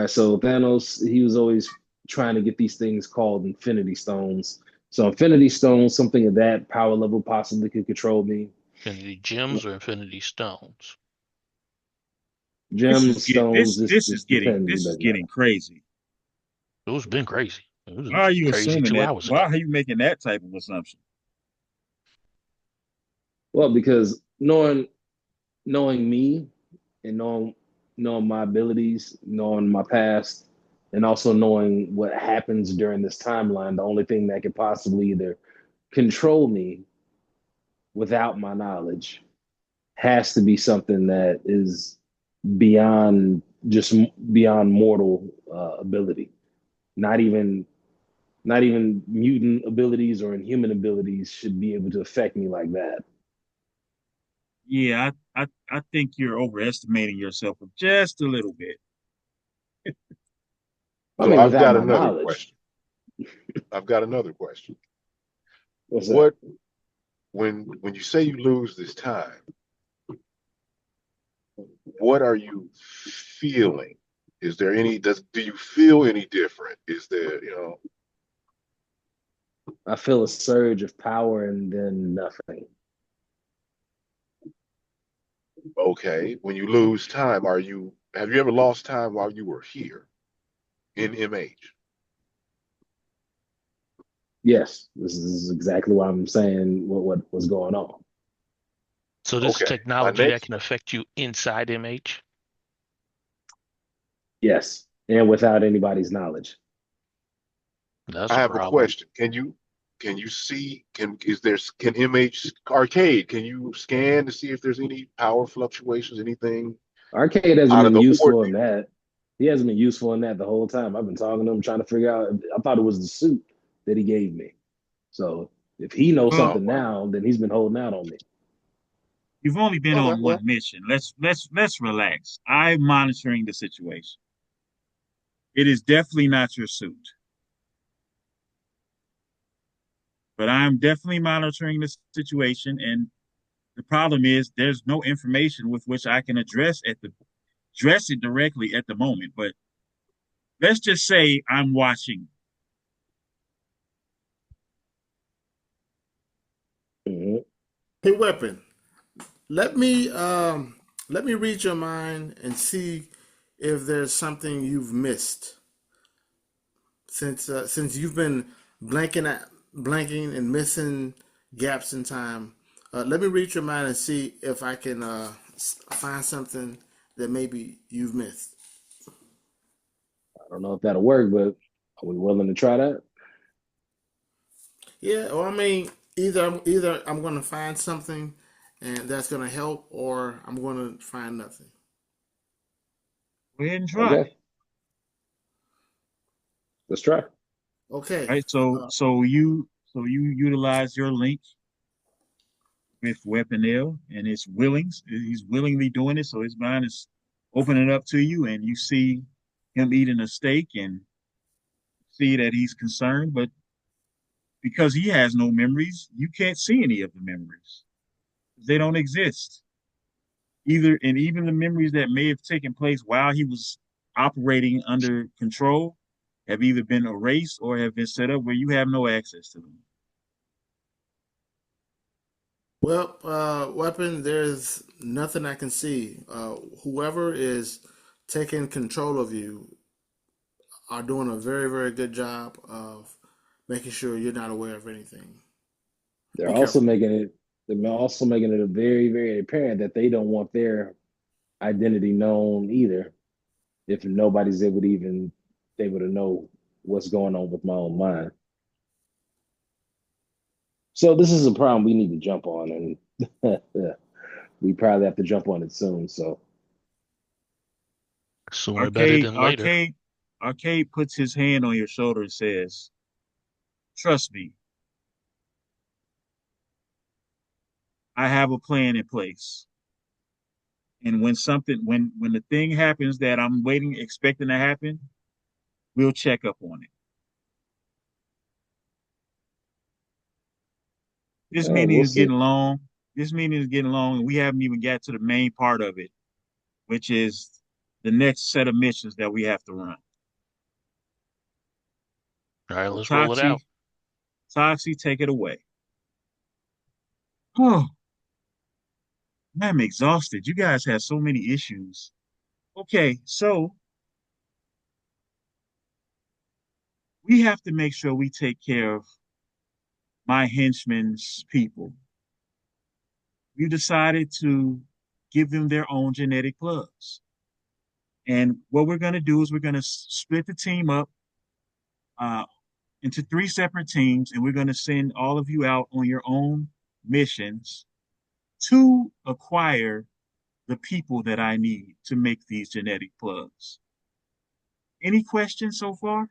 So Thanos, he was always trying to get these things called Infinity Stones. So Infinity Stones, something of that power level possibly could control me. Infinity Gems or Infinity Stones? Gem stones, This is just getting depends. It this is doesn't matter. getting crazy. It's been crazy. It was Why are you crazy assuming two that? hours Why ago. are you making that type of assumption? Well, because knowing me and knowing my abilities, knowing my past, and also knowing what happens during this timeline, the only thing that could possibly either control me without my knowledge has to be something that is beyond just beyond mortal ability. Not even not even mutant abilities or inhuman abilities should be able to affect me like that. Yeah, I think you're overestimating yourself just a little bit. I So mean, I've without got my another knowledge. question. I've got another question. What's that? What when you say you lose this time, what are you feeling? Is there any do you feel any different? Is there, I feel a surge of power and then nothing. okay, when you lose time, have you ever lost time while you were here in MH? Yes, this is exactly why I'm saying what was going on. So this Okay. My technology that next can affect you inside MH? Yes, and without anybody's knowledge. That's I a have a problem. question. Can you see can MH arcade, can you scan to see if there's any power fluctuations, anything Arcade hasn't out of been the useful in ordinary? that. He hasn't been useful in that the whole time. I've been talking to him, trying to figure out. I thought it was the suit that he gave me. So if he knows Well, Oh, something well, now, then he's been holding out on me. you've only been okay, on one well, mission. Let's relax. I'm monitoring the situation. It is definitely not your suit, but I'm definitely monitoring the situation. And the problem is there's no information with which I can address it directly at the moment. But let's just say I'm watching. Mhm. Hey, weapon. Let me let me read your mind and see if there's something you've missed since you've been blanking and missing gaps in time. Let me read your mind and see if I can find something that maybe you've missed. I don't know if that'll work, but are we willing to try that? Yeah, well, I mean, either I'm going to find something and that's going to help, or I'm going to find nothing. Go ahead and try. Okay, let's try. Okay. Right. So you utilize your link with Weapon L, and it's willing. He's willingly doing it, so his mind is opening up to you, and you see him eating a steak and see that he's concerned, but because he has no memories, you can't see any of the memories. They don't exist. Either and even the memories that may have taken place while he was operating under control have either been erased or have been set up where you have no access to them. Well, weapon, there's nothing I can see. Whoever is taking control of you are doing a very, very good job of making sure you're not aware of anything. They're Be also careful. making it. They're also making it a very, very apparent that they don't want their identity known either. If nobody's able to know what's going on with my own mind. So this is a problem we need to jump on, and we probably have to jump on it soon. So Sooner better Arcade, than later. arcade, arcade puts his hand on your shoulder and says, "Trust me, I have a plan in place. And when the thing happens that I'm waiting, expecting to happen, we'll check up on it. This meeting we'll is getting see. long. This meeting is getting long, and we haven't even got to the main part of it, which is the next set of missions that we have to run. All right, So let's roll it out. Toxie, take it away." Oh, I'm exhausted. You guys have so many issues. Okay, so we have to make sure we take care of my henchmen's people. We decided to give them their own genetic plugs. And what we're going to do is we're going to split the team up uh, into three separate teams, and we're going to send all of you out on your own missions to acquire the people that I need to make these genetic plugs. Any questions so far?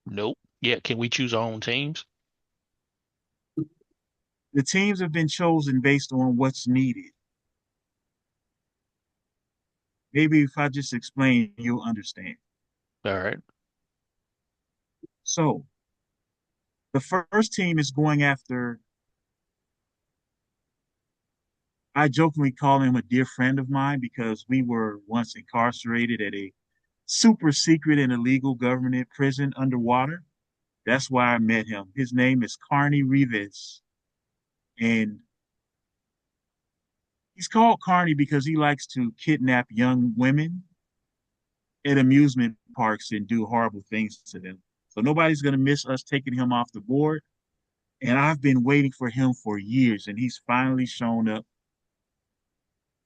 Nope. Yeah, can we choose our own teams? The teams have been chosen based on what's needed. Maybe if I just explain, you'll understand. All right. So, the first team is going after, I jokingly call him a dear friend of mine because we were once incarcerated at a super secret and illegal government prison underwater. That's why I met him. His name is Carney Reeves. And he's called Carney because he likes to kidnap young women at amusement parks and do horrible things to them. So nobody's going to miss us taking him off the board. And I've been waiting for him for years, and he's finally shown up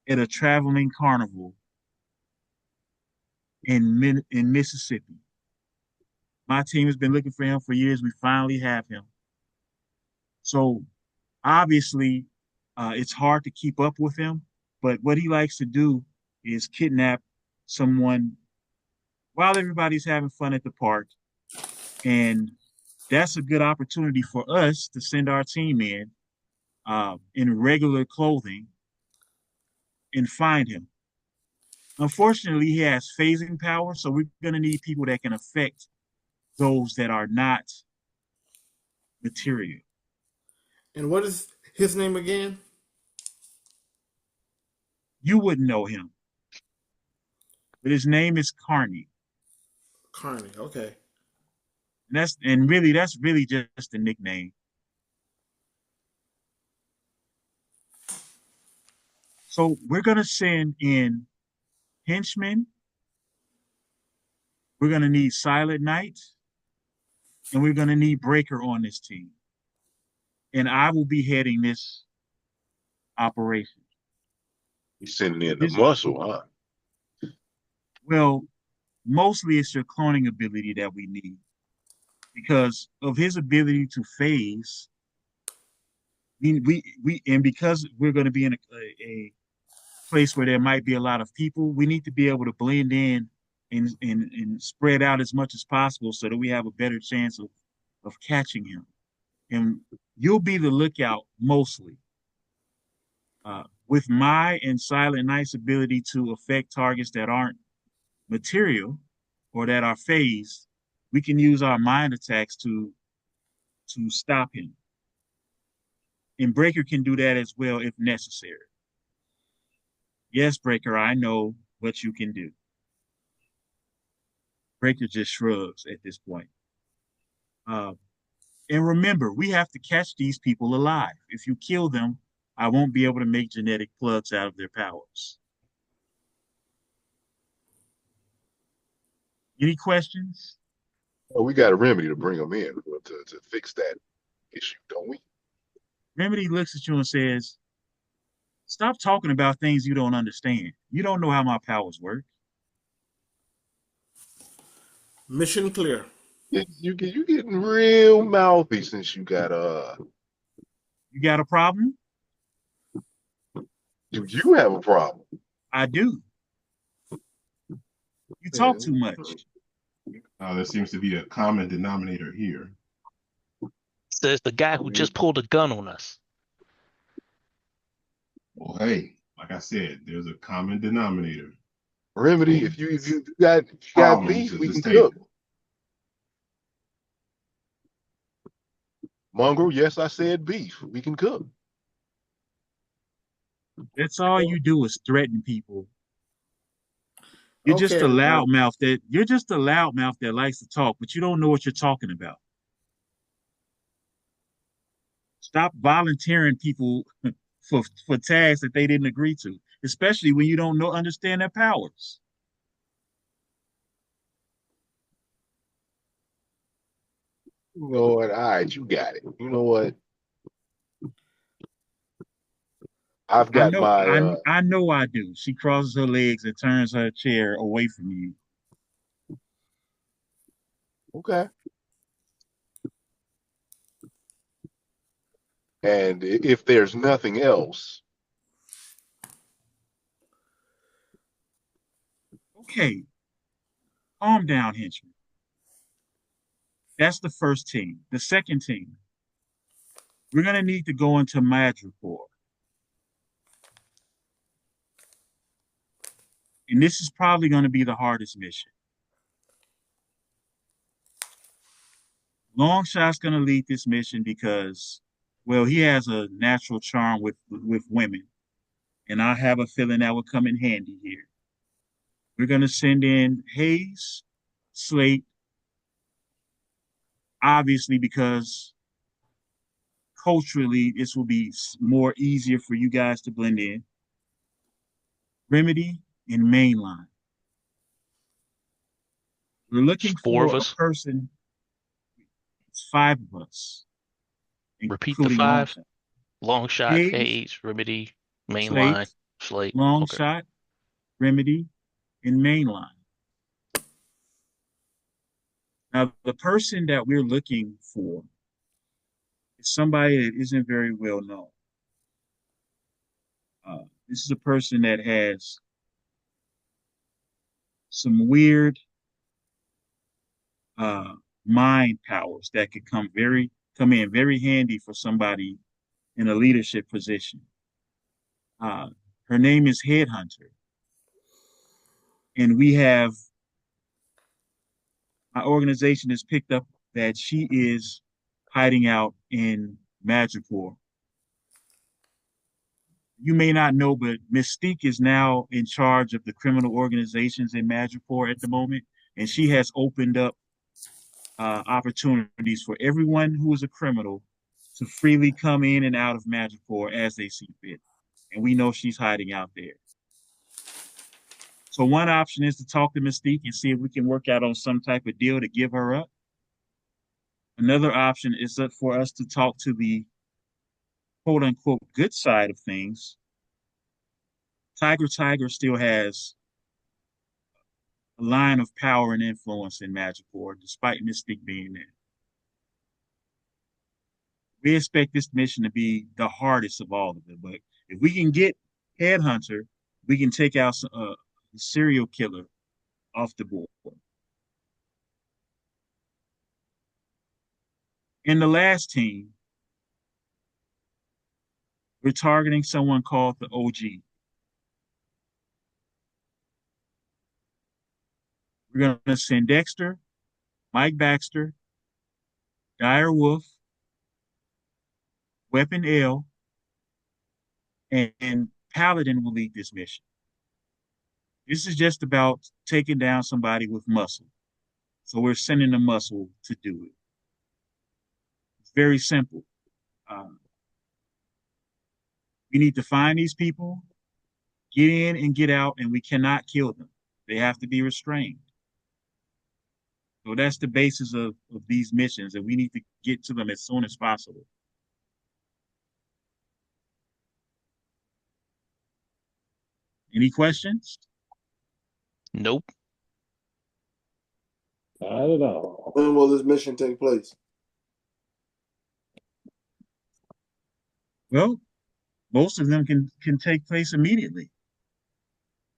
at a traveling carnival in Mississippi. My team has been looking for him for years. We finally have him. So obviously, it's hard to keep up with him. But what he likes to do is kidnap someone while everybody's having fun at the park. And that's a good opportunity for us to send our team in regular clothing and find him. Unfortunately, he has phasing power, so we're going to need people that can affect those that are not material. And what is his name again? You wouldn't know him, but his name is Carney. Carney. Okay. That's really just a nickname. So we're gonna send in henchmen. We're gonna need Silent Night, and we're gonna need Breaker on this team. And I will be heading this operation. You sending in the This muscle, huh? well, mostly it's your cloning ability that we need because of his ability to phase. And because we're going to be in a place where there might be a lot of people, we need to be able to blend in and spread out as much as possible so that we have a better chance of catching him. And you'll be the lookout mostly. With my and Silent Knight's ability to affect targets that aren't material or that are phased, we can use our mind attacks to stop him. And Breaker can do that as well if necessary. Yes, Breaker, I know what you can do. Breaker just shrugs at this point. Uh, and remember, we have to catch these people alive. If you kill them, I won't be able to make genetic plugs out of their powers. Any questions? Well, we got a remedy to bring them in to fix that issue, don't we? Remedy looks at you and says, stop talking about things you don't understand. You don't know how my powers work. Mission clear. You getting real mouthy since you got You got a problem? do you have a problem? I do. You talk too much. There seems to be a common denominator here. Says the guy who just pulled a gun on us. Well, hey, like I said, there's a common denominator. Remedy, if you got Problems beef, at we this can table. cook. Mongrel, yes, I said beef. We can cook. That's all you do is threaten people. You're just Okay. a loudmouth that likes to talk, but you don't know what you're talking about. Stop volunteering people for tasks that they didn't agree to, especially when you don't know understand their powers. You know what? All right, you got it. You know what? I've I got know my I know I do. She crosses her legs and turns her chair away from you. okay. And if there's nothing else, Okay, calm down, henchman. That's the first team. The second team, we're gonna need to go into Madripoor. And this is probably going to be the hardest mission. Longshot's going to lead this mission because, well, he has a natural charm with women, and I have a feeling that will come in handy here. We're going to send in Hayes, Slate, obviously because culturally this will be more easier for you guys to blend in. Remedy and Mainline. We're looking It's four of for a us. person. It's five of us, Repeat the including five. Longshot. Long shot, Hayes, Hayes, Remedy, Slate, Mainline, Slate. Okay. Longshot, Remedy, and Mainline. Now, the person that we're looking for is somebody that isn't very well known. This is a person that has some weird uh, mind powers that could come in very handy for somebody in a leadership position. Uh, Her name is Headhunter, and we have our organization has picked up that she is hiding out in Madripoor. You may not know, but Mystique is now in charge of the criminal organizations in Madripoor at the moment, and she has opened up opportunities for everyone who is a criminal to freely come in and out of Madripoor as they see fit. And we know she's hiding out there. So one option is to talk to Mystique and see if we can work out on some type of deal to give her up. Another option is for us to talk to the quote unquote good side of things. Tiger still has a line of power and influence in Madripoor, despite Mystique being there. We expect this mission to be the hardest of all of them, but if we can get Headhunter, we can take out a serial killer off the board. In the last team, We're targeting someone called the OG. We're going to send Dexter, Mike Baxter, Dire Wolf, Weapon L, and Paladin will lead this mission. This is just about taking down somebody with muscle. So we're sending the muscle to do it. It's very simple. We need to find these people, get in and get out, and we cannot kill them. They have to be restrained. So that's the basis of these missions, and we need to get to them as soon as possible. Any questions? Nope. Not at all. When will this mission take place? Well, most of them can take place immediately.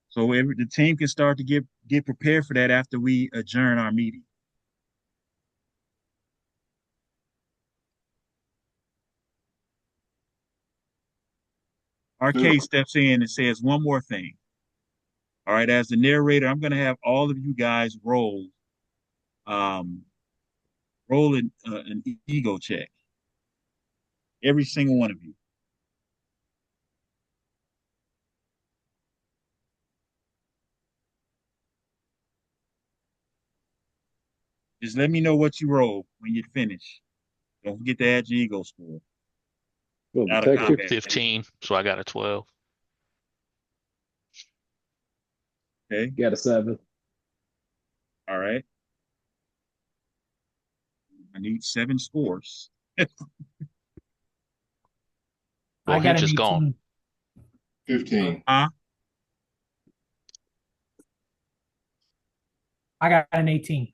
So the team can start to get prepared for that after we adjourn our meeting. Arcade steps in and says one more thing. All right, as the narrator, I'm going to have all of you guys roll an ego check. Every single one of you. Just let me know what you roll when you finish. Don't forget to add your ego score. Well, Out of detective. combat. 15, so I got a 12. Okay. Got a 7. All right. I need 7 scores. Well, I got Hinch an is 18. gone. 15. I got an 18.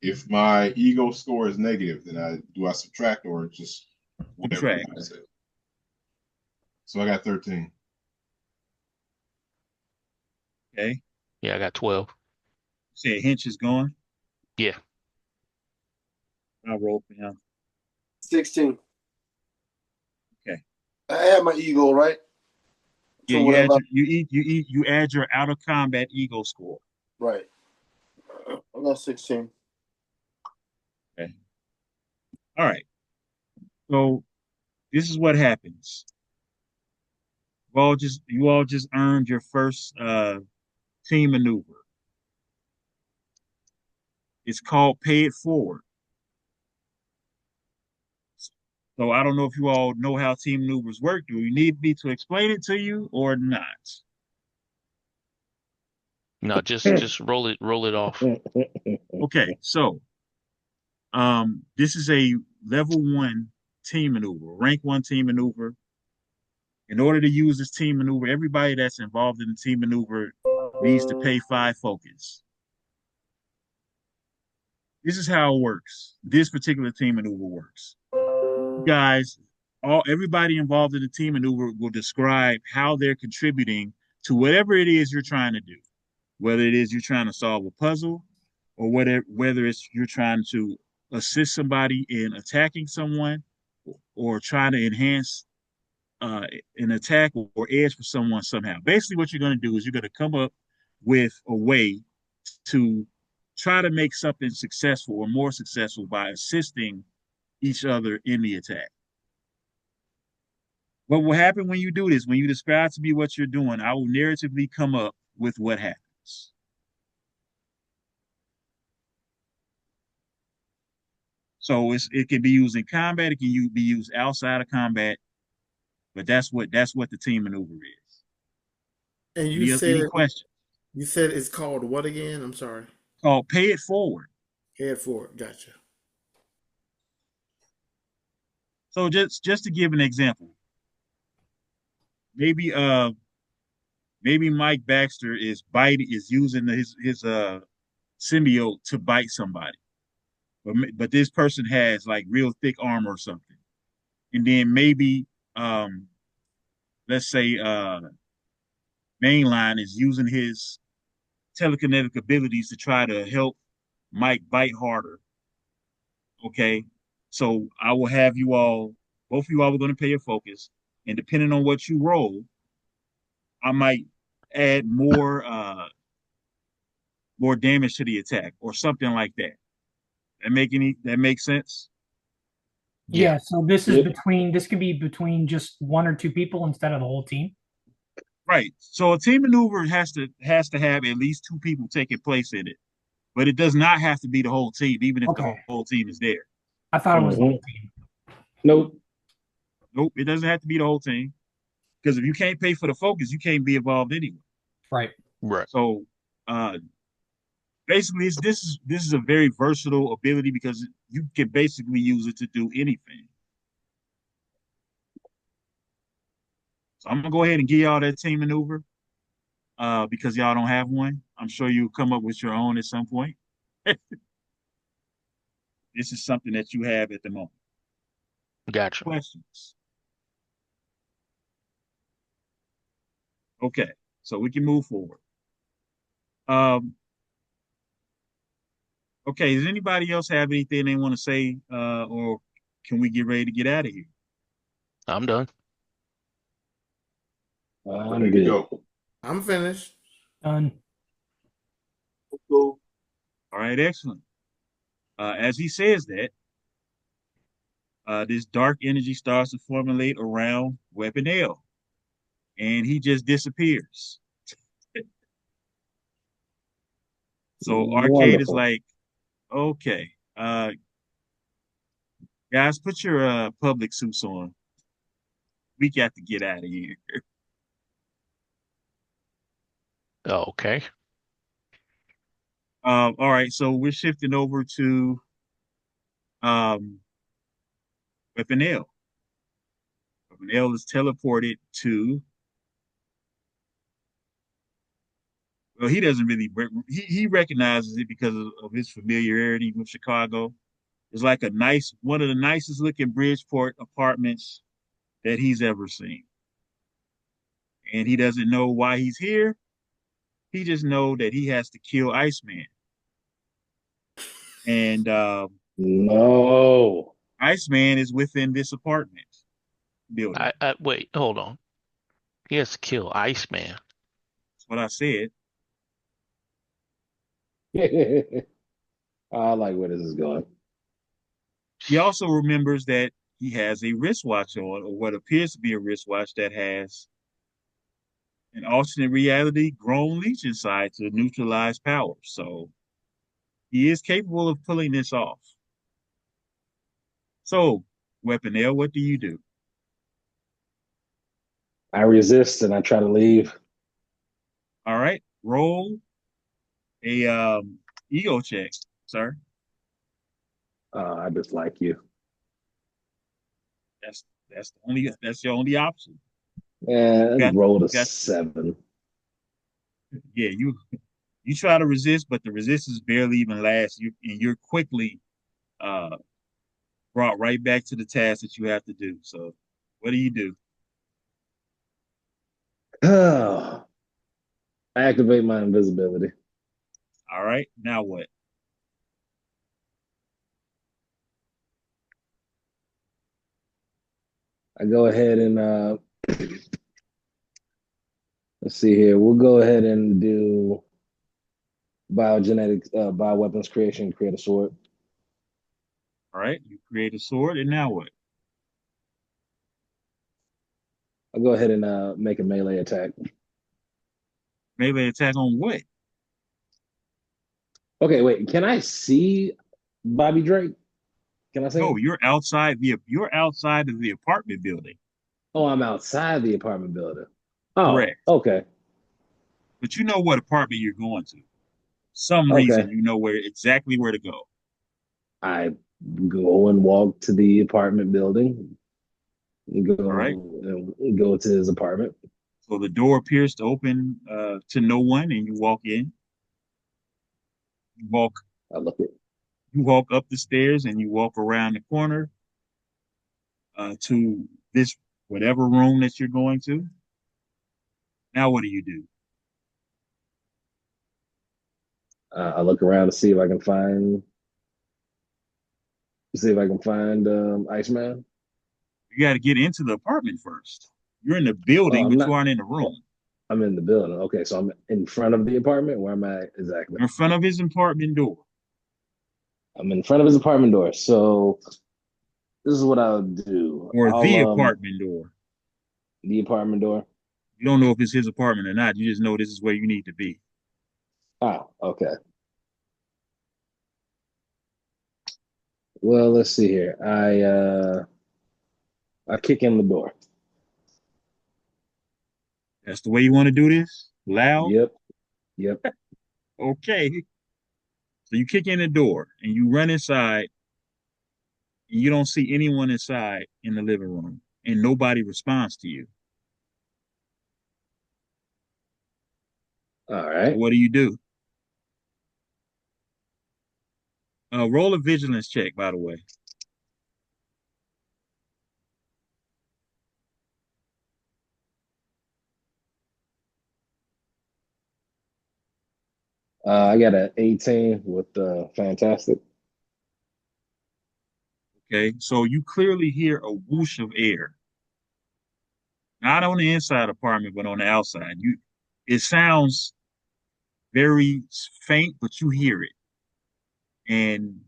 If my ego score is negative, then I subtract or just whatever you Subtract. guys say. So I got 13. Okay. Yeah, I got 12. Say Hinch is gone. Yeah. I'll roll for him. 16. Okay. I had my ego, right? Yeah, So whatever. you add your out of combat ego score. Right. I got 16. Okay. All right. So this is what happens. You all just earned your first team maneuver. It's called Pay It Forward. So I don't know if you all know how team maneuvers work. Do you need me to explain it to you or not? No, just roll it off. Okay, so this is a level 1 team maneuver, rank 1 team maneuver. In order to use this team maneuver, everybody that's involved in the team maneuver needs to pay 5 focus. This is how it works. This particular team maneuver works. You guys, everybody involved in the team maneuver will describe how they're contributing to whatever it is you're trying to do. Whether it is you're trying to solve a puzzle, or whether it's you're trying to assist somebody in attacking someone, or trying to enhance an attack or edge for someone somehow. Basically, what you're going to do is you're going to come up with a way to try to make something successful or more successful by assisting each other in the attack. What will happen when you do this, when you describe to me what you're doing, I will narratively come up with what happens. So it can be used in combat, it can be used outside of combat, but that's what the team maneuver is. And Any questions? you said it's called what again? I'm sorry. Called Pay It Forward. Head forward. Gotcha. So just to give an example, maybe Mike Baxter is using his symbiote to bite somebody, but this person has like real thick armor or something, and then maybe let's say Mainline is using his telekinetic abilities to try to help Mike bite harder. Okay, so I will have you all Both of you all were going to pay a focus, and depending on what you roll, I might add more damage to the attack or something like that. That makes sense? Yeah. Yeah, so this is Yep. between this could be between just one or two people instead of the whole team. Right. So a team maneuver has to have at least two people taking place in it, but it does not have to be the whole team, even if the Okay. whole team is there. I thought it was the Hmm. whole team. Nope. Nope, it doesn't have to be the whole team because if you can't pay for the focus, you can't be involved anyway. Right. Right. So uh, basically, this is a very versatile ability because you can basically use it to do anything. So I'm gonna go ahead and give y'all that team maneuver because y'all don't have one. I'm sure you'll come up with your own at some point. This is something that you have at the moment. Gotcha. Questions? Okay, so we can move forward. Um, okay, does anybody else have anything they want to say, or can we get ready to get out of here? I'm done. I'm Ready to good. go. I'm finished. Done. Cool. All right, excellent. As he says that, this dark energy starts to formulate around Weapon L, and he just disappears. So Arcade is Wonderful. like, okay, guys, put your public suits on. We got to get out of here. Okay. All right, so we're shifting over to um, Weapon L. Weapon L is teleported to. Well, he doesn't really. He recognizes it because of his familiarity with Chicago. It's like one of the nicest looking Bridgeport apartments that he's ever seen. And he doesn't know why he's here. He just know that he has to kill Iceman. And No. Iceman is within this apartment building. I wait, hold on. He has to kill Iceman. That's what I said. I like where this is going. He also remembers that he has a wristwatch on, or what appears to be a wristwatch that has an alternate reality grown leech inside to neutralize power. So he is capable of pulling this off. So, Weapon L, what do you do? I resist and I try to leave. All right, roll a ego check, sir. I dislike you. That's your only option. And You got rolled a you got 7. yeah, you try to resist, but the resistance barely even lasts. You're quickly uh brought right back to the task that you have to do. So what do? I activate my invisibility. All right, now what? I go ahead and let's see here. We'll go ahead and do biogenetics, bioweapons creation, create a sword. All right, you create a sword, and now what? I'll go ahead and make a melee attack. Melee attack on what? Okay, wait. Can I see Bobby Drake? Can I see No, him? you're outside of the apartment building. Oh, I'm outside the apartment building. Oh, Correct. okay. But you know what apartment you're going to. Some reason Okay. you know where to go. I go and walk to the apartment building, All right. go to his apartment. So the door appears to open to no one, and you walk in. You walk I look at you walk up the stairs, and you walk around the corner to this whatever room that you're going to. Now, what do you do? I look around to see if I can find Iceman. You got to get into the apartment first. You're in the Oh, building, I'm but you not. aren't in the room. I'm in the building. Okay, so I'm in front of the apartment. Where am I exactly? You're in front of his apartment door I'm in front of his apartment door. So this is what I'll do. or I'll the apartment door. the apartment door. You don't know if it's his apartment or not. You just know this is where you need to be. Oh, okay. Well, let's see here. I kick in the door. That's the way you want to do this? Loud? Yep. Yep. Okay. So you kick in the door and you run inside and you don't see anyone inside in the living room and nobody responds to you. All So right. what do? Roll a vigilance check, by the way. I got an 18 with fantastic. Okay. So you clearly hear a whoosh of air, not on the inside apartment, but on the outside. It sounds very faint, but you hear it. And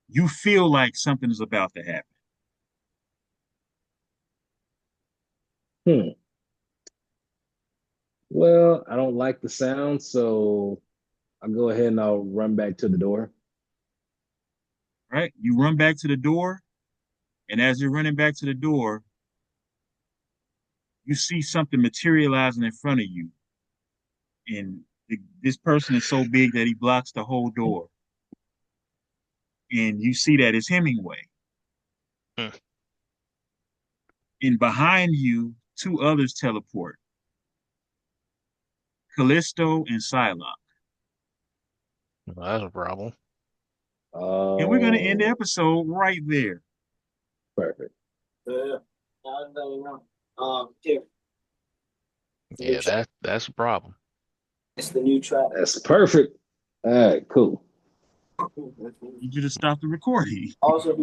you feel like something is about to happen. Hmm. Well, I don't like the sound, so I'll go ahead and I'll run back to the door. Right? You run back to the door, and as you're running back to the door, you see something materializing in front of you. And this person is so big that he blocks the whole door. And you see that it's Hemingway. Hmm. And behind you, two others teleport, Callisto and Psylocke. Well, that's a problem. And we're going to end the Oh, episode right there. perfect. Yeah, that's a problem. It's the new track. That's perfect. All right, cool. You just stop the recording. Also,